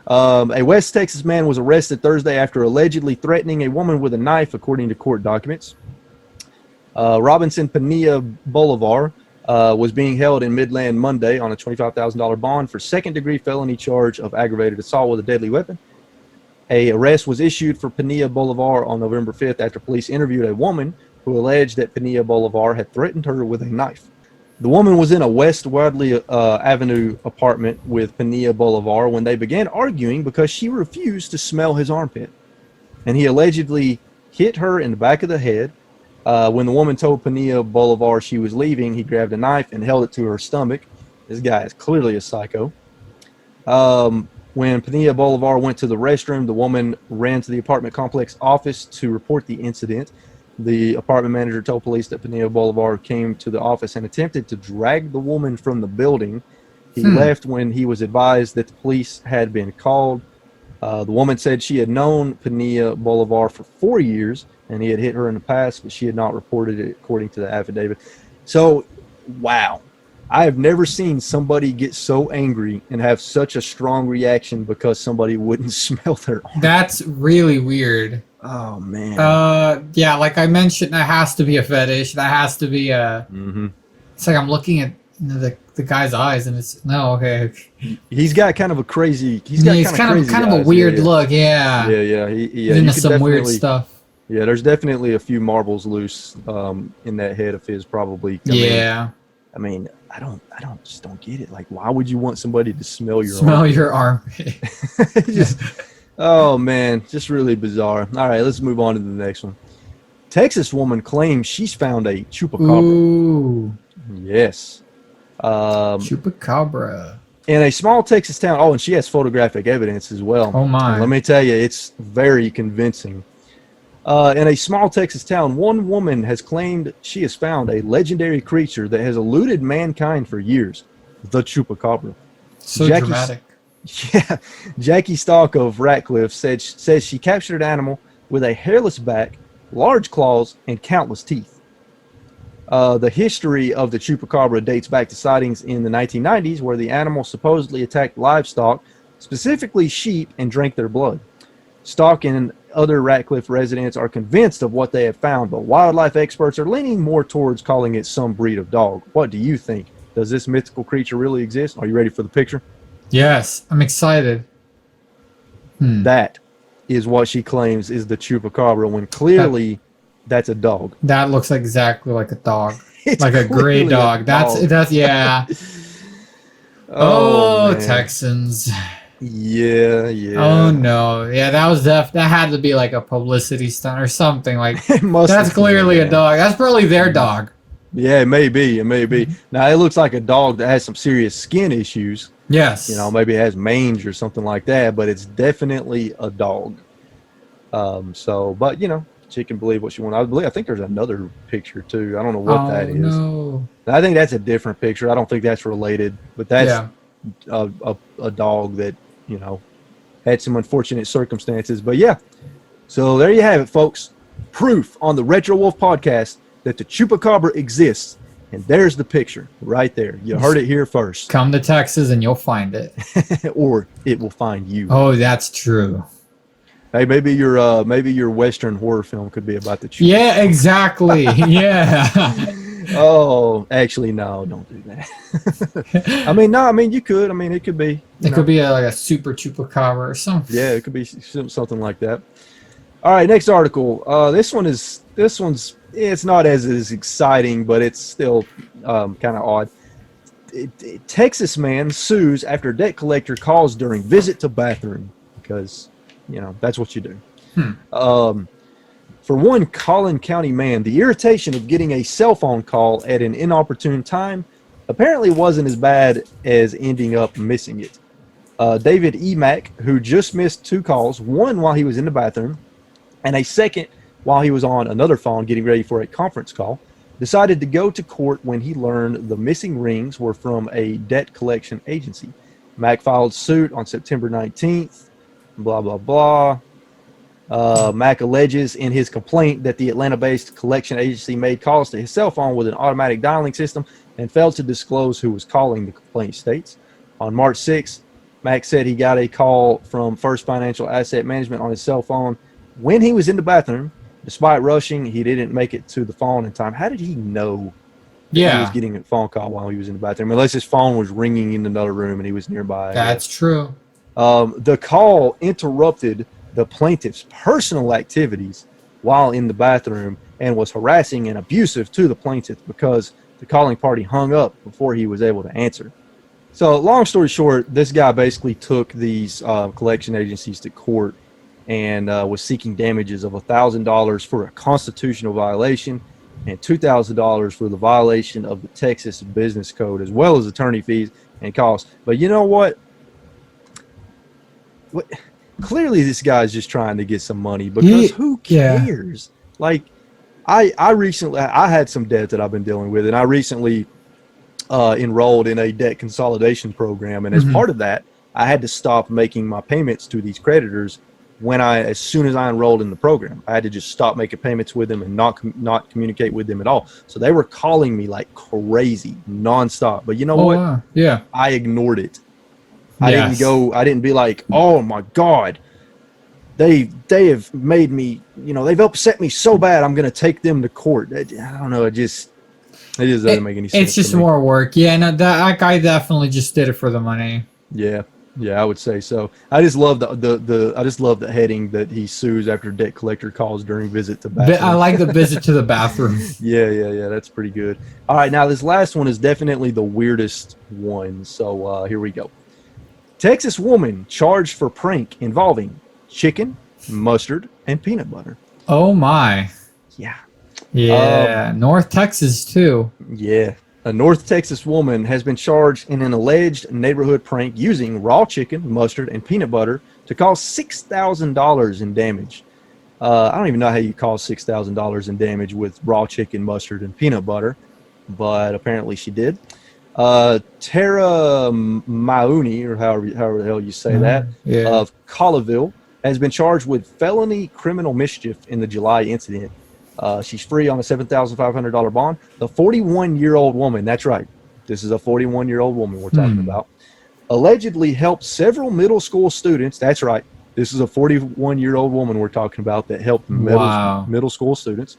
A West Texas man was arrested Thursday after allegedly threatening a woman with a knife, according to court documents. Robinson Pinilla Bolivar was being held in Midland Monday on a $25,000 bond for second-degree felony charge of aggravated assault with a deadly weapon. A arrest was issued for Pinilla Bolivar on November 5th after police interviewed a woman who alleged that Pinilla Bolivar had threatened her with a knife. The woman was in a West Wadley Avenue apartment with Pinilla Bolivar when they began arguing because she refused to smell his armpit. And he allegedly hit her in the back of the head. When the woman told Pinilla Bolivar she was leaving, he grabbed a knife and held it to her stomach. This guy is clearly a psycho. When Pinilla Bolivar went to the restroom, the woman ran to the apartment complex office to report the incident. The apartment manager told police that Pinilla Bolivar came to the office and attempted to drag the woman from the building. He left when he was advised that the police had been called. The woman said she had known Pinilla Bolivar for 4 years, and he had hit her in the past, but she had not reported it, according to the affidavit. So, wow. I have never seen somebody get so angry and have such a strong reaction because somebody wouldn't smell their arm. That's really weird. Oh, man. Yeah, like I mentioned, that has to be a fetish. That has to be a... It's like I'm looking at the guy's eyes, and it's... No, okay. He's got kind of a crazy... He's kind of a weird look, yeah. Yeah. He's into some weird stuff. Yeah, there's definitely a few marbles loose in that head of his, probably. I mean, I just don't get it. Like, why would you want somebody to smell your armpit? Oh man, just really bizarre. All right, let's move on to the next one. Texas woman claims she's found a chupacabra. Ooh. Yes. Chupacabra. In a small Texas town. Oh, and she has photographic evidence as well. Oh my. And let me tell you, it's very convincing. In a small Texas town, one woman has claimed she has found a legendary creature that has eluded mankind for years, the chupacabra. So dramatic. Yeah, Jackie Stalk of Ratcliffe says she captured an animal with a hairless back, large claws, and countless teeth. The history of the chupacabra dates back to sightings in the 1990s where the animal supposedly attacked livestock, specifically sheep, and drank their blood. Stalk and other Ratcliffe residents are convinced of what they have found, but wildlife experts are leaning more towards calling it some breed of dog. What do you think? Does this mythical creature really exist? Are you ready for the picture? Yes, I'm excited. That is what she claims is the chupacabra, when clearly that's a dog. That looks exactly like a dog. Like a gray dog. That's yeah. Oh, Texans. Yeah. Oh no. Yeah, that had to be like a publicity stunt or something. Like that's clearly a dog. That's probably their dog. Yeah, it may be. Now it looks like a dog that has some serious skin issues. Yes. You know, maybe it has mange or something like that, but it's definitely a dog. But you know, she can believe what she wants. I think there's another picture too. I don't know what that is. No. I think that's a different picture. I don't think that's related, but that's a dog that, you know, had some unfortunate circumstances. But yeah, so there you have it, folks. Proof on the RetroWolf Podcast that the chupacabra exists. And there's the picture right there. You heard it here first. Come to Texas and you'll find it. Or it will find you. Oh, that's true. Hey, maybe your Western horror film could be about the chupacabra. Yeah, exactly. Yeah. Oh, actually, no, don't do that. I mean, you could. I mean, it could be. It could be like a super chupacabra or something. Yeah, it could be something like that. All right, next article. This one's it's not as exciting, but it's still kind of odd. Texas man sues after debt collector calls during visit to bathroom, because, you know, that's what you do. For one Collin County man, the irritation of getting a cell phone call at an inopportune time apparently wasn't as bad as ending up missing it. David Emack, who just missed 2 calls, one while he was in the bathroom and a second while he was on another phone getting ready for a conference call, decided to go to court when he learned the missing rings were from a debt collection agency. Mack filed suit on September 19th, blah, blah, blah. Mack alleges in his complaint that the Atlanta-based collection agency made calls to his cell phone with an automatic dialing system and failed to disclose who was calling, the complaint states. On March 6th, Mack said he got a call from First Financial Asset Management on his cell phone when he was in the bathroom. Despite rushing, he didn't make it to the phone in time. How did he know he was getting a phone call while he was in the bathroom? Unless his phone was ringing in another room and he was nearby. That's true. The call interrupted the plaintiff's personal activities while in the bathroom and was harassing and abusive to the plaintiff because the calling party hung up before he was able to answer. So long story short, this guy basically took these collection agencies to court and was seeking damages of $1,000 for a constitutional violation and $2,000 for the violation of the Texas Business Code, as well as attorney fees and costs. But you know what? Clearly this guy's just trying to get some money, because who cares? Like, I recently had some debt that I've been dealing with, and I recently enrolled in a debt consolidation program, and as part of that, I had to stop making my payments to these creditors as soon as I enrolled in the program. I had to just stop making payments with them and not communicate with them at all. So they were calling me like crazy, nonstop. But you know what? Wow. Yeah. I ignored it. I didn't be like, oh my God, they have made me, they've upset me so bad, I'm going to take them to court. I don't know. It just doesn't make any sense. It's just more work. Yeah. No, that guy definitely just did it for the money. Yeah. Yeah, I would say so. I just love the heading that he sues after debt collector calls during visit to bathroom. I like the visit to the bathroom. Yeah. That's pretty good. All right, now this last one is definitely the weirdest one. So here we go. Texas woman charged for prank involving chicken, mustard, and peanut butter. Oh my. Yeah. North Texas too. Yeah. A North Texas woman has been charged in an alleged neighborhood prank using raw chicken, mustard, and peanut butter to cause $6,000 in damage. I don't even know how you cause $6,000 in damage with raw chicken, mustard, and peanut butter, but apparently she did. Tara Mauni, or however the hell you say that, of Colleyville, has been charged with felony criminal mischief in the July incident. She's free on a $7,500 bond. The 41-year-old woman, that's right, this is a 41-year-old woman we're talking about, allegedly helped several middle school students. That's right, this is a 41-year-old woman we're talking about that helped middle school students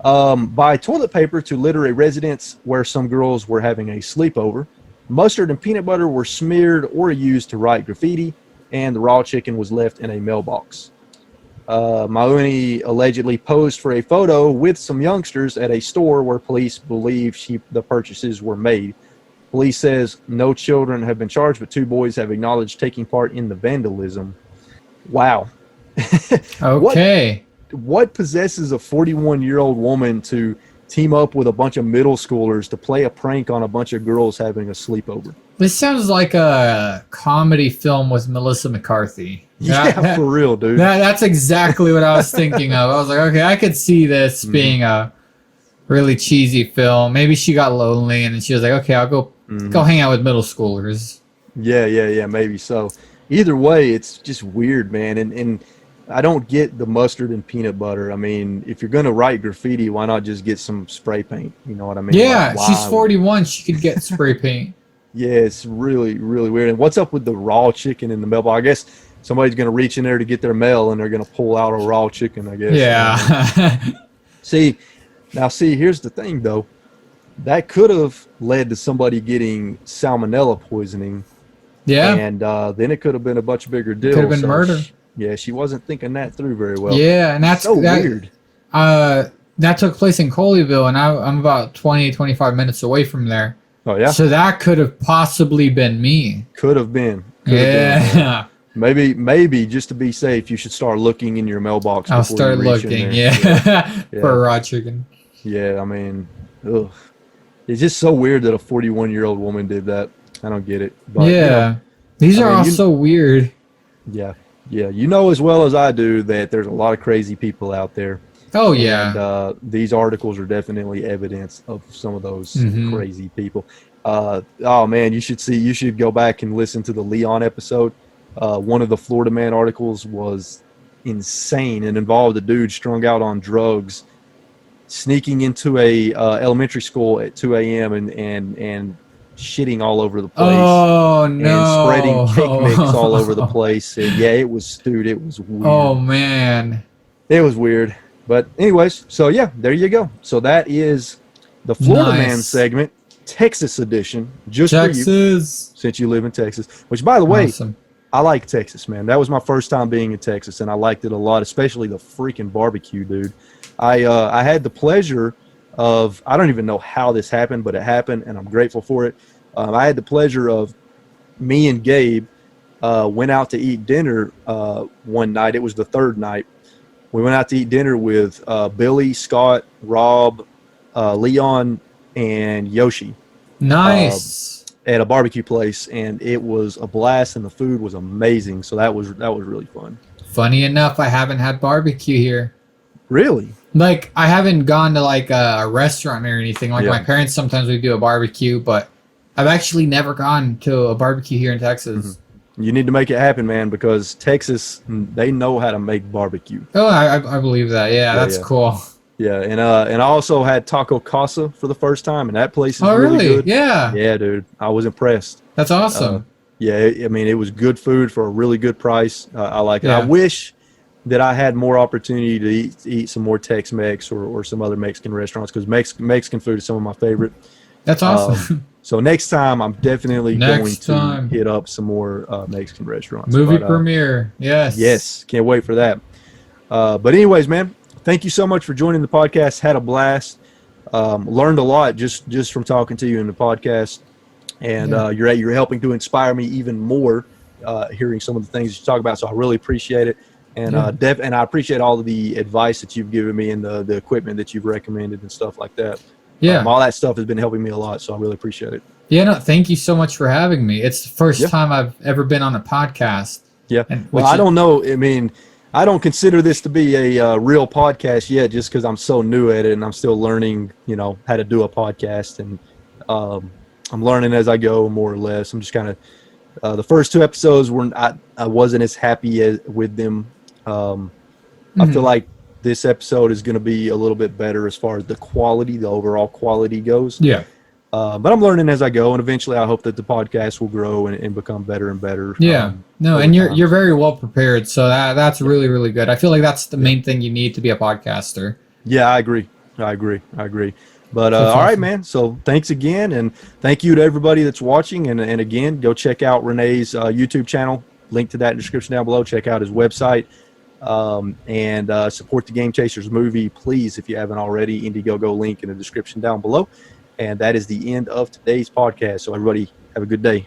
buy toilet paper to litter a residence where some girls were having a sleepover. Mustard and peanut butter were smeared or used to write graffiti, and the raw chicken was left in a mailbox. Mauni allegedly posed for a photo with some youngsters at a store where police believe the purchases were made. Police says no children have been charged, but 2 boys have acknowledged taking part in the vandalism. Wow. Okay. What possesses a 41-year-old woman to team up with a bunch of middle schoolers to play a prank on a bunch of girls having a sleepover? This sounds like a comedy film with Melissa McCarthy. Yeah, for real, dude. That's exactly what I was thinking of. I was like, okay, I could see this being a really cheesy film. Maybe she got lonely and she was like, okay, I'll go hang out with middle schoolers. Yeah, maybe so. Either way, it's just weird, man. And I don't get the mustard and peanut butter. I mean, if you're going to write graffiti, why not just get some spray paint? You know what I mean? Yeah, she's 41. She could get spray paint. Yeah, it's really, really weird. And what's up with the raw chicken in the mailbox? I guess somebody's going to reach in there to get their mail, and they're going to pull out a raw chicken, I guess. Yeah. See, here's the thing, though. That could have led to somebody getting salmonella poisoning. Yeah. And then it could have been a much bigger deal. Could have been murder. She wasn't thinking that through very well. Yeah, and that's weird. That took place in Colleyville, and I'm about 25 minutes away from there. Oh, yeah? So that could have possibly been me. Could have been. Yeah. Maybe just to be safe, you should start looking in your mailbox. I'll start looking, for a raw chicken. Yeah, I mean, ugh. It's just so weird that a 41-year-old woman did that. I don't get it. But, these are all so weird. Yeah. You know as well as I do that there's a lot of crazy people out there. Oh, yeah. And these articles are definitely evidence of some of those crazy people. Oh, man, you should go back and listen to the Leon episode. One of the Florida Man articles was insane and involved a dude strung out on drugs sneaking into a elementary school at 2 a.m. and shitting all over the place. Oh no! And spreading cake mix all over the place. And yeah, it was weird. Oh man, it was weird. But anyways, so yeah, there you go. So that is the Florida Man segment, Texas edition, just for you, since you live in Texas. Which, by the way, I like Texas, man. That was my first time being in Texas, and I liked it a lot, especially the freaking barbecue, dude. I had the pleasure of, I don't even know how this happened, but it happened, and I'm grateful for it. I had the pleasure of, me and Gabe went out to eat dinner one night. It was the third night. We went out to eat dinner with Billy, Scott, Rob, Leon, and Yoshi. Nice. At a barbecue place, and it was a blast, and the food was amazing. So that was really fun. Funny enough, I haven't had barbecue here. Really? Like, I haven't gone to like a restaurant or anything. Like my parents, sometimes we do a barbecue, but I've actually never gone to a barbecue here in Texas. Mm-hmm. You need to make it happen, man, because Texas, they know how to make barbecue. Oh, I believe that. Yeah, that's cool. Yeah, and I also had Taco Casa for the first time, and that place is really good. Yeah. Yeah, dude, I was impressed. That's awesome. Yeah, I mean, it was good food for a really good price. I like it. Yeah. I wish that I had more opportunity to eat some more Tex-Mex or some other Mexican restaurants, because Mexican food is some of my favorite. That's awesome. So next time, I'm definitely going to hit up some more Mexican restaurants. Movie premiere, yes. Yes, can't wait for that. But anyways, man, thank you so much for joining the podcast. Had a blast. Learned a lot just from talking to you in the podcast. And you're helping to inspire me even more, hearing some of the things you talk about. So I really appreciate it. And and I appreciate all of the advice that you've given me and the equipment that you've recommended and stuff like that. Yeah. All that stuff has been helping me a lot, so I really appreciate it. Yeah, no, thank you so much for having me. It's the first time I've ever been on a podcast. Yeah. Well, I don't know. I mean, I don't consider this to be a real podcast yet, just because I'm so new at it and I'm still learning, how to do a podcast. And I'm learning as I go, more or less. I'm just kind of the first two episodes I wasn't as happy with them. I feel like this episode is going to be a little bit better as far as the overall quality goes. Yeah. But I'm learning as I go, and eventually I hope that the podcast will grow and become better and better. Yeah. And you're very well prepared, so that's really, really good. I feel like that's the main thing you need to be a podcaster. Yeah, I agree. But all right, man. So thanks again, and thank you to everybody that's watching. And again, go check out Renee's YouTube channel. Link to that in the description down below. Check out his website. And support the Game Chasers movie, please, if you haven't already. IndieGoGo link in the description down below. And that is the end of today's podcast. So everybody have a good day.